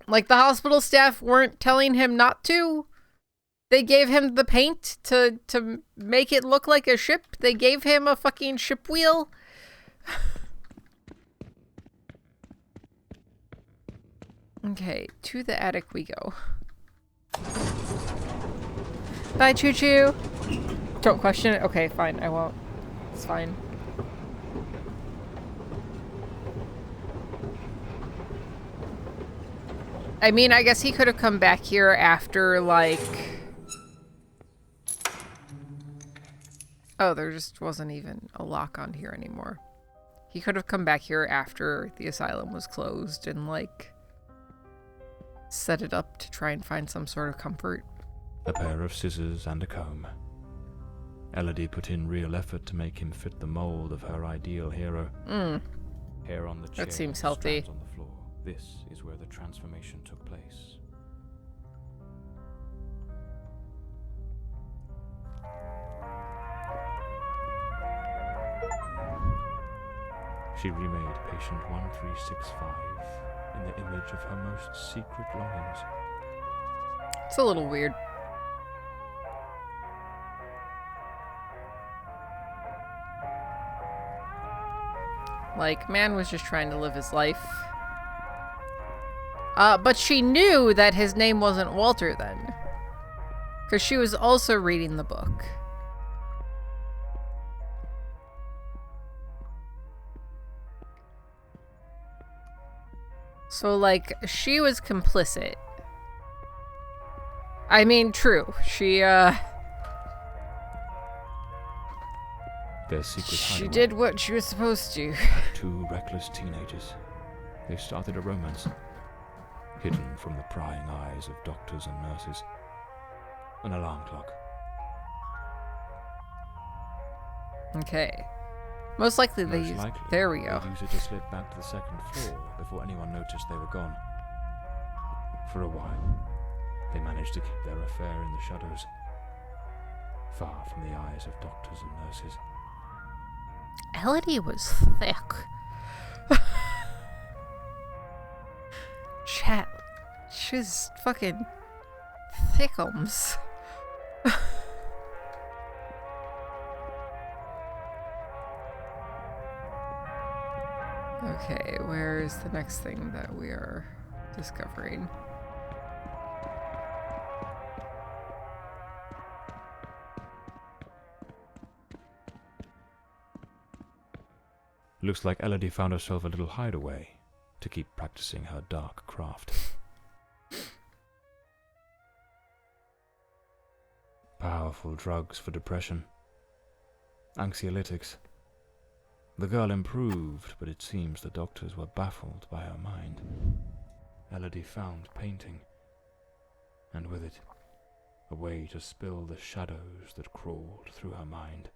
Like, the hospital staff weren't telling him not to. They gave him the paint to make it look like a ship. They gave him a fucking ship wheel. Okay, to the attic we go. Bye, Choo Choo. Don't question it. Okay, fine, I won't. It's fine. I mean, I guess he could have come back here after, like... Oh, there just wasn't even a lock on here anymore. He could have come back here after the asylum was closed and, like, set it up to try and find some sort of comfort. A pair of scissors and a comb. Elodie put in real effort to make him fit the mold of her ideal hero. Hair on the chair, that seems healthy. strands on the floor. This is where the transformation took place. She remade patient 1365 in the image of her most secret longings. It's a little weird. Like, man was just trying to live his life. But she knew that his name wasn't Walter then. Because she was also reading the book. So, like, she was complicit. I mean, true. She Their secret She hideaway. did what she was supposed to. Two reckless teenagers. They started a romance, hidden from the prying eyes of doctors and nurses. An alarm clock. Okay. Most likely they Most used... likely, There we go. they'd use it to slip back to the second floor before anyone noticed they were gone. For a while, they managed to keep their affair in the shadows, far from the eyes of doctors and nurses. Elodie was thick. Chat. She's fucking thickums. Okay, where's the next thing that we are discovering? Looks like Elodie found herself a little hideaway to keep practicing her dark craft. Powerful drugs for depression. Anxiolytics. The girl improved, but it seems the doctors were baffled by her mind. Elodie found painting, and with it, a way to spill the shadows that crawled through her mind.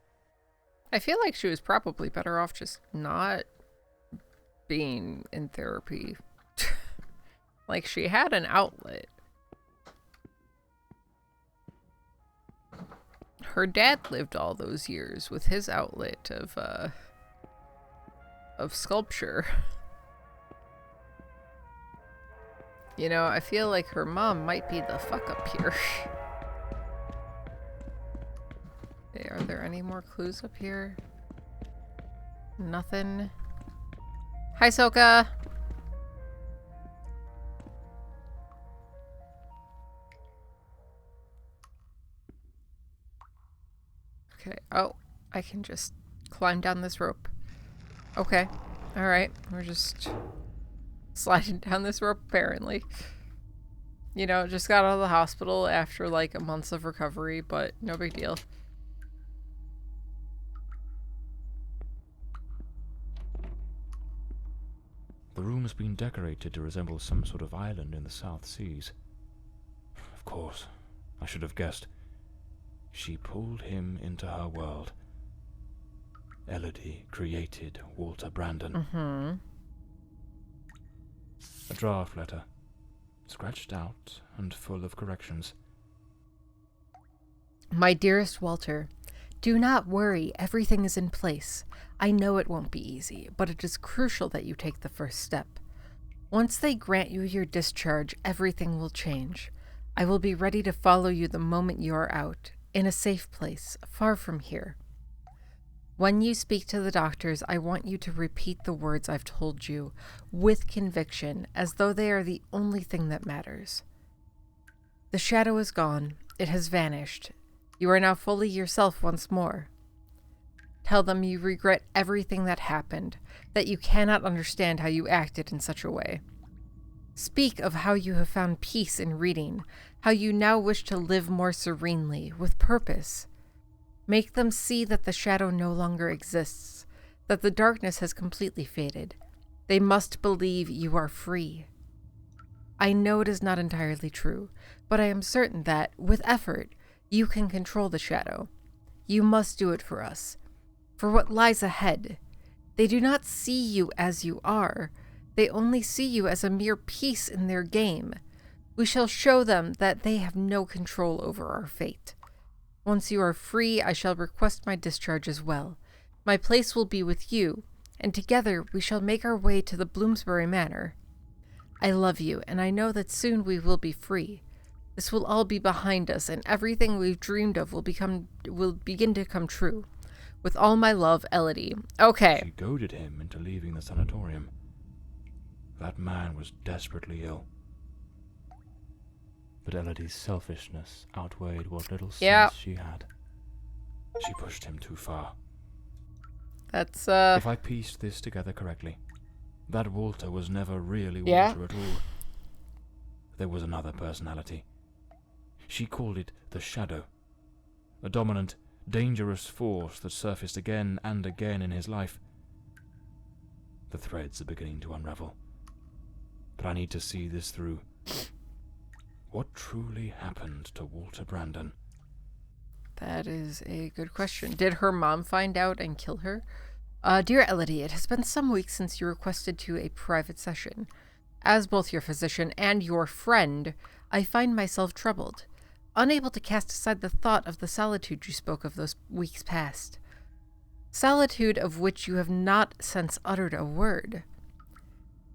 I feel like she was probably better off just not being in therapy. Like, she had an outlet. Her dad lived all those years with his outlet of sculpture. You know, I feel like her mom might be the fuck up here. Okay, are there any more clues up here? Nothing. Hi, Soka! Okay, oh, I can just climb down this rope. Okay, alright, we're just sliding down this rope, apparently. You know, just got out of the hospital after like a month of recovery, but no big deal. The room has been decorated to resemble some sort of island in the South Seas. Of course, I should have guessed. She pulled him into her world. Elodie created Walter Brandon. Mm-hmm. A draft letter, scratched out and full of corrections. My dearest Walter, do not worry, everything is in place. I know it won't be easy, but it is crucial that you take the first step. Once they grant you your discharge, everything will change. I will be ready to follow you the moment you are out, in a safe place, far from here. When you speak to the doctors, I want you to repeat the words I've told you, with conviction, as though they are the only thing that matters. The shadow is gone. It has vanished. You are now fully yourself once more. Tell them you regret everything that happened, that you cannot understand how you acted in such a way. Speak of how you have found peace in reading, how you now wish to live more serenely, with purpose. Make them see that the shadow no longer exists, that the darkness has completely faded. They must believe you are free. I know it is not entirely true, but I am certain that, with effort, you can control the shadow. You must do it for us. For what lies ahead. They do not see you as you are. They only see you as a mere piece in their game. We shall show them that they have no control over our fate. Once you are free, I shall request my discharge as well. My place will be with you, and together we shall make our way to the Bloomsbury Manor. I love you, and I know that soon we will be free. This will all be behind us, and everything we've dreamed of will begin to come true. With all my love, Elodie. Okay. She goaded him into leaving the sanatorium. That man was desperately ill. But Elodie's selfishness outweighed what little sense she had. She pushed him too far. That's, If I pieced this together correctly, that Walter was never really Walter at all. There was another personality. She called it the Shadow. A dominant, dangerous force that surfaced again and again in his life. The threads are beginning to unravel. But I need to see this through. What truly happened to Walter Brandon? That is a good question. Did her mom find out and kill her? Dear Elodie, it has been some weeks since you requested to a private session. As both your physician and your friend, I find myself troubled, unable to cast aside the thought of the solitude you spoke of those weeks past. Solitude of which you have not since uttered a word.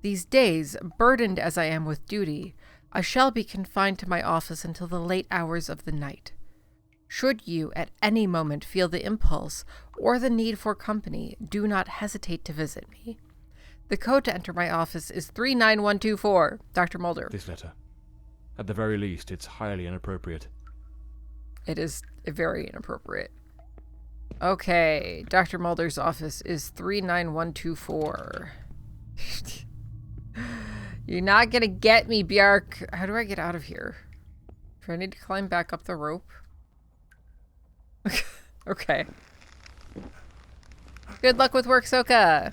These days, burdened as I am with duty, I shall be confined to my office until the late hours of the night. Should you at any moment feel the impulse or the need for company, do not hesitate to visit me. The code to enter my office is 39124, Dr. Mulder. This letter. At the very least, it's highly inappropriate. It is very inappropriate. Okay, Dr. Mulder's office is 39124. You're not gonna get me, Bjark. How do I get out of here? Do I need to climb back up the rope? Okay. Good luck with work, Soka.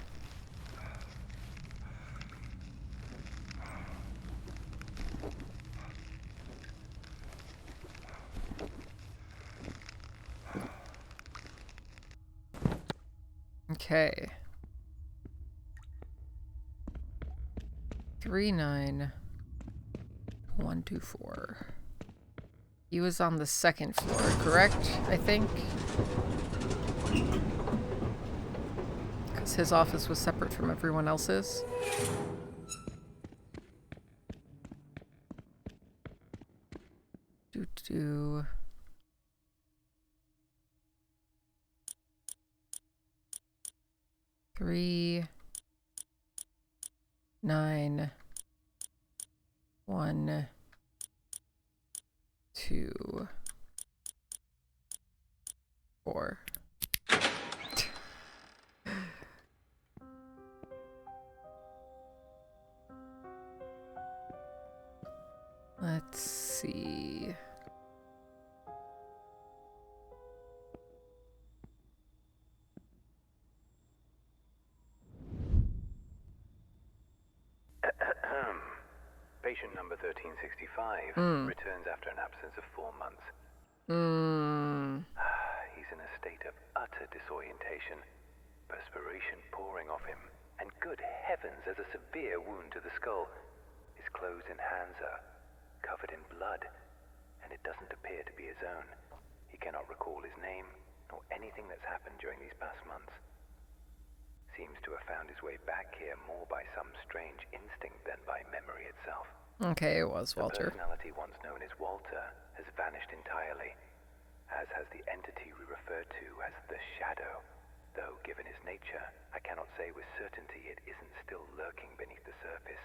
Okay. 39124. He was on the second floor, correct? I think. Because his office was separate from everyone else's. Do. 3, 9, 1, 2, 4. Let's see. Patient number 1365 returns after an absence of 4 months. He's in a state of utter disorientation, perspiration pouring off him, and good heavens, there's a severe wound to the skull. His clothes and hands are covered in blood, and it doesn't appear to be his own. He cannot recall his name, nor anything that's happened during these past months. Seems to have found his way back here more by some strange instinct than by memory itself. Okay, it was Walter. The personality once known as Walter has vanished entirely, as has the entity we refer to as the Shadow, though given his nature, I cannot say with certainty it isn't still lurking beneath the surface.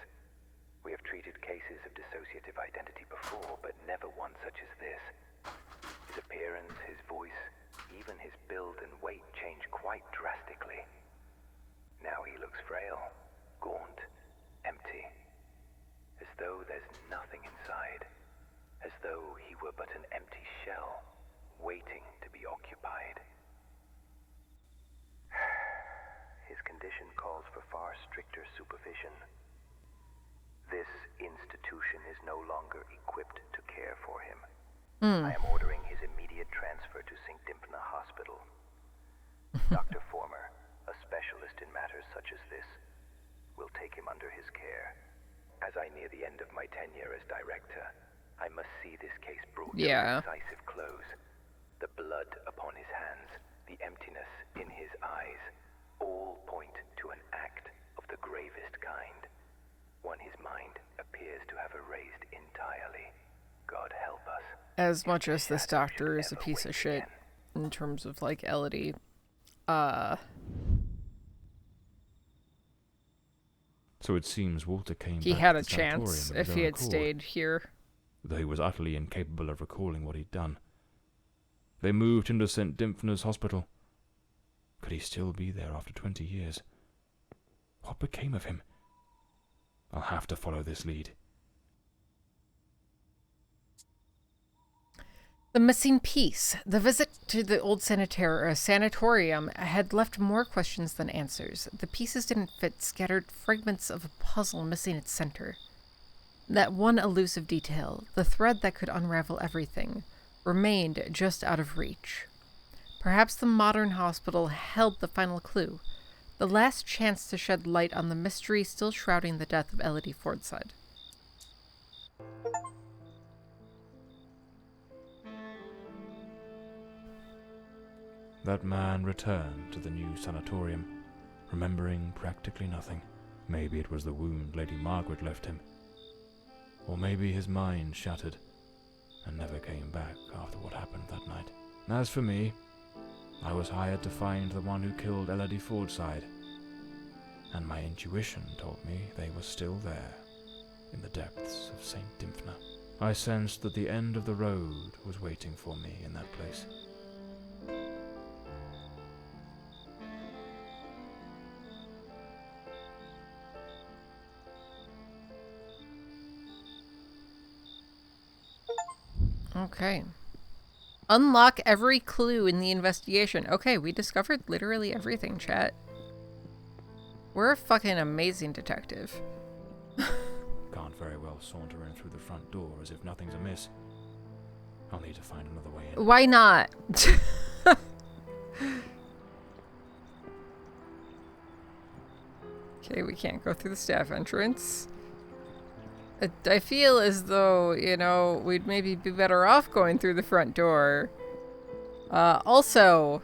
We have treated cases of dissociative identity before, but never one such as this. His appearance, his voice, even his build and weight change quite drastically. Now he looks frail, gaunt, empty, as though there's nothing inside, as though he were but an empty shell, waiting to be occupied. His condition calls for far stricter supervision. This institution is no longer equipped to care for him. I am ordering his immediate transfer to St. Dymphna Hospital. Dr. Former, a specialist in matters such as this, will take him under his care. As I near the end of my tenure as director, I must see this case brought to a decisive close. The blood upon his hands, the emptiness in his eyes, all point to an act of the gravest kind. One his mind appears to have erased entirely. God help us. As much as this doctor is a piece of shit in terms of, like, Elodie, So it seems Walter came he back had to a the chance sanatorium of if his he own had accord, stayed here. though he was utterly incapable of recalling what he'd done. They moved him to St. Dymphna's Hospital. Could he still be there after 20 years? What became of him? I'll have to follow this lead. The missing piece. The visit to the old sanatorium had left more questions than answers. The pieces didn't fit, scattered fragments of a puzzle missing its center. That one elusive detail, the thread that could unravel everything, remained just out of reach. Perhaps the modern hospital held the final clue, the last chance to shed light on the mystery still shrouding the death of Elodie Fordside. That man returned to the new sanatorium, remembering practically nothing. Maybe it was the wound Lady Margaret left him. Or maybe his mind shattered and never came back after what happened that night. As for me, I was hired to find the one who killed Elodie Fordside, and my intuition told me they were still there, in the depths of St. Dymphna. I sensed that the end of the road was waiting for me in that place. Okay. Unlock every clue in the investigation. Okay, we discovered literally everything, chat. We're a fucking amazing detective. Can't very well saunter in through the front door as if nothing's amiss. I'll need to find another way in. Why not? Okay, we can't go through the staff entrance. I feel as though, you know, we'd maybe be better off going through the front door. Also,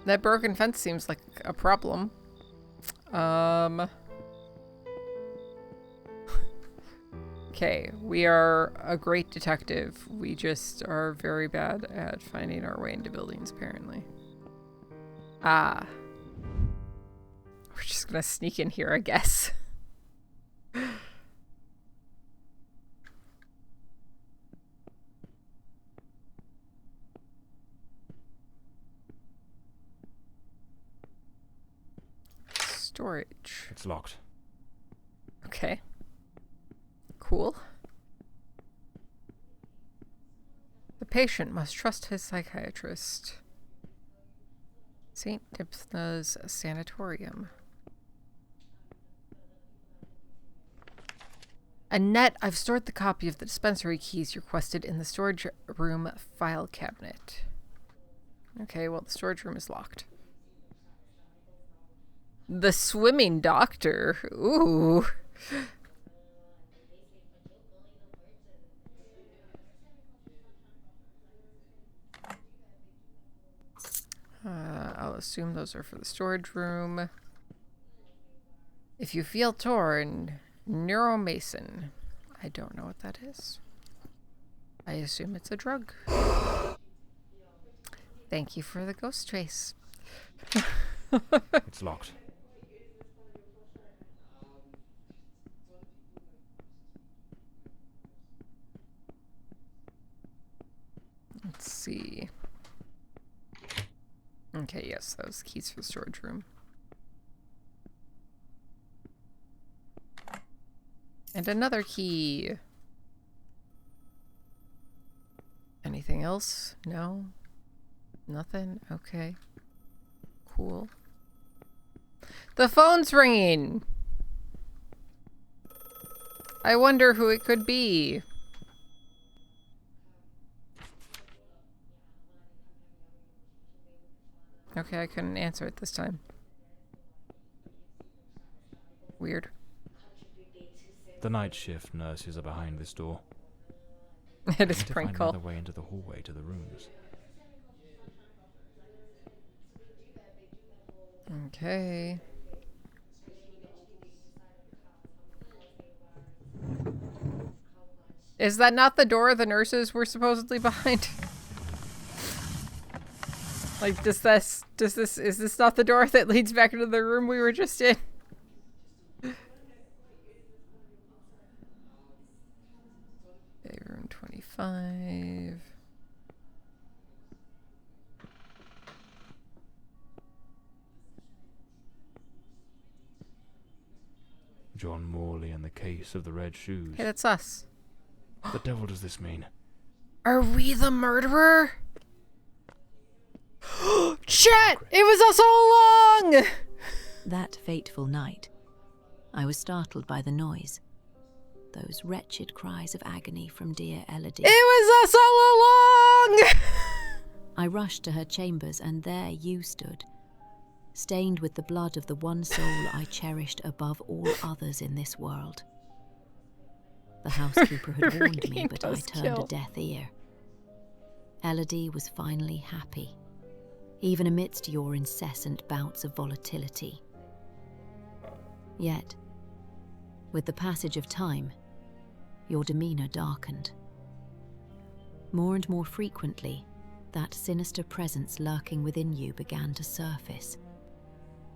that broken fence seems like a problem. Okay, we are a great detective. We just are very bad at finding our way into buildings, apparently. Ah. We're just gonna sneak in here, I guess. Storage. It's locked. Okay. Cool. The patient must trust his psychiatrist. St. Dipsna's Sanatorium. Annette, I've stored the copy of the dispensary keys you requested in the storage room file cabinet. Okay, well, the storage room is locked. The swimming doctor. Ooh. I'll assume those are for the storage room. If you feel torn, neuromason. I don't know what that is. I assume it's a drug. Thank you for the ghost trace. It's locked. Let's see. Okay, yes, those keys for the storage room. And another key. Anything else? No? Nothing? Okay. Cool. The phone's ringing! I wonder who it could be. Okay, I couldn't answer it this time. Weird. The night shift nurses are behind this door. It is a prank find call. another way into the hallway to the rooms. Okay. Is that not the door the nurses were supposedly behind? Like, is this not the door that leads back into the room we were just in? Okay, room 25. John Morley and the case of the red shoes. Hey, that's us. The devil does this mean? Are we the murderer? Chat! It was us all along! That fateful night, I was startled by the noise. Those wretched cries of agony from dear Elodie. It was us all along! I rushed to her chambers, and there you stood, stained with the blood of the one soul I cherished above all others in this world. The housekeeper had warned me, but I turned a deaf ear. Elodie was finally happy, even amidst your incessant bouts of volatility. Yet, with the passage of time, your demeanor darkened. More and more frequently, that sinister presence lurking within you began to surface,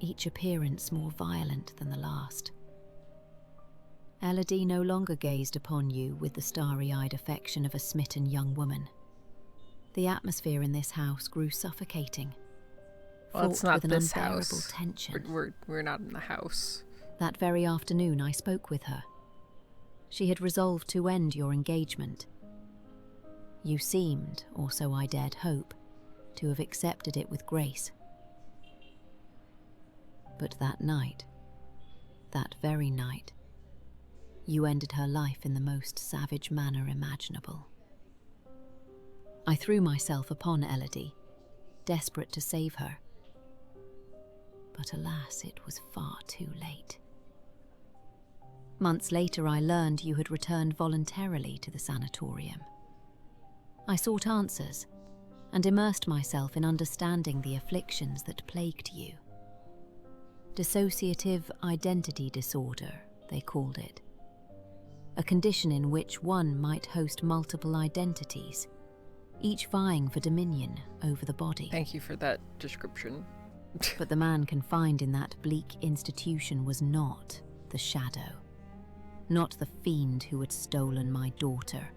each appearance more violent than the last. Elodie no longer gazed upon you with the starry-eyed affection of a smitten young woman. The atmosphere in this house grew suffocating, Well, it's fraught not with an this unbearable house. tension. We're not in the house. That very afternoon I spoke with her. She had resolved to end your engagement. You seemed, or so I dared hope, to have accepted it with grace. But that night, that very night, you ended her life in the most savage manner imaginable. I threw myself upon Elodie, desperate to save her. But alas, it was far too late. Months later, I learned you had returned voluntarily to the sanatorium. I sought answers and immersed myself in understanding the afflictions that plagued you. Dissociative identity disorder, they called it. A condition in which one might host multiple identities, each vying for dominion over the body. Thank you for that description. But the man confined in that bleak institution was not the shadow, not the fiend who had stolen my daughter.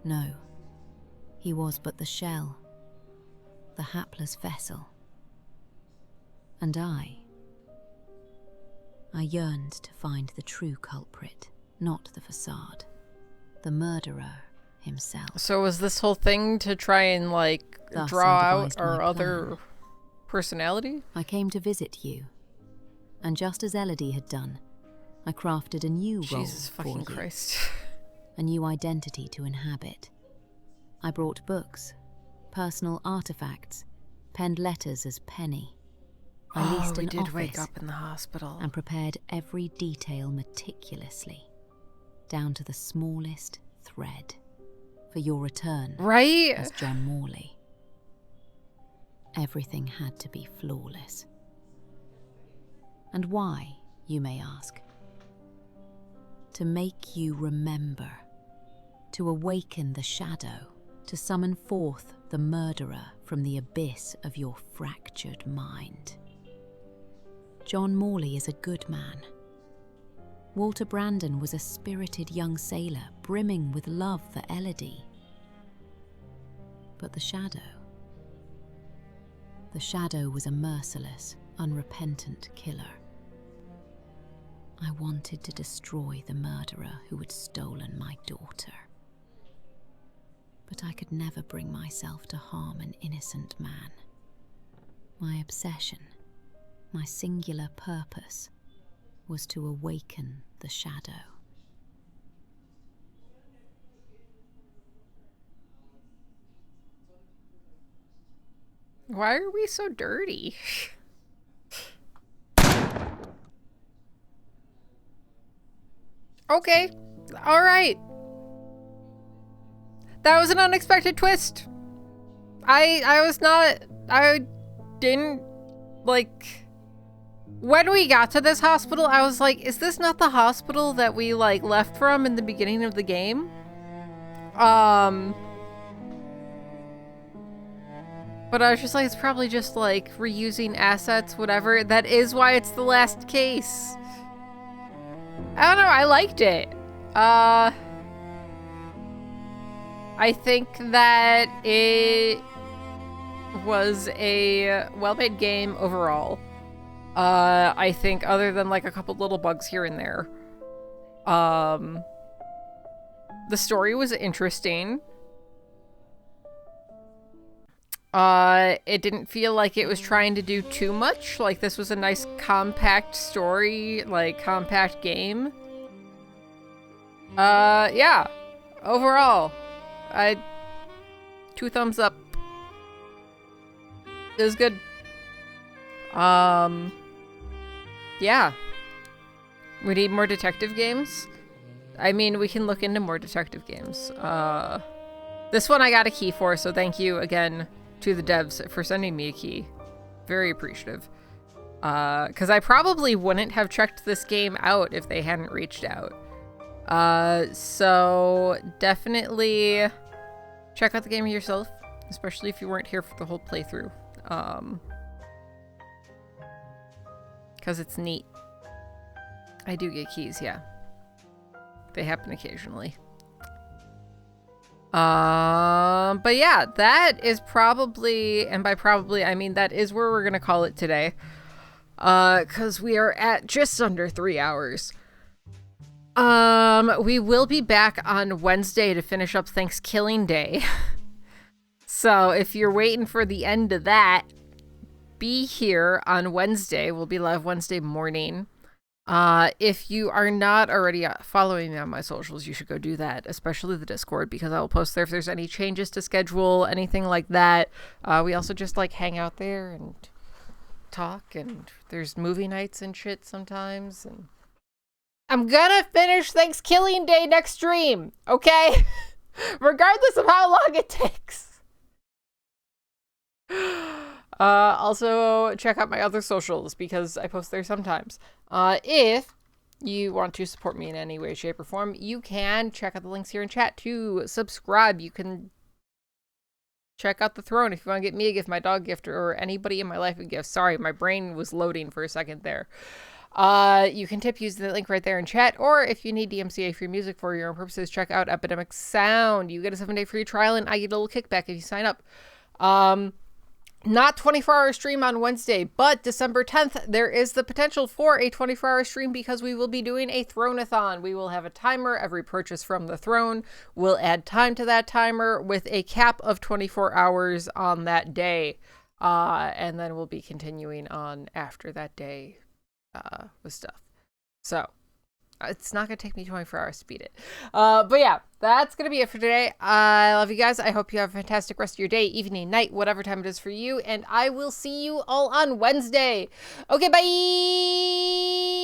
No, he was but the shell, the hapless vessel. And I yearned to find the true culprit, not the facade, the murderer himself. So was this whole thing to try and, like, Thus draw I out devised our my other plan. personality? I came to visit you, and just as Elodie had done, I crafted a new role Jesus for fucking you, Christ. a new identity to inhabit. I brought books, personal artifacts, penned letters as Penny. I leased we an did office wake up in the hospital. and prepared every detail meticulously, down to the smallest thread, for your return Right? as John Morley. Everything had to be flawless. And why, you may ask? To make you remember, to awaken the shadow, to summon forth the murderer from the abyss of your fractured mind. John Morley is a good man. Walter Brandon was a spirited young sailor, brimming with love for Elodie. But the shadow was a merciless, unrepentant killer. I wanted to destroy the murderer who had stolen my daughter. But I could never bring myself to harm an innocent man. My obsession, my singular purpose, was to awaken the shadow. Why are we so dirty? Okay. All right. That was an unexpected twist. I didn't, like, when we got to this hospital, I was like, is this not the hospital that we, like, left from in the beginning of the game? But I was just like, it's probably just, like, reusing assets, whatever. That is why it's the last case. I don't know, I liked it. I think that it was a well-made game overall. I think other than, like, a couple little bugs here and there. The story was interesting. It didn't feel like it was trying to do too much. Like, this was a nice compact story, like, compact game. Yeah. Overall, 2 thumbs up. It was good. Yeah. We need more detective games. I mean, we can look into more detective games. This one I got a key for, so thank you again to the devs for sending me a key. Very appreciative. Because I probably wouldn't have checked this game out if they hadn't reached out. So definitely check out the game yourself, especially if you weren't here for the whole playthrough. Because it's neat. I do get keys, yeah. They happen occasionally. But yeah, that is probably, and by probably, I mean that is where we're gonna call it today. Because we are at just under 3 hours. We will be back on Wednesday to finish up Thanksgiving Day. So if you're waiting for the end of that, be here on Wednesday. We'll be live Wednesday morning. If you are not already following me on my socials, you should go do that, especially the Discord, because I will post there if there's any changes to schedule, anything like that. We also just like hang out there and talk, and there's movie nights and shit sometimes. And I'm gonna finish Thanksgiving Day next stream, okay? Regardless of how long it takes. Also, check out my other socials because I post there sometimes. If you want to support me in any way, shape, or form, you can check out the links here in chat to subscribe. You can check out the throne if you want to get me a gift, my dog gift, or anybody in my life a gift. Sorry, my brain was loading for a second there. You can tip using the link right there in chat, or if you need DMCA free music for your own purposes, check out Epidemic Sound. You get a 7-day free trial, and I get a little kickback if you sign up. Not 24-hour stream on Wednesday, but December 10th, there is the potential for a 24-hour stream because we will be doing a Thronathon. We will have a timer. Every purchase from the throne will add time to that timer with a cap of 24 hours on that day. And then we'll be continuing on after that day with stuff. So it's not going to take me 24 hours to beat it. But yeah, that's going to be it for today. I love you guys. I hope you have a fantastic rest of your day, evening, night, whatever time it is for you. And I will see you all on Wednesday. Okay, bye!